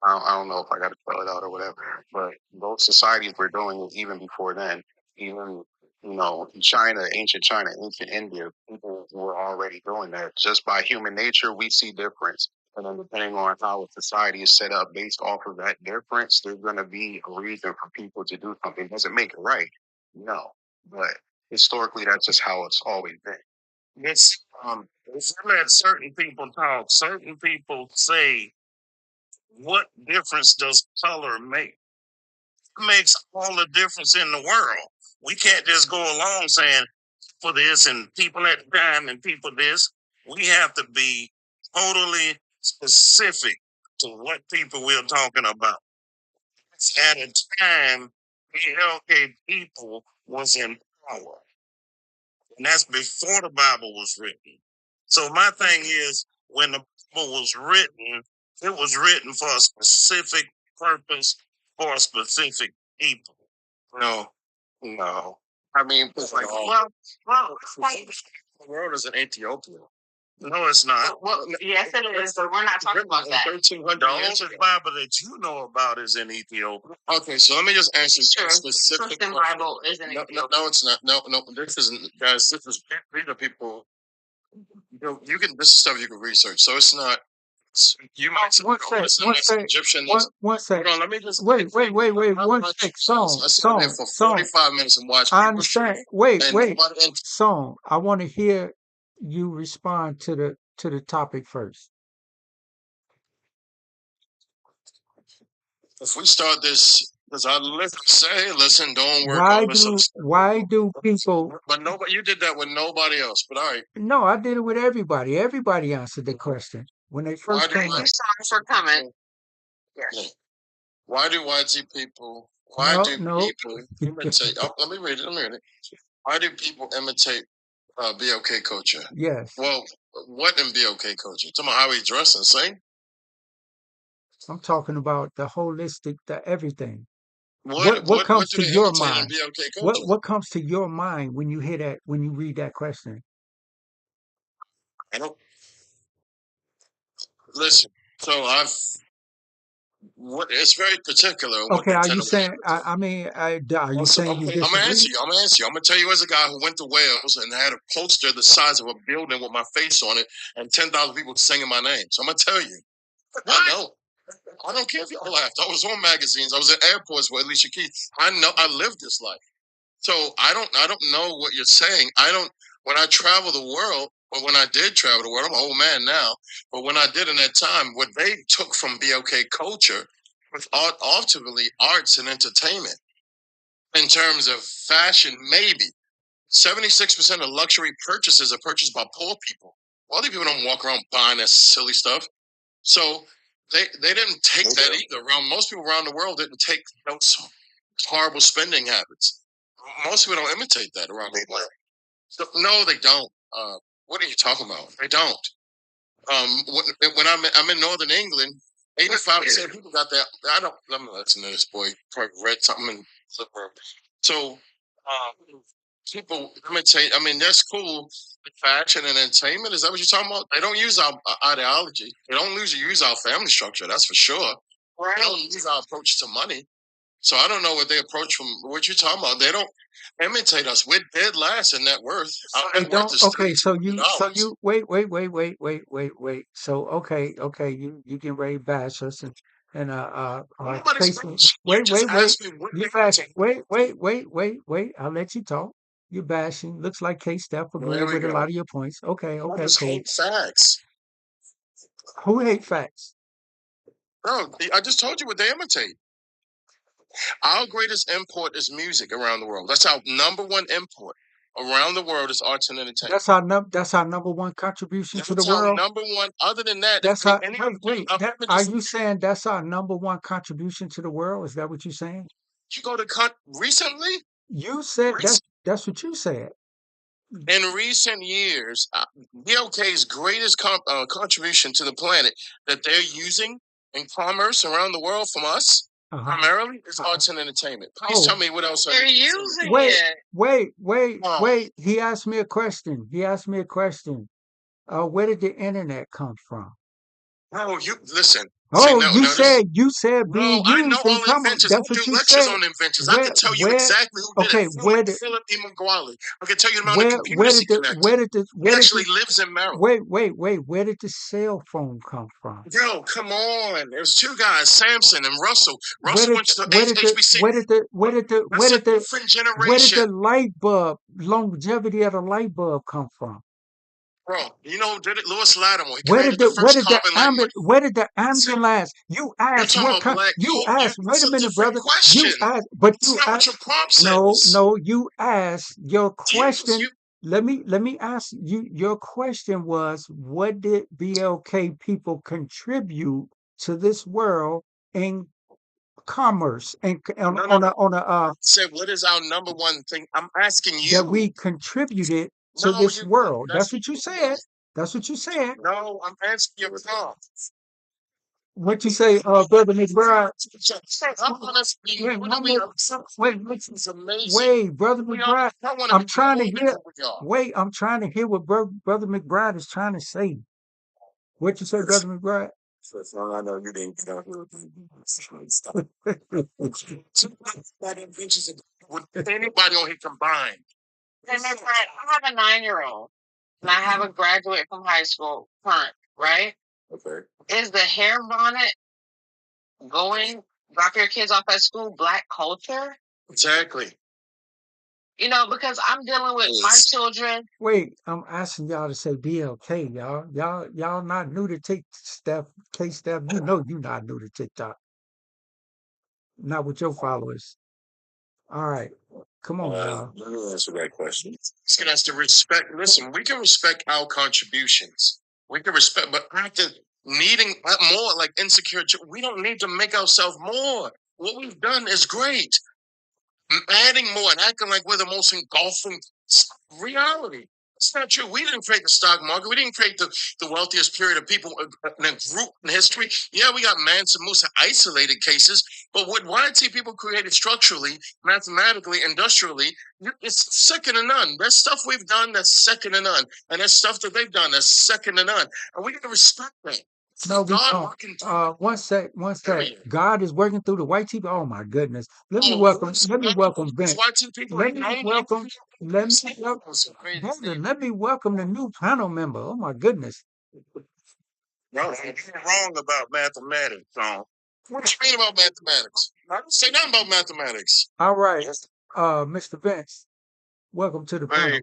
I don't know if I got to spell it out or whatever, but those societies were doing it even before then. Even China, ancient India, people were already doing that. Just by human nature, we see difference. And then depending on how a society is set up based off of that difference, there's going to be a reason for people to do something. It doesn't make it right, no. But historically, that's just how it's always been. It's if you let certain people talk, certain people say, what difference does color make? It makes all the difference in the world. We can't just go along saying for this and people at the time and people this. We have to be totally specific to what people we're talking about. At a time, BLK people was in power. And that's before the Bible was written. So my thing is, when the Bible was written, it was written for a specific purpose for a specific people. No. I mean, like, the world is in Ethiopia. No, it's not. Well, yes, it is, but we're not talking about that. 1300 The years only ago. Bible that you know about is in Ethiopia. Okay, so let me just answer Sure. a specific Christian question. Bible isn't No, Ethiopia. no, it's not. No, this isn't, guys. These are people. You can. This is stuff you can research. So it's not. You might say, One oh, sec, listen, one that's sec, Egyptian. one sec. Hold on, let me just Wait, one I sec. sat there for 45 minutes and watched I people understand. shoot, Wait, and nobody. Song. I want to hear you respond to the topic first. If we start this, because I listen, don't work Why on this. do people? But nobody, you did that with nobody else. But all right, No, I did it with everybody. Everybody answered the question when they first came Thank up. you, Sean, for coming. Yes. why do people No. imitate? Let me read it. Why do people imitate BOK culture? Yes, Well, what in BOK culture? Talking about how he dress and sing? I'm talking about the holistic, the everything. What comes do to they your imitate in mind? BOK culture? What comes to your mind when you hear that? When you read that question? I don't listen. So it's very particular in what Okay, they are tend you to saying? imitate. Are you saying you I'm gonna answer disagree? you. I'm gonna tell you as a guy who went to Wales and had a poster the size of a building with my face on it and 10,000 people singing my name. So I'm gonna tell you. I know. I don't care if y'all laughed. I was on magazines. I was at airports with Alicia Keys. I know. I lived this life. So I don't know what you're saying. When I travel the world, or when I did travel the world, I'm an old man now, but when I did in that time, what they took from BOK culture was ultimately arts and entertainment. In terms of fashion, maybe 76% of luxury purchases are purchased by poor people. Wealthy people don't walk around buying that silly stuff. So they didn't take that either. Most people around the world didn't take those horrible spending habits. Most people don't imitate that around the world. So, no, they don't. What are you talking about? They don't. When I'm in Northern England, 85% of people got that. I don't. Let me listen to this boy. Probably read something in Flipper. So people imitate. I mean, that's cool. Fashion and entertainment. Is that what you're talking about? They don't use our ideology. They don't use our family structure. That's for sure. They don't use our approach to money. So I don't know what they approach from what you're talking about. They don't imitate us. We're dead last in net worth. Our They net worth don't. is Okay, so you, $32 million. wait. So okay, you getting ready to bash us and Nobody's Casey. you just asked me what You they bash. imitate. Wait. I'll let you talk. You're bashing. Looks like K Steph Well, there agreeing we with a lot go. of your points. Okay, I just cool. hate facts. Who hate facts? No, I just told you what they imitate. Our greatest import is music around the world. That's our number one import around the world is arts and entertainment. That's our number one contribution to the That's our world. number one. Other than that, That's if our any wait. Are you saying that's our number one contribution to the world? Is that what you're saying? you go to recently? You said that's what you said. In recent years, BLK's greatest contribution to the planet that they're using in commerce around the world from us primarily is arts and entertainment. Please tell me what else They're using it. Wait. He asked me a question. Where did the internet come from? Oh, you listen. Oh, See, you said being I know used in all commerce. inventions. That's I do what you lectures said. on inventions. I can tell you exactly who did it. Philip E. McGuire. I can tell you the amount of computers he connected. He actually lives in Maryland. Wait. Where did the cell phone come from? Bro, come on. There's two guys, Samson and Russell. Russell went to HBC. Where did different generation. the light bulb longevity of the light bulb come from? Bro, you know, did it? Lewis Latimer. He created the first carbon light. Where did the ambulance? You asked what kind? You asked. Wait a minute, brother. Question. You asked, but you That's not what asked. your prompt says. No. You asked your question. Let me ask you. Your question was, what did BLK people contribute to this world in commerce and on a said, what is our number one thing? I'm asking you. that we contributed to this world. That's what you said. That's what you said. No, I'm asking your prompt. What you say, Brother McBride? Wait, Brother McBride. I'm trying to hear. Wait, I'm trying to hear what Brother McBride is trying to say. What you say, Brother McBride? I know you didn't get out here. With anybody on here combined. Hey, my friend, I have a 9-year-old and I have a graduate from high school, current, right? Okay. Is the hair bonnet going, drop your kids off at school, Black culture? Exactly. You know, because I'm dealing with my children. Wait, I'm asking y'all to say BLK, y'all. Y'all not new to TikTok, K Steph. You know you not new to TikTok. Not with your followers. All right. Come on, y'all. Let me answer that question. Asking us to respect. Listen, we can respect our contributions. We can respect, but acting needing more, like insecure. We don't need to make ourselves more. What we've done is great. Adding more and acting like we're the most engulfing reality. It's not true. We didn't create the stock market. We didn't create the wealthiest period of people in a group in history. Yeah, we got Mansa Musa isolated cases, but what YT people created structurally, mathematically, industrially, it's second to none. There's stuff we've done that's second to none, and there's stuff that they've done that's second to none, and we got to respect that. No, we don't. One sec. God is working through the white people. Oh my goodness. Let me welcome Vince. Let me welcome, Brother, let me welcome the new panel member. Oh my goodness. No, you're wrong about mathematics, Tom. What you mean about mathematics? I didn't say nothing about mathematics. All right. Mr. Vince, welcome to the panel.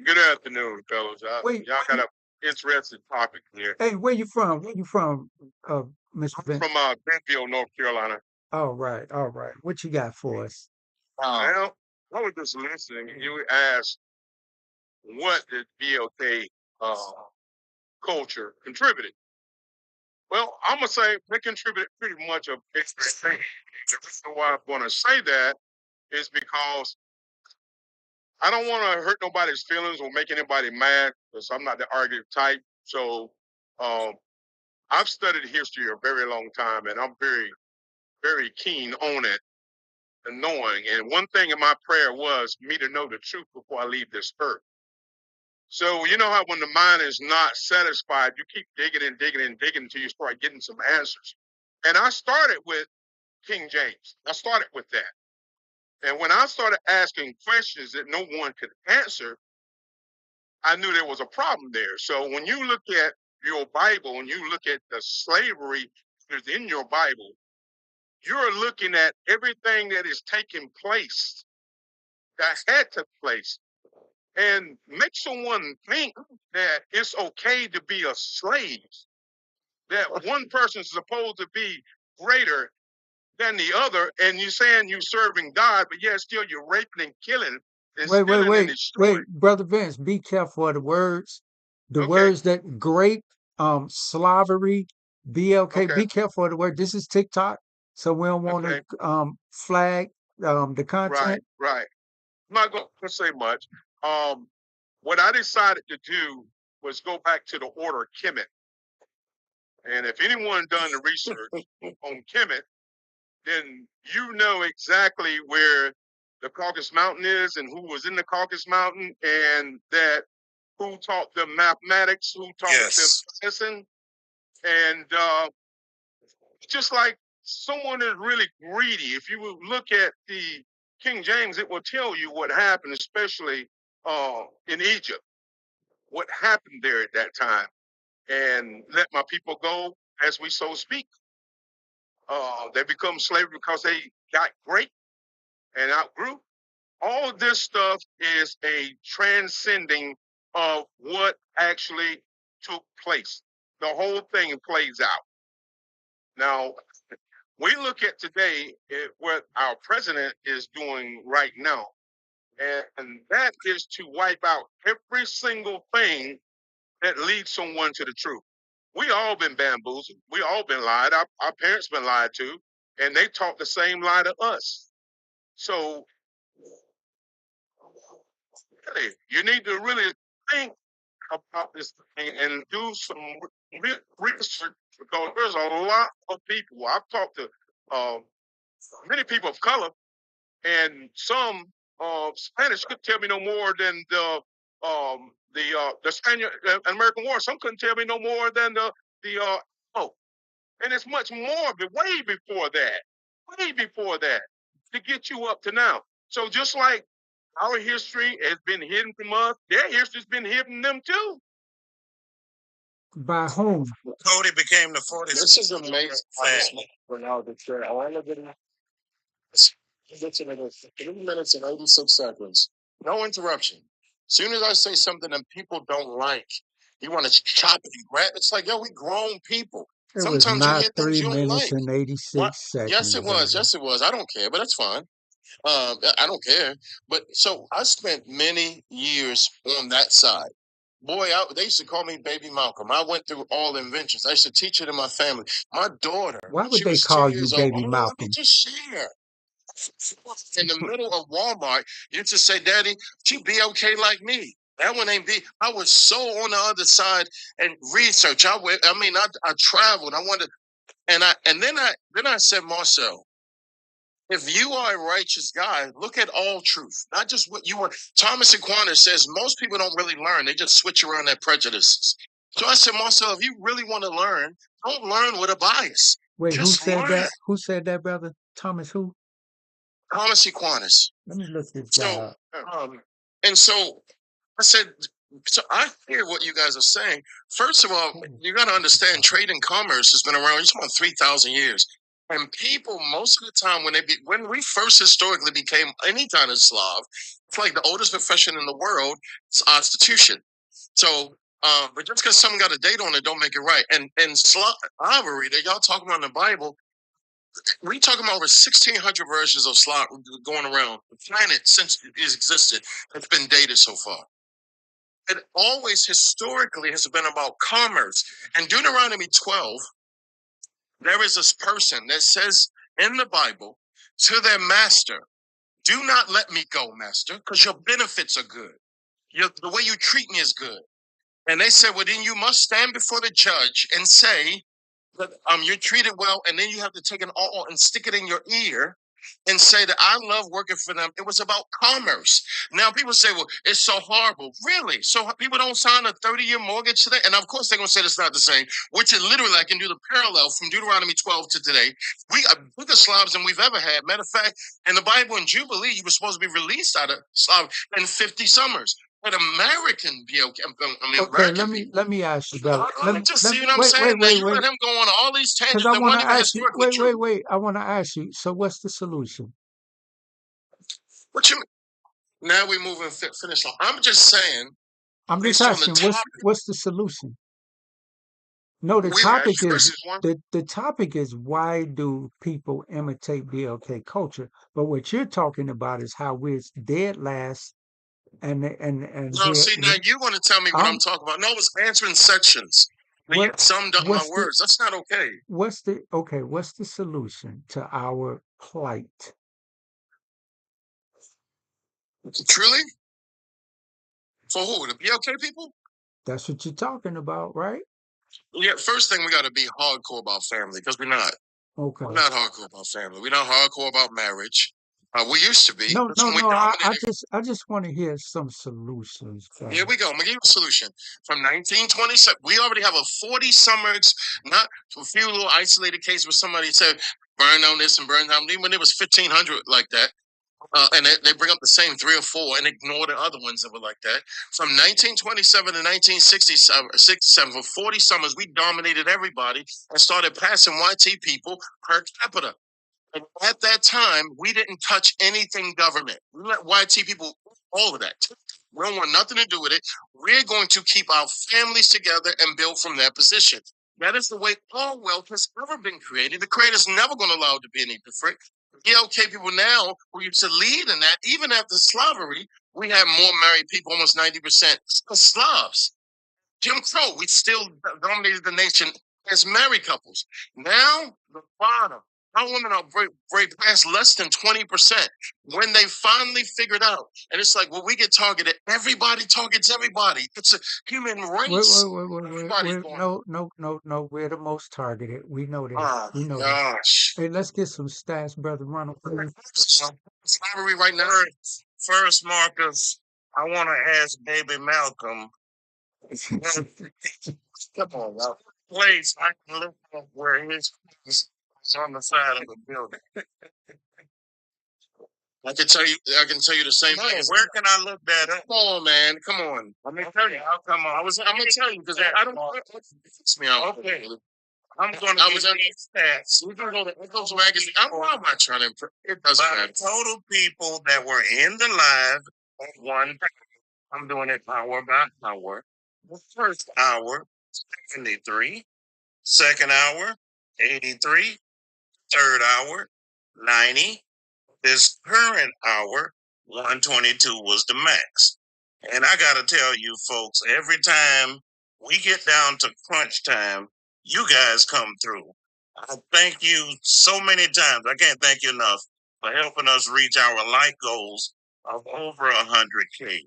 Good afternoon, fellas. Y'all got an interesting topic here. Hey, where you from? Mr. Vince? From Greenfield, North Carolina. All right. What you got for us? Well, I was just listening. You asked, what did BLK culture contributed? Well, I'm going to say they contributed pretty much of everything. The reason why I'm going to say that is because I don't want to hurt nobody's feelings or make anybody mad, because I'm not the argument type. So I've studied history a very long time, and I'm very, very keen on it and knowing. And one thing in my prayer was me to know the truth before I leave this earth. So you know how when the mind is not satisfied, you keep digging and digging and digging until you start getting some answers. And I started with King James. I started with that. And when I started asking questions that no one could answer, I knew there was a problem there. So when you look at your Bible and you look at the slavery that's in your Bible, you're looking at everything that is taking place, that had took place, and make someone think that it's okay to be a slave, that one person is supposed to be greater than the other, and you're saying you're serving God, but yet still you're raping and killing and stealing and destroying. Brother Vince, be careful of the words. The Okay. words that grape, slavery, BLK, Okay. be careful of the word. This is TikTok, so we don't want Okay. to flag the content. Right. I'm not going to say much. What I decided to do was go back to the order Kemet. And if anyone done the research on Kemet, then you know exactly where the Caucasus Mountain is and who was in the Caucasus Mountain, and that who taught them mathematics, who taught them medicine. And just like someone is really greedy, if you would look at the King James, it will tell you what happened, especially in Egypt, what happened there at that time. And let my people go as we so speak. They become slavery because they got great and outgrew. All of this stuff is a transcending of what actually took place. The whole thing plays out. Now, we look at today what our president is doing right now, and that is to wipe out every single thing that leads someone to the truth. We all been bamboozled. We all been lied. Our parents been lied to, and they taught the same lie to us. So really, you need to really think about this thing and do some research, because there's a lot of people. I've talked to many people of color, and some Spanish could tell me no more than the Spanish American War. Some couldn't tell me no more than the and it's much more, but way before that, to get you up to now. So just like our history has been hidden from us, their history's been hidden from them too. By whom? Cody became the 40th. This is amazing. For now, to share all of it. It's in 3 minutes and 86 seconds. No interruption. Soon as I say something that people don't like, you want to chop it and grab. It's like, yo, we grown people. It was Sometimes you not hear things 3 you don't minutes like. and 86 seconds. Yes, it was. brother. Yes, it was. I don't care, but that's fine. I don't care. But so I spent many years on that side. Boy, they used to call me Baby Malcolm. I went through all the inventions. I used to teach it in my family. My daughter, Why when would she they was 2 call you years old, Baby let me Malcolm? just share. In the middle of Walmart, you used to say, Daddy, she be okay like me. That one ain't be. I was so on the other side and research. I traveled. I wanted, and then I said, Marcel, if you are a righteous guy, look at all truth, not just what you want. Thomas Aquinas says most people don't really learn; they just switch around their prejudices. So I said, Marcel, if you really want to learn, don't learn with a bias. Wait, who Just said learn. that? Who said that, brother? Thomas who? Thomas Aquinas. Let me look this guy So, up. and so I said, so I hear what you guys are saying. First of all, you got to understand trade and commerce has been around. It's about 3,000 years. And people, most of the time, when we first historically became any kind of Slav, it's like the oldest profession in the world. It's prostitution. So, but just because someone got a date on it, don't make it right. And slavery that y'all talking about in the Bible, we talking about over 1,600 versions of Slav going around the planet since it existed. It's been dated so far. It always historically has been about commerce. And Deuteronomy 12, there is this person that says in the Bible to their master, do not let me go, master, because your benefits are good. The way you treat me is good. And they said, well, then you must stand before the judge and say that you're treated well, and then you have to take an awl and stick it in your ear and say that I love working for them. It was about commerce. Now people say, well, it's so horrible. Really? So people don't sign a 30-year mortgage today? And of course they're going to say it's not the same, which is literally, I can do the parallel from Deuteronomy 12 to today. We are bigger Slavs than we've ever had. Matter of fact, in the Bible in Jubilee, you were supposed to be released out of Slav in 50 summers. But American, Okay, American let me ask you, brother. just see what I'm Wait, saying? Now you wait. let him go on all these Because tangents I that want weren't to even ask you. historically true. Wait. I want to ask you. So, what's the solution? What you mean? Now we're moving finish line. I'm just saying, I'm just based on the asking. topic, What's the solution? No, the we topic is This is one. the topic is why do people imitate BLK culture? But what you're talking about is how we're dead last, and no, see, now you want to tell me what I'm I'm talking about. No, I was answering sections. But you what summed up my what's the words. That's not okay. what's the solution to our plight? Truly? For who? The BLK people? That's what you're talking about, right? Yeah, first thing we got to be hardcore about family because we're not. Okay. We're not hardcore about family. We're not hardcore about marriage. We used to be. No, That's no, when we no. dominated. I just want to hear some solutions. Here we go. I'm gonna give you a solution. From 1927, we already have a 40 summers, not a few little isolated cases where somebody said burn down this and burn down. Even when it was 1,500 like that, and they bring up the same 3 or 4 and ignore the other ones that were like that. From 1927 to 1967, for 40 summers, we dominated everybody and started passing YT people per capita. And at that time, we didn't touch anything government. We let YT people all of that. We don't want nothing to do with it. We're going to keep our families together and build from that position. That is the way all wealth has ever been created. The creator's never going to allow it to be any different. ELK people now who used to lead in that, even after slavery, we have more married people, almost 90% Slavs. Jim Crow, we still dominated the nation as married couples. Now, the bottom. Our women are break past less than 20% when they finally figured out. And it's like, well, we get targeted. Everybody targets everybody. It's a human race. Everybody's going. No. We're the most targeted. We know that. Oh, We know that. gosh. Hey, let's get some stats, brother Ronald. Please. Slavery right now. First, Marcus, I want to ask Baby Malcolm. Come on, now. Place I can look up where his is on the side of the building. I can tell you the same thing. Where can I look that up? Come on, man. Come on. I'm gonna tell you. I'll come on. I'm gonna tell you because I don't. It freaks me out. Okay. I'm gonna I give was you in these stats. We can go to Echoes magazine. I'm not trying to. It doesn't By matter. the total people that were in the live at one time. I'm doing it hour by hour. The first hour, 73. Second hour, 83. Third hour, 90. This current hour, 122 was the max. And I got to tell you, folks, every time we get down to crunch time, you guys come through. I thank you so many times. I can't thank you enough for helping us reach our life goals of over 100K. And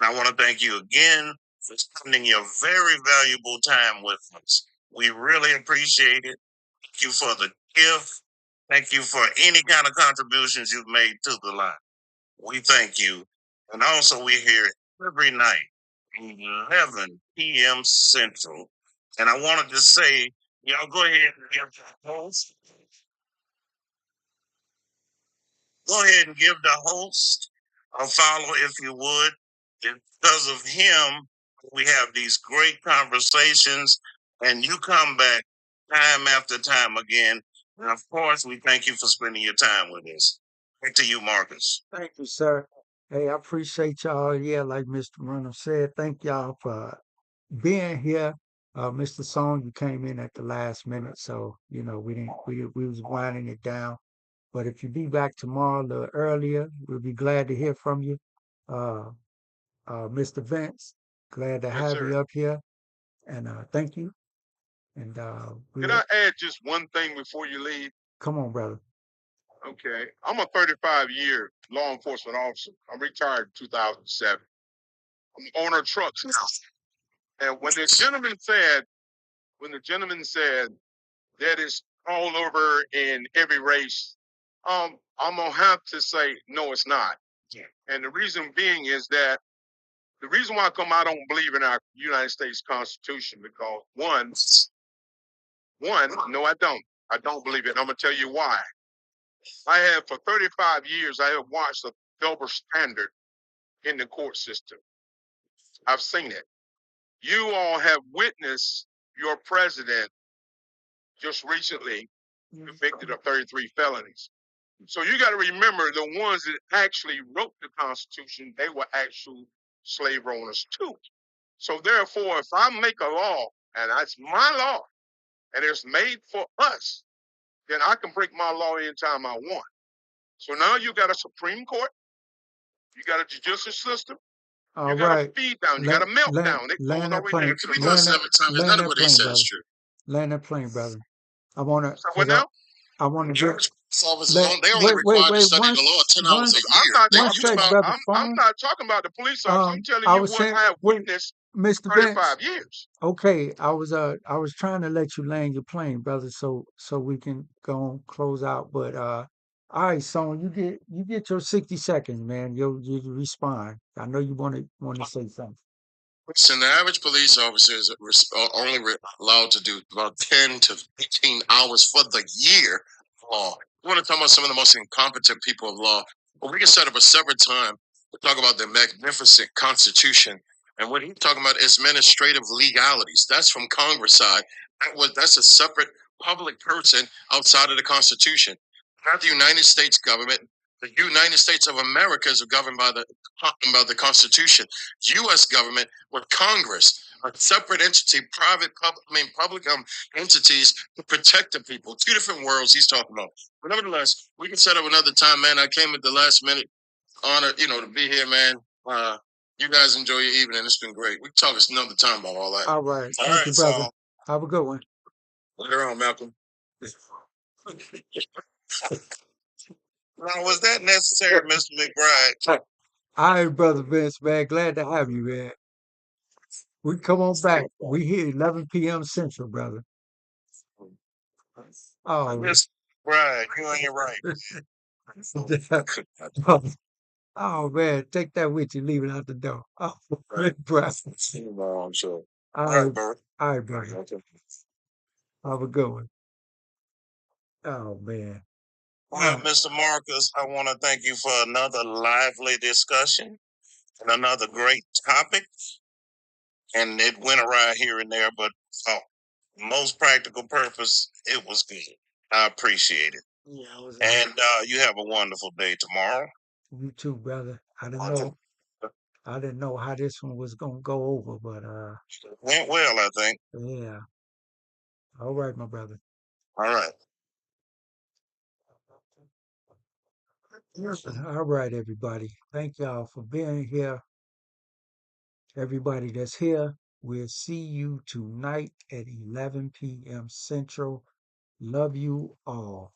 I want to thank you again for spending your very valuable time with us. We really appreciate it. Thank you for the gift. Thank you for any kind of contributions you've made to the line. We thank you. And also, we're here every night, 11 p.m. Central. And I wanted to say, y'all go ahead and give the host. Go ahead and give the host a follow if you would. Because of him, we have these great conversations, and you come back time after time again. And of course, we thank you for spending your time with us. Back to you, Marcus. Thank you, sir. Hey, I appreciate y'all. Yeah, like Mr. Ronald said, thank y'all for being here. Mr. Song, you came in at the last minute, so you know we was winding it down. But if you be back tomorrow a little earlier, we'll be glad to hear from you. Uh, Mr. Vince, glad to Yes, have sir. you up here, and thank you. And Can I add just one thing before you leave? come on, brother. Okay. I'm a 35-year law enforcement officer. I'm retired in 2007. I'm the owner of trucks now. And when the gentleman said that it's all over in every race, I'm gonna have to say no, it's not. And the reason being is that the reason why I don't believe in our United States Constitution because no, I don't. I don't believe it. And I'm gonna tell you why. I have for 35 years. I have watched a double standard in the court system. I've seen it. You all have witnessed your president just recently convicted of 33 felonies. So you got to remember the ones that actually wrote the Constitution, they were actual slave owners too. So therefore, if I make a law and it's my law and it's made for us, then I can break my law anytime I want. So now you got a Supreme Court, you got a judicial system, All you got a right. feed down, you got a meltdown. It goes Land all that the way plane. down to the Land that, There's land none of that what he plane, says brother. is true. Land that plane, brother. I want to, So what now? I want to Judge officers, let, they only required to study one, the law 10 one, hours a I'm year. not They one talking use sec, about about. brother. I'm not talking about the police officer. I'm telling I you was what saying, I have wait, witnessed Mr. for Benz. 35 years. Okay, I was trying to let you land your plane, brother, so we can go and close out. But all right, son, you get your 60 seconds, man. You respond. I know you want to say something. Listen, the average police officer is only allowed to do about 10 to 15 hours for the year of law. We want to talk about some of the most incompetent people of law. But we can set up a separate time to talk about the magnificent Constitution. And what he's talking about is administrative legalities. That's from Congress side. That's a separate public person outside of the Constitution. Not the United States government. The United States of America is governed by the Constitution. U.S. government with Congress, a separate entity, public entities to protect the people. Two different worlds he's talking about. But nevertheless, we can set up another time, man. I came at the last minute, honored, to be here, man. You guys enjoy your evening. It's been great. We can talk another time about all that. All right, All thank right, you, brother. so Have a good one. later on, Malcolm. Now, was that necessary, Mr. McBride? All right, brother Vince, man. Glad to have you, man. We come on back. We here 11 p.m. Central, brother. Oh, Mr. McBride, you ain't right. oh man, take that with you. Leave it out the door. Oh, brother. I'm sure. All All right, right, bro. all right, brother. Have a good one. Oh man. Well, Mr. Marcus, I want to thank you for another lively discussion and another great topic. And it went around here and there, but for most practical purpose, it was good. I appreciate it. Yeah, And you have a wonderful day tomorrow. you too, brother. I didn't know how this one was gonna go over, but Went well, I think. yeah. All right, my brother. All right. All right, everybody. Thank y'all for being here. Everybody that's here, we'll see you tonight at 11 p.m. Central. Love you all.